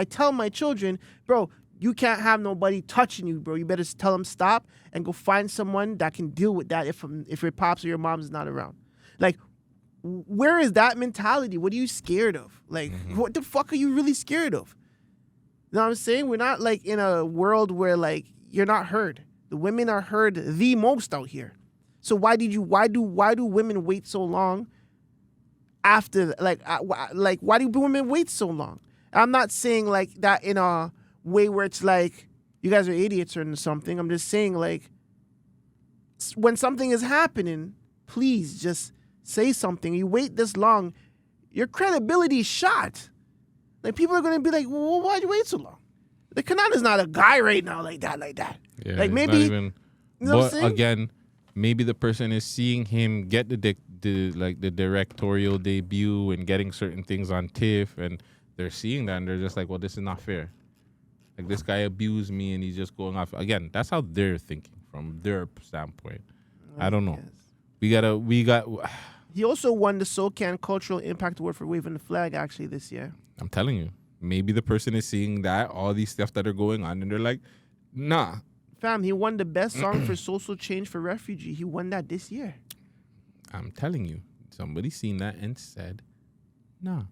tell my children, bro, you can't have nobody touching you, bro. You better tell them stop and go find someone that can deal with that if your pops or your mom's not around. Like, where is that mentality? What are you scared of? Like, what the fuck are you really scared of? You know what I'm saying? We're not like in a world where like you're not heard. The women are heard the most out here. So why do women wait so long after why do women wait so long? I'm not saying like that in a way where it's like you guys are idiots or something. I'm just saying like when something is happening, please just say something. You wait this long, your credibility is shot. Like, people are going to be like, well, why'd you wait so long? Like, Kenan is not a guy right now like that. Yeah, like, maybe, not even, you know what I'm but saying? again, maybe the person is seeing him get the directorial debut and getting certain things on TIFF, and they're seeing that, and they're just like, well, this is not fair. Like, this guy abused me, and he's just going off. Again, that's how they're thinking from their standpoint. I don't know. We got... He also won the SOCAN Cultural Impact Award for waving the flag, actually, this year. I'm telling you, maybe the person is seeing that, all these stuff that are going on, and they're like, nah. Fam, he won the best song for social change for refugee. He won that this year. I'm telling you, somebody seen that and said, nah.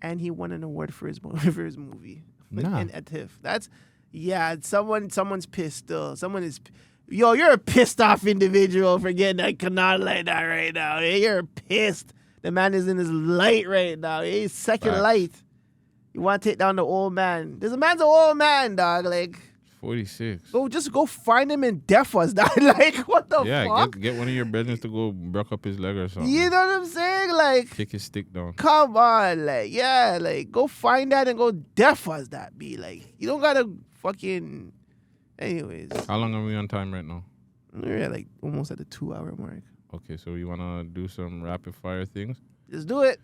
And he won an award for his movie. Nah. At TIFF. Someone's pissed still. Yo, you're a pissed off individual for getting that Kenan like that right now. You're pissed. The man is in his light right now. He's second light. You want to take down the old man. This man's an old man, dog. Like, 46. Just go find him and deaf us. Like, what the Yeah, fuck? get one of your brethren to go broke up his leg or something. You know what I'm saying? Like, Kick his stick down. come on, like, yeah, like, go find that and go deaf us that. Be like, you don't gotta fucking. Anyways, How long are we on time right now? we're at like almost at the 2-hour mark. Okay, so you wanna do some rapid fire things? Let's do it.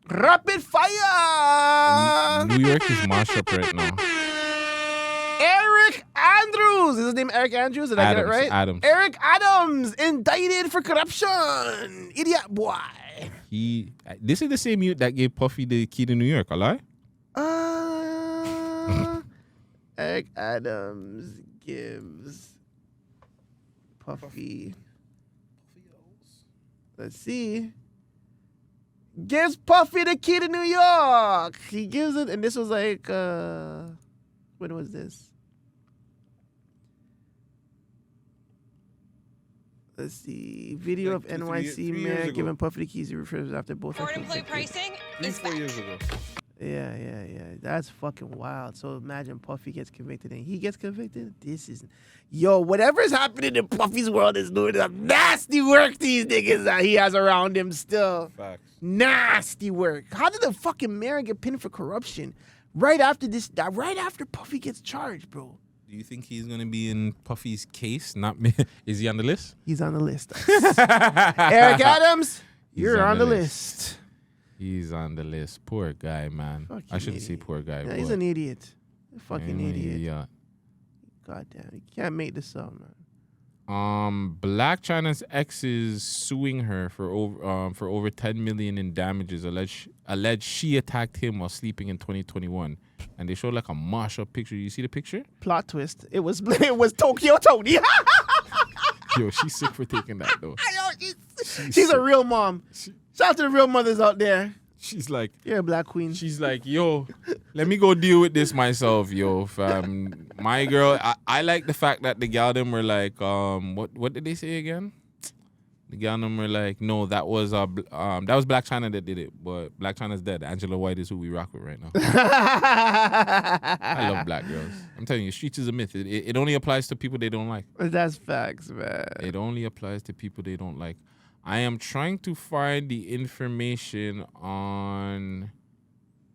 Rapid fire. New York is mashed up right now. Eric Andrews. Is his name Eric Andrews? Did I get it right? Adams. Eric Adams indicted for corruption. Idiot boy. This is the same youth that gave Puffy the key to New York, a lie? Eric Adams gives Puffy. Let's see. Gives Puffy the key to New York. He gives it, and this was like, when was this? Let's see. Video of NYC mayor giving Puffy the keys. He refers after both. Forward employee pricing is 4 years ago. Yeah. That's fucking wild. So imagine Puffy gets convicted and he gets convicted. This is, whatever's happening in Puffy's world is doing some nasty work. These niggas that he has around him still. Facts. Nasty work. How did the fucking mayor get pinned for corruption right after this? Right after Puffy gets charged, bro. Do you think he's gonna be in Puffy's case? Not me. Is he on the list? He's on the list. Eric Adams, you're on the list. He's on the list. Poor guy, man. Fucking I shouldn't idiot. say poor guy. Yeah, he's an idiot. A fucking idiot. Yeah. God damn, you can't make this up, man. Black China's ex is suing her for over 10 million in damages. Alleged she attacked him while sleeping in 2021, and they showed like a mash up picture. You see the picture? Plot twist. It was Tokyo Tony. Yo, she's sick for taking that though. She's a real mom. Shout out to the real mothers out there. She's like, you're a black queen. She's like, yo, let me go deal with this myself, yo, fam. My girl, I like the fact that the gal them were like, what did they say again? The gal them were like, no, that was Black China that did it, but Black China's dead. Angela White is who we rock with right now. I love black girls. I'm telling you, streets is a myth. It only applies to people they don't like. That's facts, man. It only applies to people they don't like. I am trying to find the information on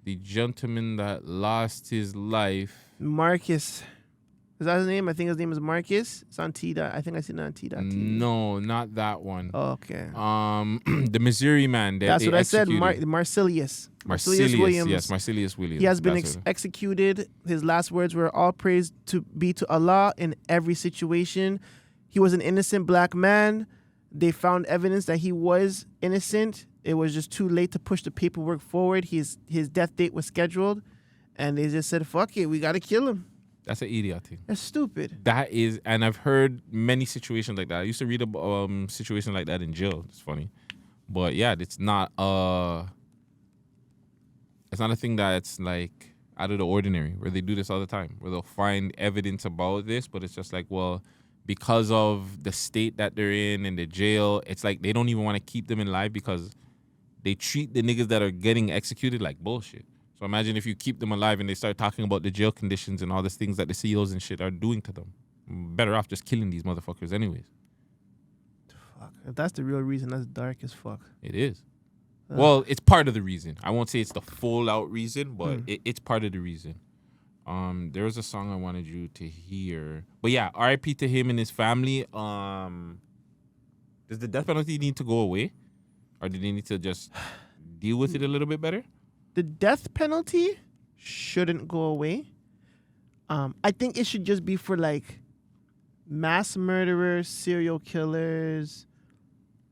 the gentleman that lost his life. Marcus. Is that his name? I think his name is Marcus. It's on T. I think I seen it on T.TV. No, not that one. Oh, okay. The Missouri man. That's what I said. Marsilius Williams. Yes, Marsilius Williams. He has been executed. His last words were, "All praise to be to Allah in every situation." He was an innocent black man. They found evidence that he was innocent. It was just too late to push the paperwork forward. His death date was scheduled, and they just said, "Fuck it, we got to kill him." That's an idiot thing. That's stupid. That is, and I've heard many situations like that. I used to read a situation like that in jail. It's funny, but yeah, it's not a thing that's like out of the ordinary. Where they do this all the time, where they'll find evidence about this, but it's just like, well, because of the state that they're in and the jail, it's like they don't even want to keep them in life because they treat the niggas that are getting executed like bullshit. So imagine if you keep them alive and they start talking about the jail conditions and all these things that the CEOs and shit are doing to them. Better off just killing these motherfuckers anyways. Fuck. If that's the real reason, that's dark as fuck. It is. Well, it's part of the reason. I won't say it's the full out reason, but it's part of the reason. There was a song I wanted you to hear. But yeah, RIP to him and his family. Does the death penalty need to go away? Or do they need to just deal with it a little bit better? The death penalty shouldn't go away. I think it should just be for like mass murderers, serial killers,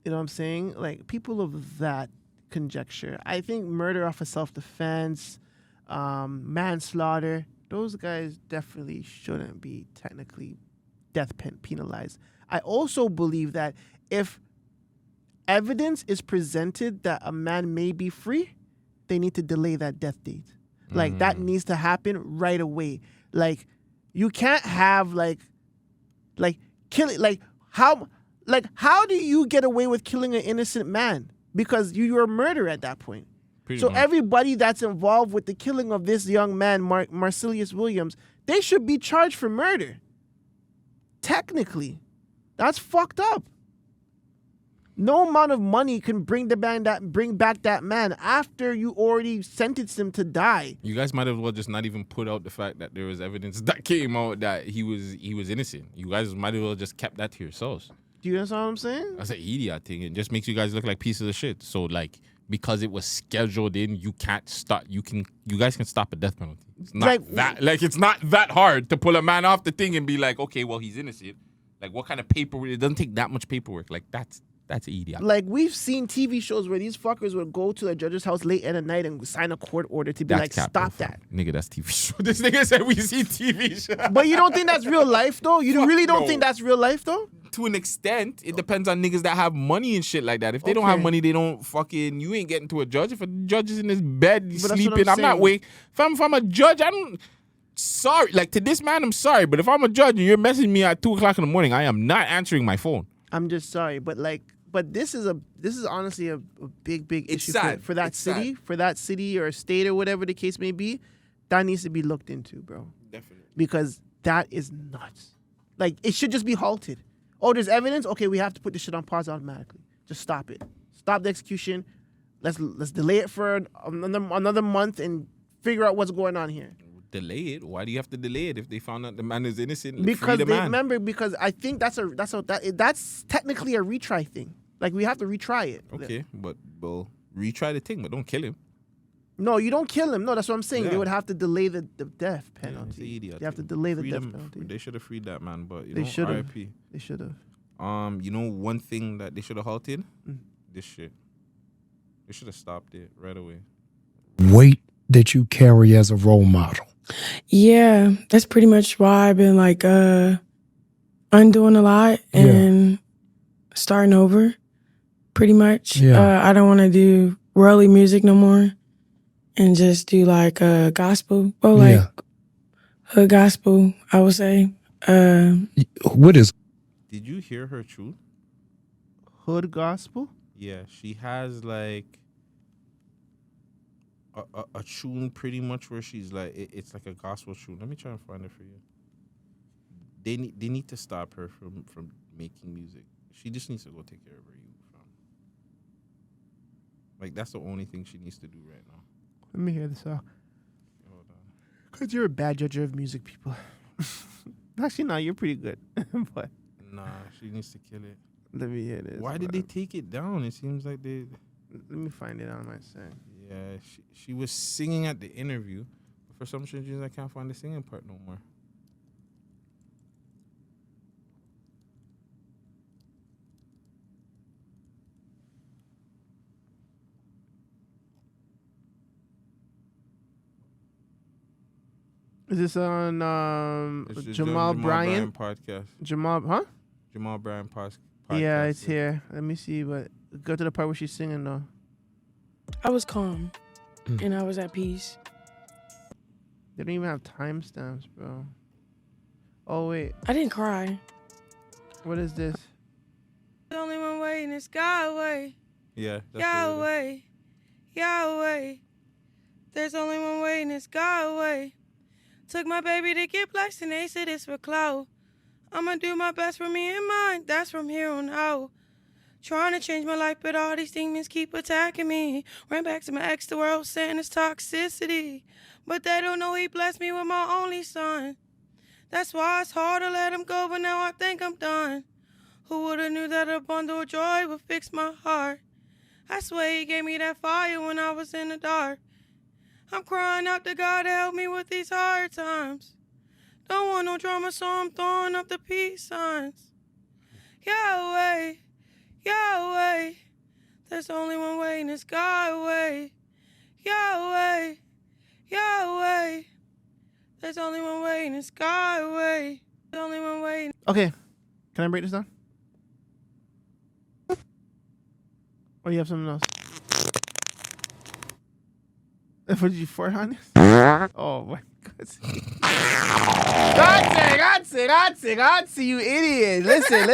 you know what I'm saying? Like people of that conjecture. I think murder off of self-defense, manslaughter, those guys definitely shouldn't be technically death penalized. I also believe that if evidence is presented that a man may be free, they need to delay that death date. Like that needs to happen right away. Like you can't have like killing how do you get away with killing an innocent man? Because you're a murderer at that point. So everybody that's involved with the killing of this young man, Marcellus Williams, they should be charged for murder. Technically. That's fucked up. No amount of money can bring back that man after you already sentenced him to die. You guys might as well just not even put out the fact that there was evidence that came out that he was innocent. You guys might as well just kept that to yourselves. Do you understand what I'm saying? That's an idiot thing. It just makes you guys look like pieces of shit. So like, because it was scheduled in, you can't stop. You guys can stop a death penalty. It's not it's not that hard to pull a man off the thing and be like, okay, well, he's innocent. Like, what kind of paperwork? It doesn't take that much paperwork. Like, that's idiot. Like, we've seen TV shows where these fuckers would go to a judge's house late at night and sign a court order to be like, stop that. Nigga, that's TV show. This nigga said we see TV show. But you don't think that's real life, though? You really don't think that's real life, though? To an extent. It depends on niggas that have money and shit like that. If they don't have money, they don't fucking... You ain't getting to a judge. If a judge is in his bed sleeping, I'm not waiting. If I'm a judge, I don't... Sorry. Like, to this man, I'm sorry. But if I'm a judge and you're messaging me at 2 o'clock in the morning, I am not answering my phone. I'm just sorry. But, like... But this is honestly a big issue for that city, for that city or state or whatever the case may be. That needs to be looked into, bro. Definitely. Because that is nuts. Like, it should just be halted. Oh, there's evidence? Okay, we have to put this shit on pause automatically. Just stop it. Stop the execution. Let's delay it for another month and figure out what's going on here. Delay it? Why do you have to delay it if they found out the man is innocent? Because because I think that's technically a retry thing. Like, we have to retry it. Okay, but well, retry the thing, but don't kill him. No, you don't kill him. No, that's what I'm saying. Yeah. They would have to delay the death penalty. Yeah, they have to delay the death penalty. They should have freed that man, but they should have. RIP. They should have. You know one thing that they should have halted? This shit. They should have stopped it right away. Weight that you carry as a role model. Yeah, that's pretty much why I've been like undoing a lot and starting over. Pretty much. Yeah. I don't want to do worldly music no more, and just do like gospel. Well, like hood gospel, I would say. What is? Did you hear her truth? Hood gospel? Yeah, she has like a tune pretty much where she's like, it's like a gospel tune. Let me try and find it for you. They need to stop her from making music. She just needs to go take care of her youth. Like, that's the only thing she needs to do right now. Let me hear this song. Hold on. Because you're a bad judge of music, people. Actually, no, you're pretty good. But nah, she needs to kill it. Let me hear this. Why did they take it down? It seems like they... Let me find it on my side. Yeah, she was singing at the interview. But for some reason, I can't find the singing part no more. Is this on Jamal Bryant podcast? Jamal Bryant podcast. Yeah, it's here. Let me see, but go to the part where she's singing though. I was calm and I was at peace. They don't even have timestamps, bro. Oh wait, I didn't cry. What is this? There's only one way, and it's Yahweh. Yeah, that's Yahweh, Yahweh. There's only one way, and it's Yahweh. Took my baby to get blessed and they said it's for clout. I'ma do my best for me and mine, that's from here on out. Trying to change my life, but all these demons keep attacking me. Ran back to my ex, the world saying it's toxicity. But they don't know he blessed me with my only son. That's why it's hard to let him go, but now I think I'm done. Who would've knew that a bundle of joy would fix my heart? I swear he gave me that fire when I was in the dark. I'm crying out to God to help me with these hard times. Don't want no drama, so I'm throwing up the peace signs. Yahweh, Yahweh, there's only one way, and it's God's way. Yahweh, Yahweh, there's only one way, and it's God's way. There's only one way. Okay, can I break this down? Or do you have something else? What did you fart on this? Oh my God. Grazie, you idiot. Listen.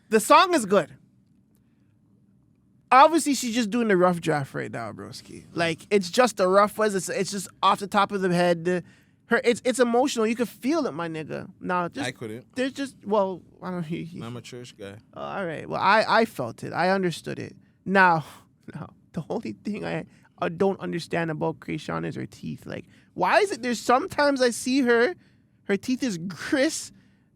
The song is good. obviously she's just doing the rough draft right now, broski. Like it's just the rough was. It's just off the top of the head. It's emotional. You could feel it, my nigga. Now, just I couldn't. There's just I don't know. I'm a church guy. All right. Well, I felt it. I understood it. Now, the only thing I don't understand about Krayshawn is her teeth. Like, why is it there's sometimes I see her teeth is crisp,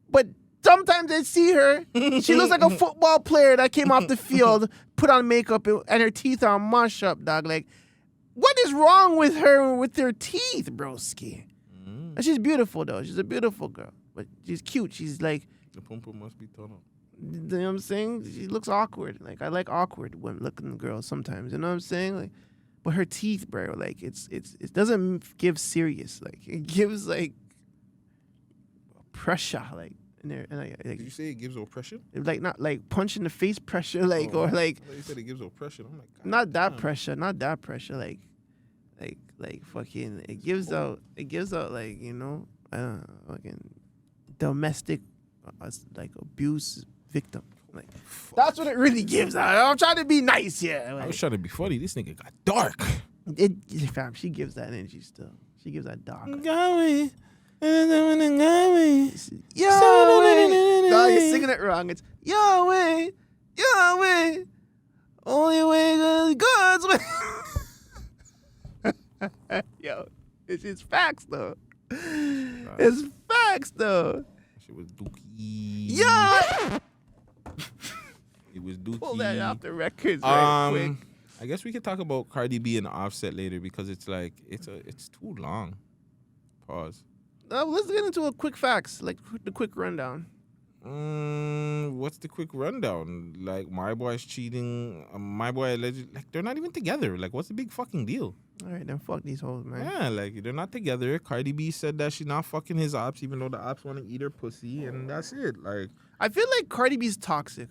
but sometimes I see her, she looks like a football player that came off the field, put on makeup, and her teeth are mush up, dog. Like, what is wrong with her teeth, broski? And she's beautiful, though. She's a beautiful girl. But she's cute. She's like... The pum-pum must be torn up. You know what I'm saying? She looks awkward. Like, I like awkward women-looking girls sometimes. You know what I'm saying? Like, but her teeth, bro, like, it doesn't give serious. Like, it gives, like, pressure, like... Did you say it gives oppression? Like not like punch in the face pressure, like or like. You said it gives oppression. I'm like, God, not that pressure, not that pressure. Like fucking. It gives out like fucking domestic like abuse victim. Like that's what it really gives out. I'm trying to be nice here. Like, I was trying to be funny. This nigga got dark. Fam, she gives that energy still. She gives that dark. Yahweh. No, you're singing it wrong. It's Yahweh, Yahweh, only way God's way. Yo, it's just facts though. It's facts though. Shit was dookie. Yeah. It was dookie. Pull that off the records right quick. I guess we could talk about Cardi B and Offset later because it's like it's too long. Pause. Let's get into a quick facts, like the quick rundown. What's the quick rundown? Like, my boy's cheating. My boy allegedly, like, they're not even together. Like, what's the big fucking deal? All right, then fuck these hoes, man. Yeah, like, they're not together. Cardi B said that she's not fucking his ops, even though the ops want to eat her pussy, and that's it. Like, I feel like Cardi B's toxic.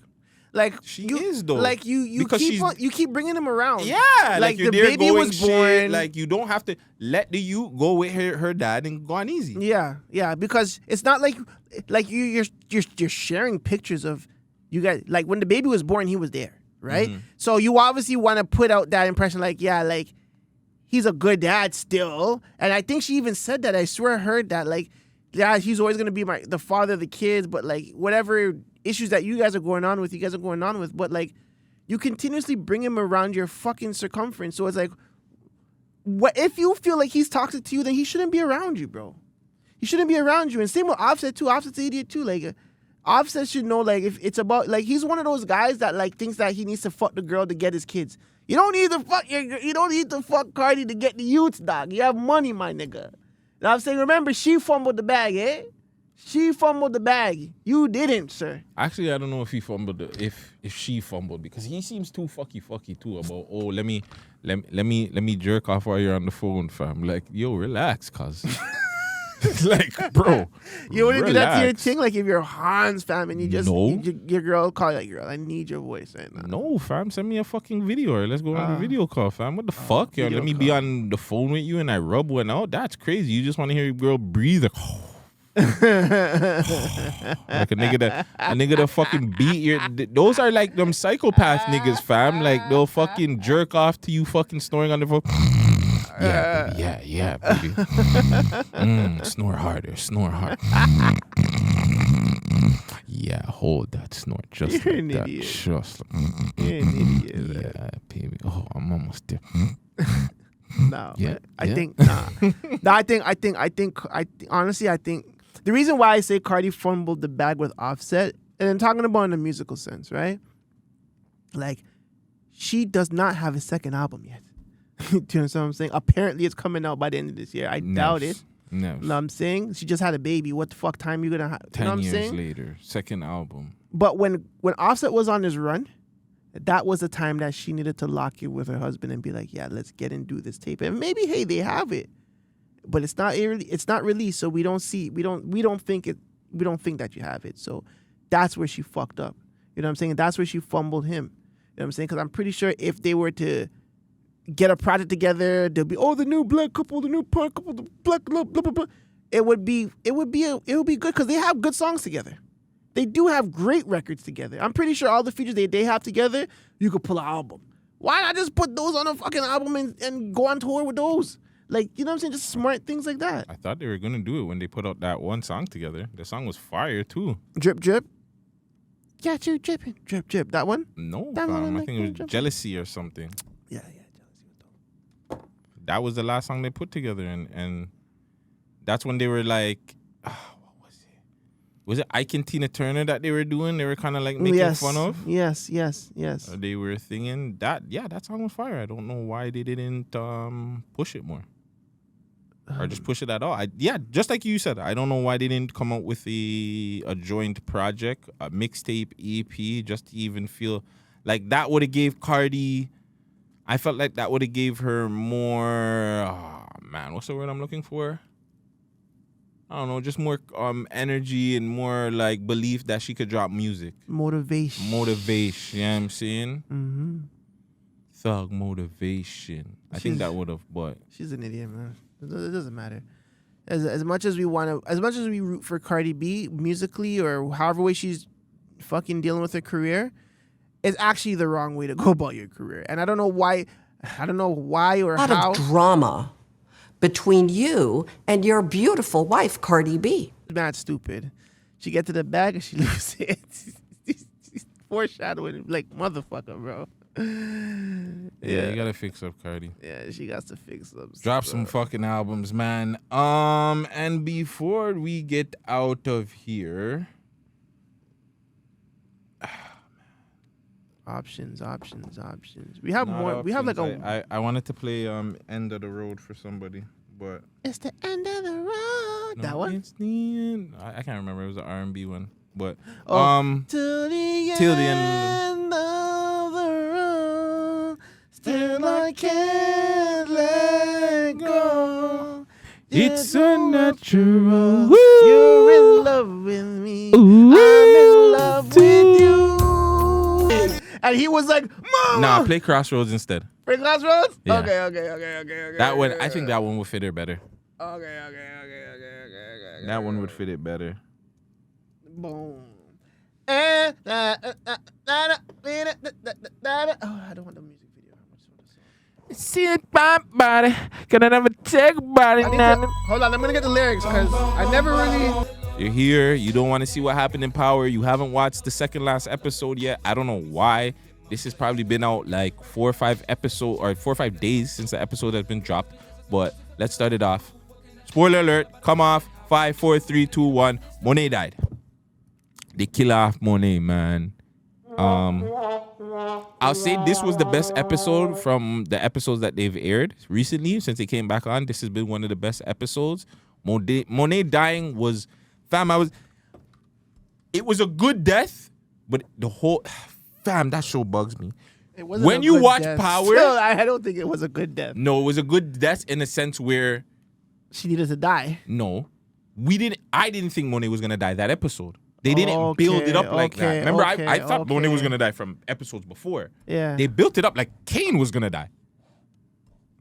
Like she is though. Like you keep bringing him around. Yeah, like you're the there baby going was born. Shit, like you don't have to let the you go with her dad and go on easy. Yeah, because it's not like you're sharing pictures of you guys. Like when the baby was born, he was there, right? Mm-hmm. So you obviously want to put out that impression, like like he's a good dad still. And I think she even said that. I swear I heard that. Like, yeah, he's always gonna be the father of the kids, but like whatever issues that you guys are going on with, but like you continuously bring him around your fucking circumference. So it's like, what if you feel like he's toxic to you, then he shouldn't be around you, bro. He shouldn't be around you. And same with Offset too. Offset's an idiot too. Like Offset should know, like, if it's about, like, he's one of those guys that like thinks that he needs to fuck the girl to get his kids. You don't need to fuck Cardi to get the youths, dog. You have money, my nigga. Now I'm saying, remember, she fumbled the bag, eh? She fumbled the bag. You didn't, sir. Actually, I don't know if he fumbled if she fumbled, because he seems too fucky too about, oh, let me jerk off while you're on the phone, fam. Like, yo, relax, cuz. Like, bro, you want to do that to your thing? Like, if you're Hans, fam, and you just your girl call you, like, girl, I need your voice right now. No, fam, send me a fucking video, or let's go on a video call, fam. What the fuck, yo? Let me be on the phone with you and I rub one out. That's crazy. You just want to hear your girl breathe, like, like a nigga that fucking beat your. Those are like them psychopath niggas, fam. Like, they'll fucking jerk off to you fucking snoring on the phone. Yeah, baby. Snore harder. Yeah, hold that snore just You're like an that. idiot. Just like, You're an idiot. yeah, baby. Oh, I'm almost there. No, Yeah, I think honestly, I think the reason why I say Cardi fumbled the bag with Offset, and I'm talking about in a musical sense, right? Like, she does not have a second album yet. Do you understand what I'm saying? Apparently, it's coming out by the end of this year. I doubt it. No. You know what I'm saying? She just had a baby. What the fuck time you gonna have? You 10 know what I'm years saying? later, second album. But when Offset was on his run, that was the time that she needed to lock in with her husband and be like, yeah, let's get and do this tape. And maybe, hey, they have it, but it's not released, so we don't think that you have it. So that's where she fucked up. You know what I'm saying? That's where she fumbled him. You know what I'm saying? Because I'm pretty sure if they were to get a project together, they'll be, oh, the new black couple, the new punk couple, the black blah, blah, blah, blah. It would be good because they have good songs together. They do have great records together. I'm pretty sure all the features they have together, you could pull an album. Why not just put those on a fucking album and go on tour with those? Like, you know what I'm saying? Just smart things like that. I thought they were gonna do it when they put out that one song together. The song was fire too. Drip, drip. Got you dripping. Drip, drip. That one? No, That one, fam. I like, think it was dripping. Jealousy or something. Yeah. That was the last song they put together, and that's when they were like, what was it? Was it Ike and Tina Turner that they were doing? They were kind of like making fun of. Yes. They were singing that. Yeah, that song was fire. I don't know why they didn't push it more, or just push it at all. Just like you said, I don't know why they didn't come out with a joint project, a mixtape, EP, just to even feel like that would have gave Cardi. I felt like that would have gave her more. What's the word I'm looking for? I don't know, just more energy and more like belief that she could drop music. Motivation. You know what I'm saying? Mm-hmm. Thug motivation. I think that would have, but she's an idiot, man. It doesn't matter. As much as we root for Cardi B musically or however way she's fucking dealing with her career, it's actually the wrong way to go about your career. And I don't know why or how. A lot of drama between you and your beautiful wife, Cardi B. Mad stupid. She get to the bag and she loses it. She's foreshadowing like motherfucker, bro. Yeah, you gotta fix up Cardi. Yeah, she got to fix up. Drop some fucking albums, man. And before we get out of here, options. We have more. Options. We have like a. I wanted to play End of the Road for somebody, but it's the end of the road. No, that one. It's the end. I can't remember. It was an R&B one, but till the end of the road, still I can't let go. It's unnatural. You're in love with me. I'm in love with you. And he was like, Mama! Nah, play Crossroads instead. Play Crossroads? Yeah. Okay. That one, I think that one would fit her better. Okay. That one would fit it better. Boom. Oh, I don't want the music video. See it, my body. Can I never take body? Hold on, I'm gonna get the lyrics because I never really. You're here. You don't want to see what happened in Power. You haven't watched the second last episode yet. I don't know why. This has probably been out like 4 or 5 days since the episode has been dropped. But let's start it off. Spoiler alert. Come off. 5, 4, 3, 2, 1. Monet died. They kill off Monet, man. I'll say this was the best episode from the episodes that they've aired recently since they came back on. This has been one of the best episodes. Monet dying was, it was a good death, but the whole, that show bugs me. When you watch Power, still, I don't think it was a good death. No, it was a good death in a sense where she needed to die. No, I didn't think Monet was gonna die that episode. They didn't build it up like that. Remember, I thought Monet was gonna die from episodes before. Yeah. They built it up like Kane was gonna die.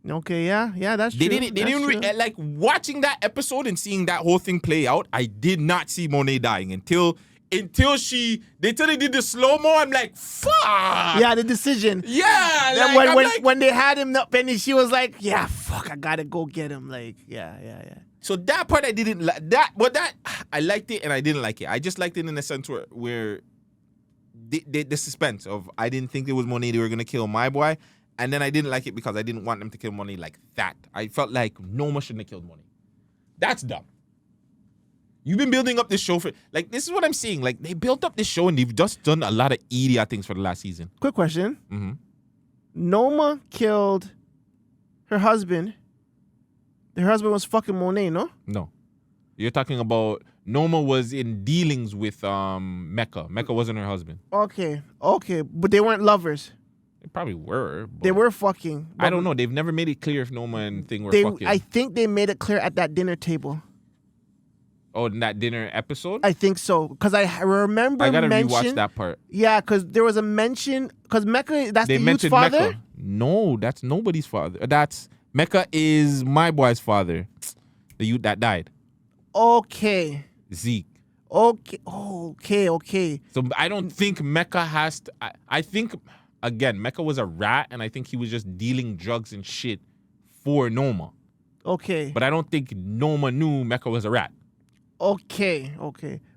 Okay, yeah, that's true. They didn't like watching that episode and seeing that whole thing play out. I did not see Monet dying until they did the slow mo. I'm like, fuck. Yeah, the decision. Yeah. Then when they had him up and she was like, yeah, fuck, I gotta go get him. Like, yeah. So that part I didn't like. That I liked it and I didn't like it. I just liked it in the sense where the suspense of I didn't think it was Monet they were gonna kill my boy. And then I didn't like it because I didn't want them to kill Monet like that. I felt like Noma shouldn't have killed Monet. That's dumb. You've been building up this show for, like, this is what I'm saying. Like, they built up this show and they've just done a lot of idiot things for the last season. Quick question. Mm-hmm. Noma killed her husband. Her husband was fucking Monet, no? No. You're talking about Noma was in dealings with Mecca. Mecca wasn't her husband. Okay. But they weren't lovers. They probably were. They were fucking. I don't know. They've never made it clear if Noma and Thing were fucking. I think they made it clear at that dinner table. Oh, in that dinner episode? I think so. Because I remember I gotta rewatch that part. Yeah, because there was a mention. Because Mecca, that's they the youth's father? Mecca. No, that's nobody's father. Mecca is my boy's father. The youth that died. Okay. Zeke. Okay. So I don't think Mecca has to. I think again, Mecca was a rat, and I think he was just dealing drugs and shit for Noma. Okay. But I don't think Noma knew Mecca was a rat. Okay.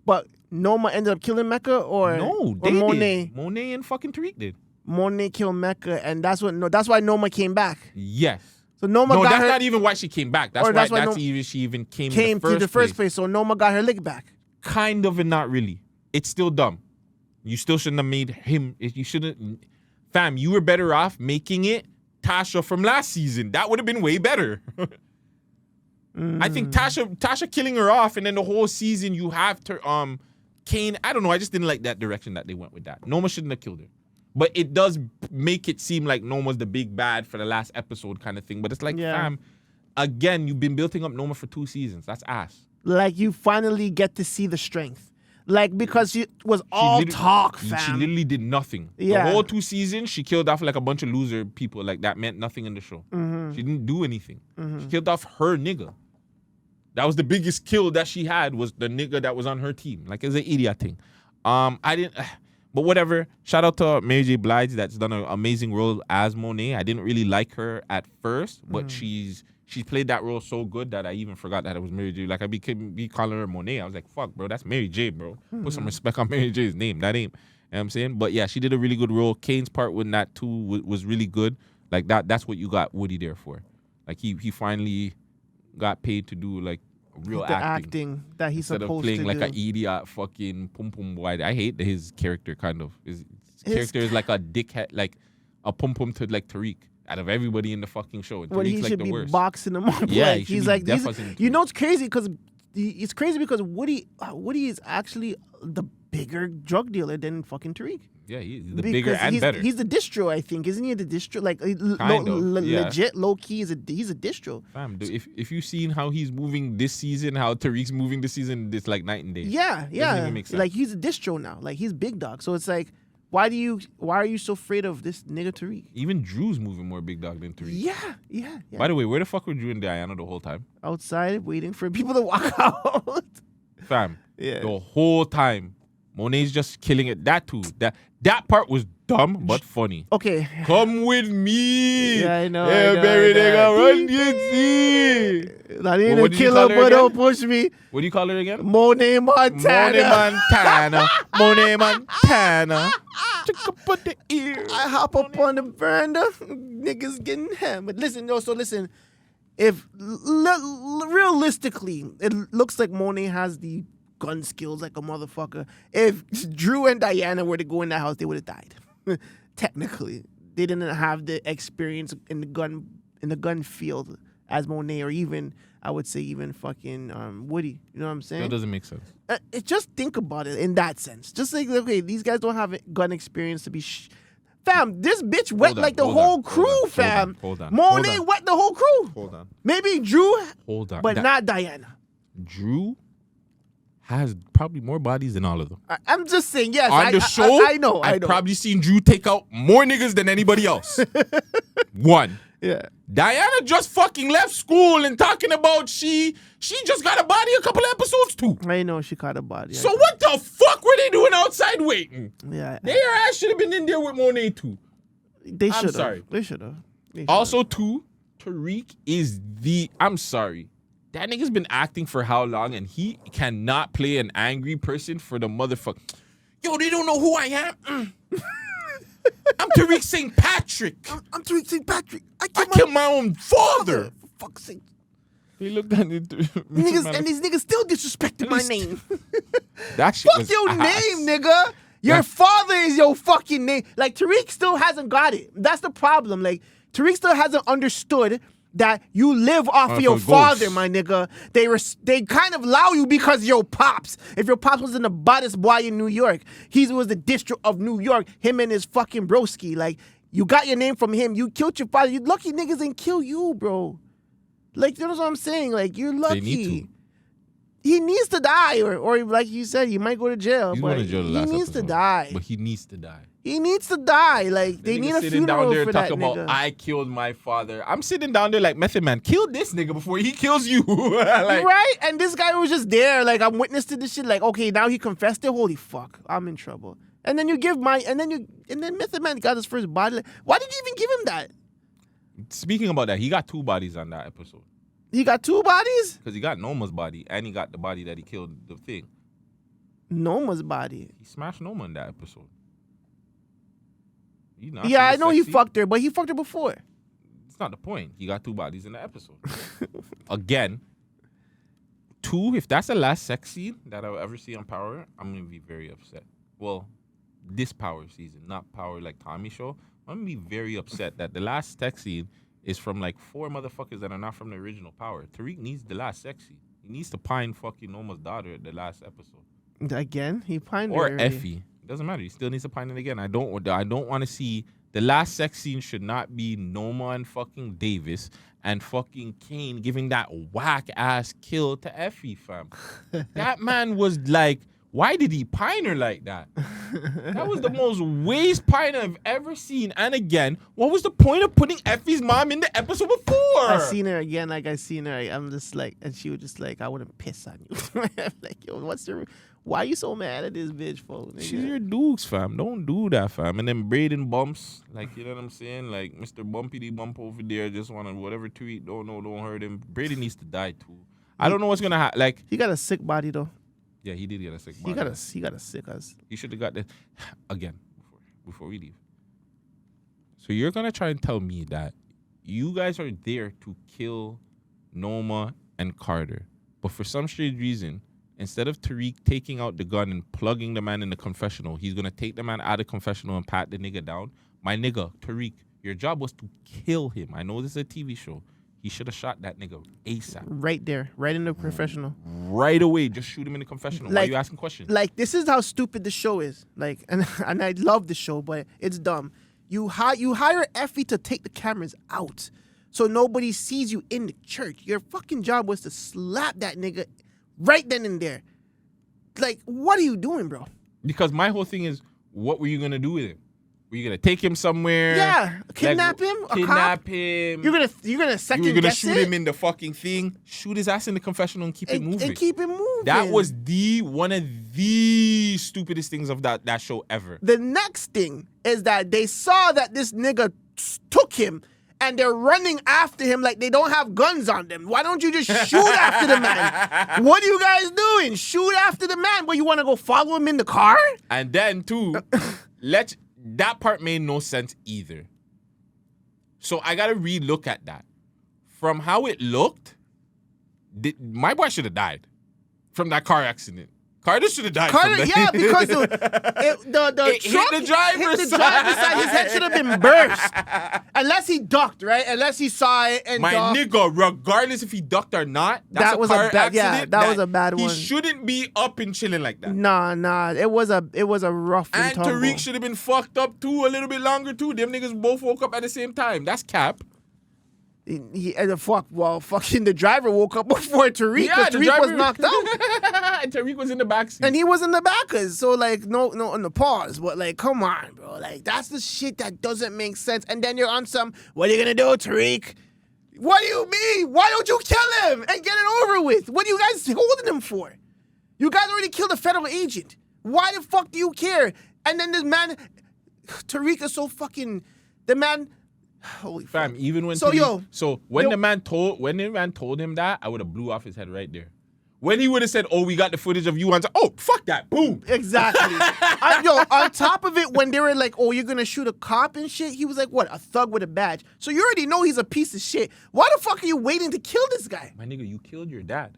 But Noma ended up killing Mecca, or No, or they Monet? did. Monet and fucking Tariq did. Monet killed Mecca, and that's why Noma came back. Yes. So Noma No, got that's her, not even why she came back. That's Or why that's why she even came to the first place. So Noma got her lick back. Kind of and not really. It's still dumb. You still shouldn't have made him. You shouldn't. Fam, you were better off making it Tasha from last season. That would have been way better. I think Tasha killing her off, and then the whole season you have to Kane. I don't know. I just didn't like that direction that they went with that. Noma shouldn't have killed her. But it does make it seem like Noma's the big bad for the last episode kind of thing. But it's like, fam, again, you've been building up Noma for 2 seasons. That's ass. Like, you finally get to see the strength. Like, because she was all talk, fam. She literally did nothing. Yeah. The whole 2 seasons, she killed off like a bunch of loser people. Like, that meant nothing in the show. Mhm. She didn't do anything. Mhm. She killed off her nigga. That was the biggest kill that she had, was the nigga that was on her team. Like, it's an idiot thing. I didn't... But whatever. Shout out to Mary J. Blige that's done an amazing role as Monet. I didn't really like her at first, but she's played that role so good that I even forgot that it was Mary J. Like, I be calling her Monet. I was like, fuck, bro, that's Mary J, bro. Put some respect on Mary J's name. That ain't. You know what I'm saying? But yeah, she did a really good role. Kane's part with that too was really good. Like, that's what you got Woody there for. Like, he finally got paid to do like real The acting that he's instead supposed of playing to like do. an idiot fucking pum pum boy. I hate his character kind of. His character is like a dickhead, like a pum pum to like Tariq. Out of everybody in the fucking show, When he Tariq's should like the be worst. boxing him up. Yeah, like, he's like, you know, it's crazy because Woody is actually the bigger drug dealer than fucking Tariq. Yeah, he's the bigger and he's, better. He's the distro, I think, isn't he? The distro, like yeah. legit, low key, he's a distro. Fam, dude, if you've seen how he's moving this season, how Tariq's moving this season, it's like night and day. Yeah, Doesn't even make sense. like he's a distro now, like he's big dog. So it's like, why are you so afraid of this nigga Tariq? Even Drew's moving more big dog than Tariq. Yeah. By the way, where the fuck were Drew and Diana the whole time? Outside waiting for people to walk out. Fam, Yeah. the whole time. Monet's just killing it. That too. That part was dumb but funny. Okay. Come with me. Yeah, I know. Yeah, baby, nigga, run DNC. Not even a killer, but don't push me. What do you call her again? Monet Montana. Monet Montana. Put the ear. I hop up on the veranda. Niggas getting hammered. Listen, if realistically, it looks like Monet has the gun skills like a motherfucker. If Drew and Diana were to go in that house, they would have died. Technically, they didn't have the experience in the gun field as Monet, or even I would say even fucking Woody. You know what I'm saying? That doesn't make sense. Just think about it in that sense. Just like, okay, these guys don't have gun experience to be. Fam, this bitch wet like the whole crew, fam. Hold on. Monet wet the whole crew. Hold on. Maybe Drew. Hold on. But not Diana. Drew has probably more bodies than all of them. I'm just saying, yes. On the show, I know. I've probably seen Drew take out more niggas than anybody else. One. Yeah. Diana just fucking left school and talking about she just got a body a couple episodes too. I know she caught a body. So what the fuck were they doing outside waiting? Yeah. Their ass should have been in there with Monet too. They should have. I'm sorry. They should have. Also, too, Tariq is I'm sorry. That nigga's been acting for how long, and he cannot play an angry person for the motherfucker. Yo, they don't know who I am. I'm Tariq St. Patrick. I'm Tariq St. Patrick. I killed my own father. For fuck's sake. He looked at it. Niggas, and these niggas still disrespected my name. That shit Fuck was your ass. name, nigga. Your father is your fucking name. Like, Tariq still hasn't got it. That's the problem. Like, Tariq still hasn't understood that you live off of your father, my nigga. They kind of allow you because your pops. If your pops was in the baddest boy in New York, he was the district of New York, him and his fucking broski. Like, you got your name from him. You killed your father. You lucky niggas didn't kill you, bro. Like, you know what I'm saying? Like, you're lucky. They need to. He needs to die, or like you said, he might go to jail. He's but going to jail the he last needs episode. to die. But he needs to die. He needs to die. Like, they need a sitting down funeral there for that talking about nigga. I killed my father. I'm sitting down there like Method Man. Kill this nigga before he kills you. Like, right? And this guy was just there. Like, I'm witness to this shit. Like, okay, now he confessed it. Holy fuck, I'm in trouble. And then you give and then Method Man got his first body. Why did you even give him that? Speaking about that, he got 2 bodies on that episode. He got 2 bodies? Because he got Noma's body and he got the body that he killed the thing. Noma's body? He smashed Noma in that episode. Yeah, I know he fucked her, but he fucked her before. It's not the point. He got 2 bodies in the episode. Again, 2, if that's the last sex scene that I'll ever see on Power, I'm going to be very upset. Well, this Power season, not Power like Tommy show. I'm going to be very upset that the last sex scene is from like 4 motherfuckers that are not from the original Power. Tariq needs the last sex scene. He needs to pine fucking Noma's daughter at the last episode. Again? He pined her Or already. Effie. It doesn't matter. He still needs to pine it again. I don't want to see... The last sex scene should not be Noma and fucking Davis and fucking Kane giving that whack-ass kill to Effie, fam. That man was like... Why did he pine her like that? That was the most waste pine I've ever seen. And again, what was the point of putting Effie's mom in the episode before? I seen her again, like I seen her. I'm just like, and she was just like, I wouldn't piss on you. I'm like, yo, why are you so mad at this bitch, folks? She's your dukes, fam. Don't do that, fam. And then Braden bumps, like, you know what I'm saying? Like, Mr. Bumpy Bump over there just want to whatever tweet, don't hurt him. Braden needs to die, too. I don't know what's going to happen. Like, he got a sick body, though. Yeah, he did get a sick body. He got a sick ass. He should have got that again before we leave. So you're gonna try and tell me that you guys are there to kill Noma and Carter, but for some strange reason, instead of Tariq taking out the gun and plugging the man in the confessional, he's gonna take the man out of the confessional and pat the nigga down. My nigga, Tariq, your job was to kill him. I know this is a TV show. He should have shot that nigga ASAP. Right there. Right in the confessional. Right away. Just shoot him in the confessional. Why are you asking questions? Like, this is how stupid the show is. Like, and I love the show, but it's dumb. You hire Effie to take the cameras out so nobody sees you in the church. Your fucking job was to slap that nigga right then and there. Like, what are you doing, bro? Because my whole thing is, what were you going to do with him? Were you gonna take him somewhere? Yeah, kidnap him. Kidnap him. You're gonna second You're gonna guess shoot it? him in the fucking thing. Shoot his ass in the confessional and keep it moving. And keep it moving. That was one of the stupidest things of that show ever. The next thing is that they saw that this nigga took him, and they're running after him like they don't have guns on them. Why don't you just shoot after the man? What are you guys doing? Shoot after the man. But you want to go follow him in the car? And then too, that part made no sense either. So I gotta re-look at that. From how it looked, my boy should have died from that car accident. Carter should have died. Carter, from that. yeah, because the It hit truck the driver's hit the driver's side. His head should have been burst, unless he ducked, right? Unless he saw it and my ducked. nigga, regardless if he ducked or not, that's That was a car bad- yeah, accident. that was a bad one. He shouldn't be up and chilling like that. Nah. It was a rough And tumble. Tariq should have been fucked up too, a little bit longer too. Them niggas both woke up at the same time. That's cap. Fucking the driver woke up before Tariq, because Tariq was knocked out. And Tariq was in the back seat. And he was in the backers. So, like, no, on the pause. But, like, come on, bro. Like, that's the shit that doesn't make sense. And then you're on some, what are you going to do, Tariq? What do you mean? Why don't you kill him and get it over with? What are you guys holding him for? You guys already killed a federal agent. Why the fuck do you care? And then this man, Tariq is so fucking, the man... Holy fam! fuck. Even when when the man told him that, I would have blew off his head right there. When he would have said, "Oh, we got the footage of you," and oh, fuck that, boom. Exactly. On top of it, when they were like, "Oh, you're gonna shoot a cop and shit," he was like, "What? A thug with a badge?" So you already know he's a piece of shit. Why the fuck are you waiting to kill this guy? My nigga, you killed your dad.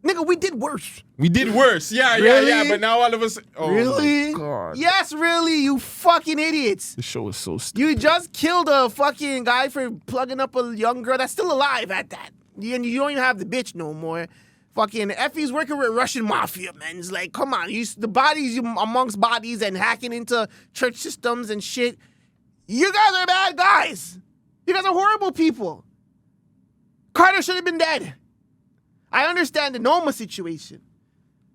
Nigga, we did worse. We did worse. Yeah, Really? yeah. But now all of us. Oh, Really? my God. Yes, really, you fucking idiots. The show is so stupid. You just killed a fucking guy for plugging up a young girl that's still alive at that. And you don't even have the bitch no more. Fucking Effie's working with Russian mafia, man. It's like, come on. The bodies amongst bodies and hacking into church systems and shit. You guys are bad guys. You guys are horrible people. Carter should have been dead. I understand the Noma situation.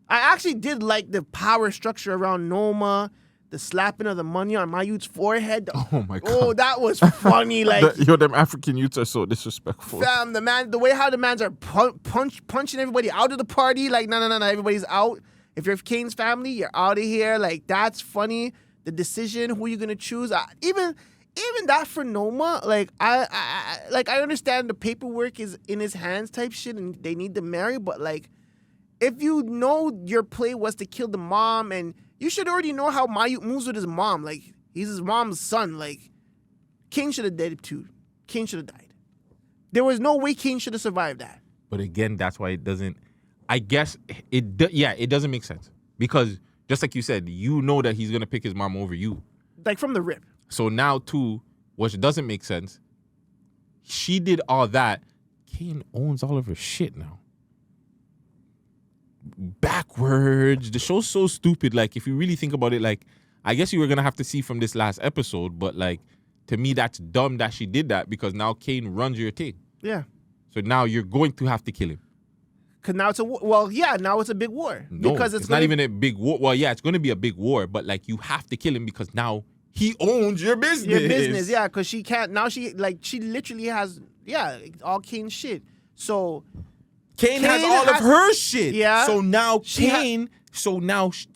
I actually did like the power structure around Noma, the slapping of the money on my youth's forehead. Oh my God. Oh, that was funny. Like, them African youths are so disrespectful. fam, the way how the mans are punching everybody out of the party. Like, no, everybody's out. If you're Kane's family, you're out of here. Like, that's funny. The decision, who you're gonna choose. Even that for Noma, like I understand the paperwork is in his hands type shit, and they need to marry. But like, if you know your play was to kill the mom, and you should already know how Mayut moves with his mom. Like, he's his mom's son. Like, Kane should have died too. Kane should have died. There was no way Kane should have survived that. But again, that's why it doesn't. I guess it doesn't make sense because just like you said, you know that he's gonna pick his mom over you. Like from the rip. So now too, which doesn't make sense. She did all that. Kane owns all of her shit now. Backwards. The show's so stupid. Like, if you really think about it, like, I guess you were gonna have to see from this last episode, but like, to me, that's dumb that she did that because now Kane runs your thing. Yeah. So now you're going to have to kill him. Cause now it's now it's a big war. No, because it's not even a big war. Well, yeah, it's going to be a big war, but like, you have to kill him because now he owns your business. Your business, yeah, because she can't now. She literally has all Kane's shit. So Kane has all of her shit. Yeah. So now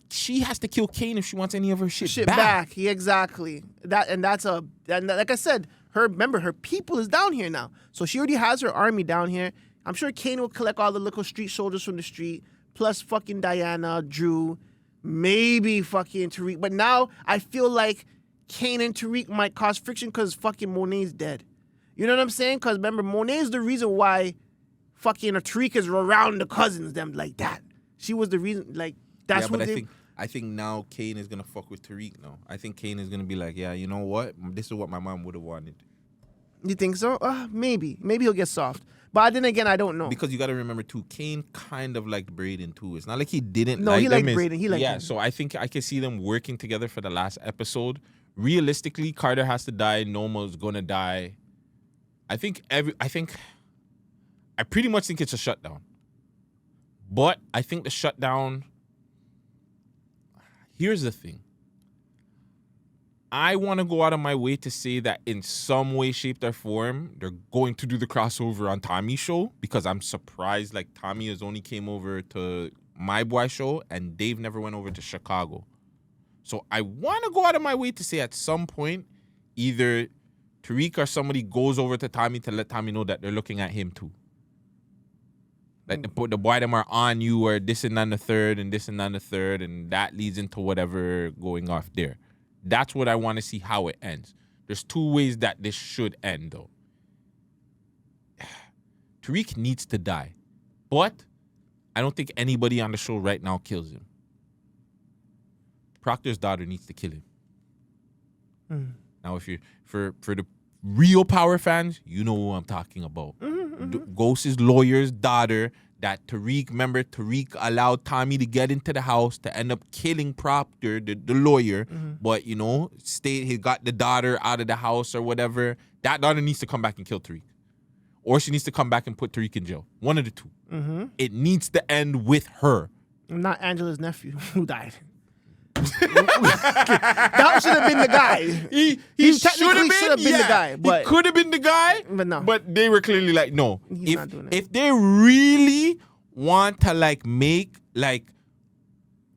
she has to kill Kane if she wants any of her shit back. Yeah, exactly. And like I said, her people is down here now. So she already has her army down here. I'm sure Kane will collect all the little street soldiers from the street, plus fucking Diana, Drew, maybe fucking Tariq. But now I feel like Kane and Tariq might cause friction because fucking Monet's dead. You know what I'm saying? Because remember, Monet's the reason why fucking Tariq is around the cousins, them like that. She was the reason, like, that's yeah, what but I think now Kane is going to fuck with Tariq now. I think Kane is going to be like, yeah, you know what? This is what my mom would have wanted. You think so? Maybe. Maybe he'll get soft. But then again, I don't know. Because you got to remember, too, Kane kind of liked Braden, too. It's not like he didn't No, like he them. liked Braden. He liked him. So I think I can see them working together for the last episode. Realistically, Carter has to die. Noma's going to die. I pretty much think it's a shutdown. But I think the shutdown... Here's the thing. I want to go out of my way to say that in some way, shape, or form, they're going to do the crossover on Tommy's show because I'm surprised like Tommy has only came over to my boy show and Dave never went over to Chicago. So I want to go out of my way to say at some point, either Tariq or somebody goes over to Tommy to let Tommy know that they're looking at him too. Like the boy them are on you or this and on the third and this and on the third and that leads into whatever going off there. That's what I want to see how it ends. There's two ways that this should end, though. Tariq needs to die. But I don't think anybody on the show right now kills him. Proctor's daughter needs to kill him. Now, if you for the real Power fans, you know who I'm talking about. Ghost's lawyer's daughter that Tariq allowed Tommy to get into the house to end up killing Proctor, the lawyer, but, you know, he got the daughter out of the house or whatever. That daughter needs to come back and kill Tariq. Or she needs to come back and put Tariq in jail. One of the two. It needs to end with her. Not Angela's nephew who died. That should have been the guy. He technically should have been the guy. But he could have been the guy. But no. But they were clearly like, no. He's not doing that. If they really want to like make like,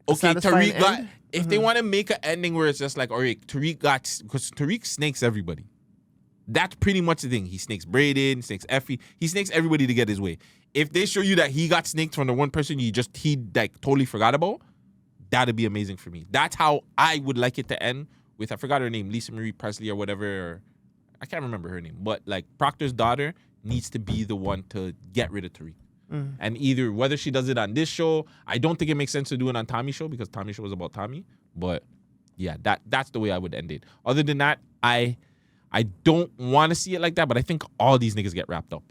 okay, satisfying Tariq got. end? If they want to make an ending where it's just like, all right, Tariq got, because Tariq snakes everybody. That's pretty much the thing. He snakes Braden, snakes Effie. He snakes everybody to get his way. If they show you that he got snaked from the one person he like totally forgot about, that'd be amazing for me. That's how I would like it to end with, I forgot her name, Lisa Marie Presley or whatever. Or, I can't remember her name. But like Proctor's daughter needs to be the one to get rid of Tariq. And either whether she does it on this show, I don't think it makes sense to do it on Tommy's show because Tommy's show is about Tommy. But yeah, that's the way I would end it. Other than that, I don't want to see it like that, but I think all these niggas get wrapped up.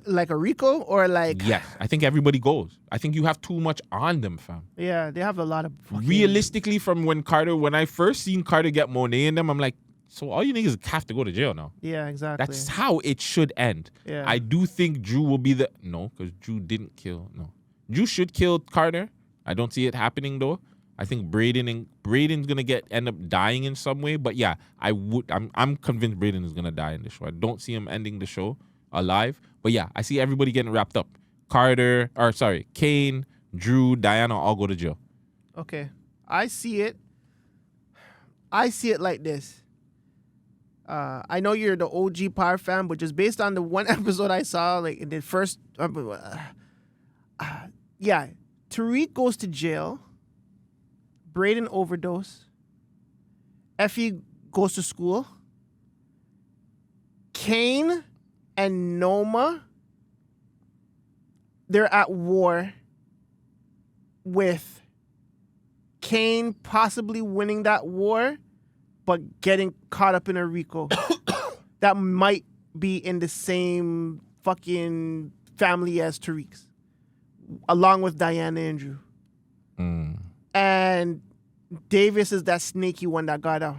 Like a Rico or like... Yes, I think everybody goes. I think you have too much on them, fam. Yeah, they have a lot of... Realistically, from when I first seen Carter get Monet in them, I'm like, so all you niggas have to go to jail now. Yeah, exactly. That's how it should end. Yeah. I do think Drew will be the... No, because Drew didn't kill... No. Drew should kill Carter. I don't see it happening, though. I think Braden's gonna end up dying in some way. But yeah, I'm convinced Braden is gonna die in the show. I don't see him ending the show alive. But yeah, I see everybody getting wrapped up. Kane, Drew, Diana all go to jail. Okay. I see it like this. I know you're the OG Power fan, but just based on the one episode I saw, like in the first, yeah, Tariq goes to jail. Braden overdose. Effie goes to school. Kane and Noma, they're at war with Kane possibly winning that war, but getting caught up in a RICO that might be in the same fucking family as Tariq's, along with Diana and Drew. And Davis is that sneaky one that got out.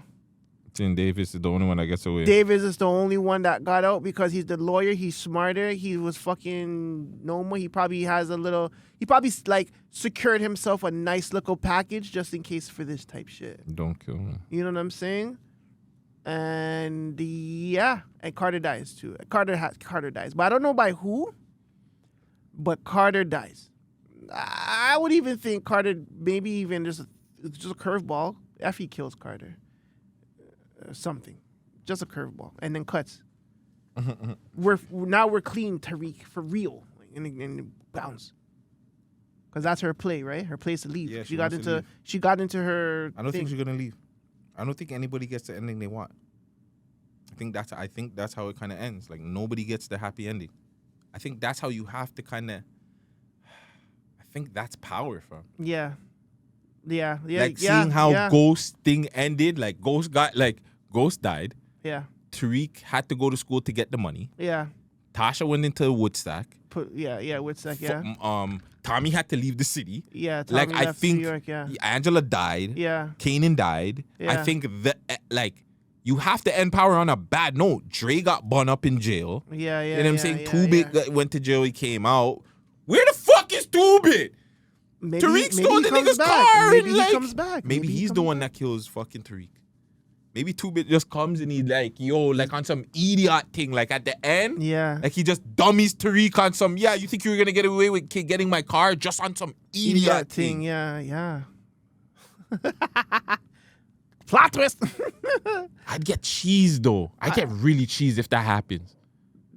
And Davis is the only one that gets away. Davis is the only one that got out because he's the lawyer. He's smarter. He was fucking Noma. He probably like secured himself a nice little package just in case for this type shit. Don't kill me. You know what I'm saying? And yeah, and Carter dies too. Carter dies, but I don't know by who. But Carter dies. I would even think Carter maybe even just a curveball. Effie kills Carter. Something, just a curveball, and then cuts. We're clean, Tariq, for real, and bounce. Because that's her play, right? Her place to leave. Yeah, she got into her. I don't think she's gonna leave. I don't think anybody gets the ending they want. I think that's how it kind of ends. Like nobody gets the happy ending. I think that's how you have to kind of. I think that's power, fam. Yeah. Like seeing how Ghost thing ended. Like Ghost died. Yeah. Tariq had to go to school to get the money. Yeah. Tasha went into Woodstock. Woodstock. Yeah. Tommy had to leave the city. Yeah. Tommy I left think New York, yeah. Angela died. Yeah. Kanan died. Yeah. I think you have to end power on a bad note. Dre got bun up in jail. Yeah. You know what I'm saying? Two-Bit went to jail. He came out. Where the fuck is Two-Bit? Tariq stole the nigga's car. Maybe he comes back. Maybe he's the one that kills fucking Tariq. Maybe Two-Bit just comes and he like on some idiot thing, like at the end. Yeah. Like he just dummies Tariq on some, you think you were going to get away with getting my car just on some idiot thing. Yeah. Plot twist. I'd get cheese though. I get really cheese if that happens.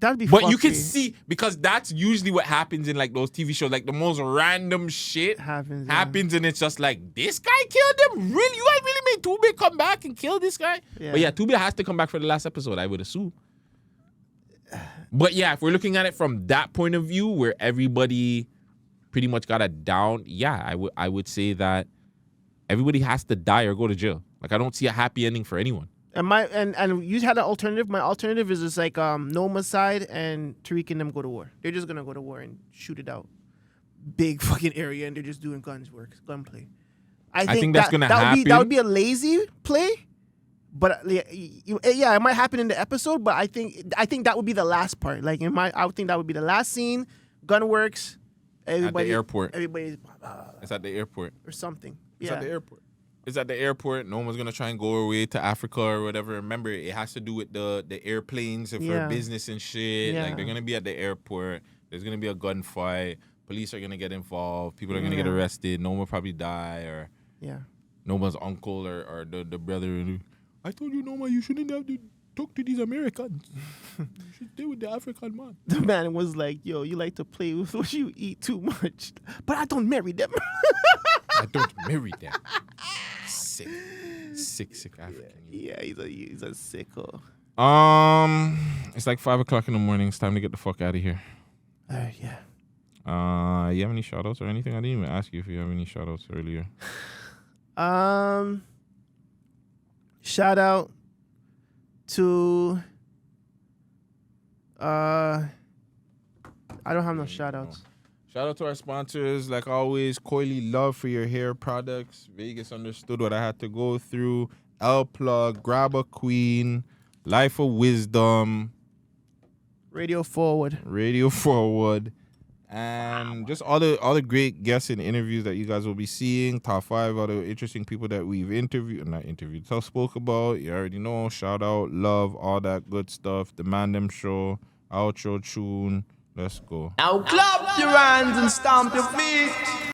That'd be But you can see, because that's usually what happens in like those TV shows, like the most random shit happens and it's just like, this guy killed him? Really? You guys really made Two-Bit come back and kill this guy? Yeah. But yeah, Two-Bit has to come back for the last episode, I would assume. But yeah, if we're looking at it from that point of view where everybody pretty much got a down, I would say that everybody has to die or go to jail. Like I don't see a happy ending for anyone. And you had an alternative. My alternative is just like Noma's side and Tariq and them go to war. They're just gonna go to war and shoot it out. Big fucking area, and they're just doing gunplay. I think that's gonna happen. That would be a lazy play, but it might happen in the episode. But I think that would be the last part. Like I would think that would be the last scene. Gunworks. Everybody at the airport. Everybody's. It's at the airport or something. It's at the airport. It's at the airport. No one's gonna try and go away to Africa or whatever. Remember, it has to do with the airplanes and for business and shit. Yeah. Like they're gonna be at the airport. There's gonna be a gunfight. Police are gonna get involved. People are gonna get arrested. No one will probably die or no one's uncle or the brother. I told you, Noma, you shouldn't have to talk to these Americans. You should stay with the African man. The man was like, "Yo, you like to play with what you eat too much, but I don't marry them." I don't marry them. Sick African. Yeah, he's a sicko. It's like 5 o'clock in the morning. It's time to get the fuck out of here. Yeah. You have any shout outs or anything? I didn't even ask you if you have any shout outs earlier. Shout out to I don't have no shout outs. Shout out to our sponsors, like always, Coily Love for your hair products. Vegas understood what I had to go through. L Plug, Grab a Queen, Life of Wisdom, Radio Forward, and just all the great guests and interviews that you guys will be seeing. Top 5, all the interesting people that we've spoke about. You already know. Shout out, love, all that good stuff. The Man Dem Show, outro tune. Let's go. Now clap your hands and stomp your feet.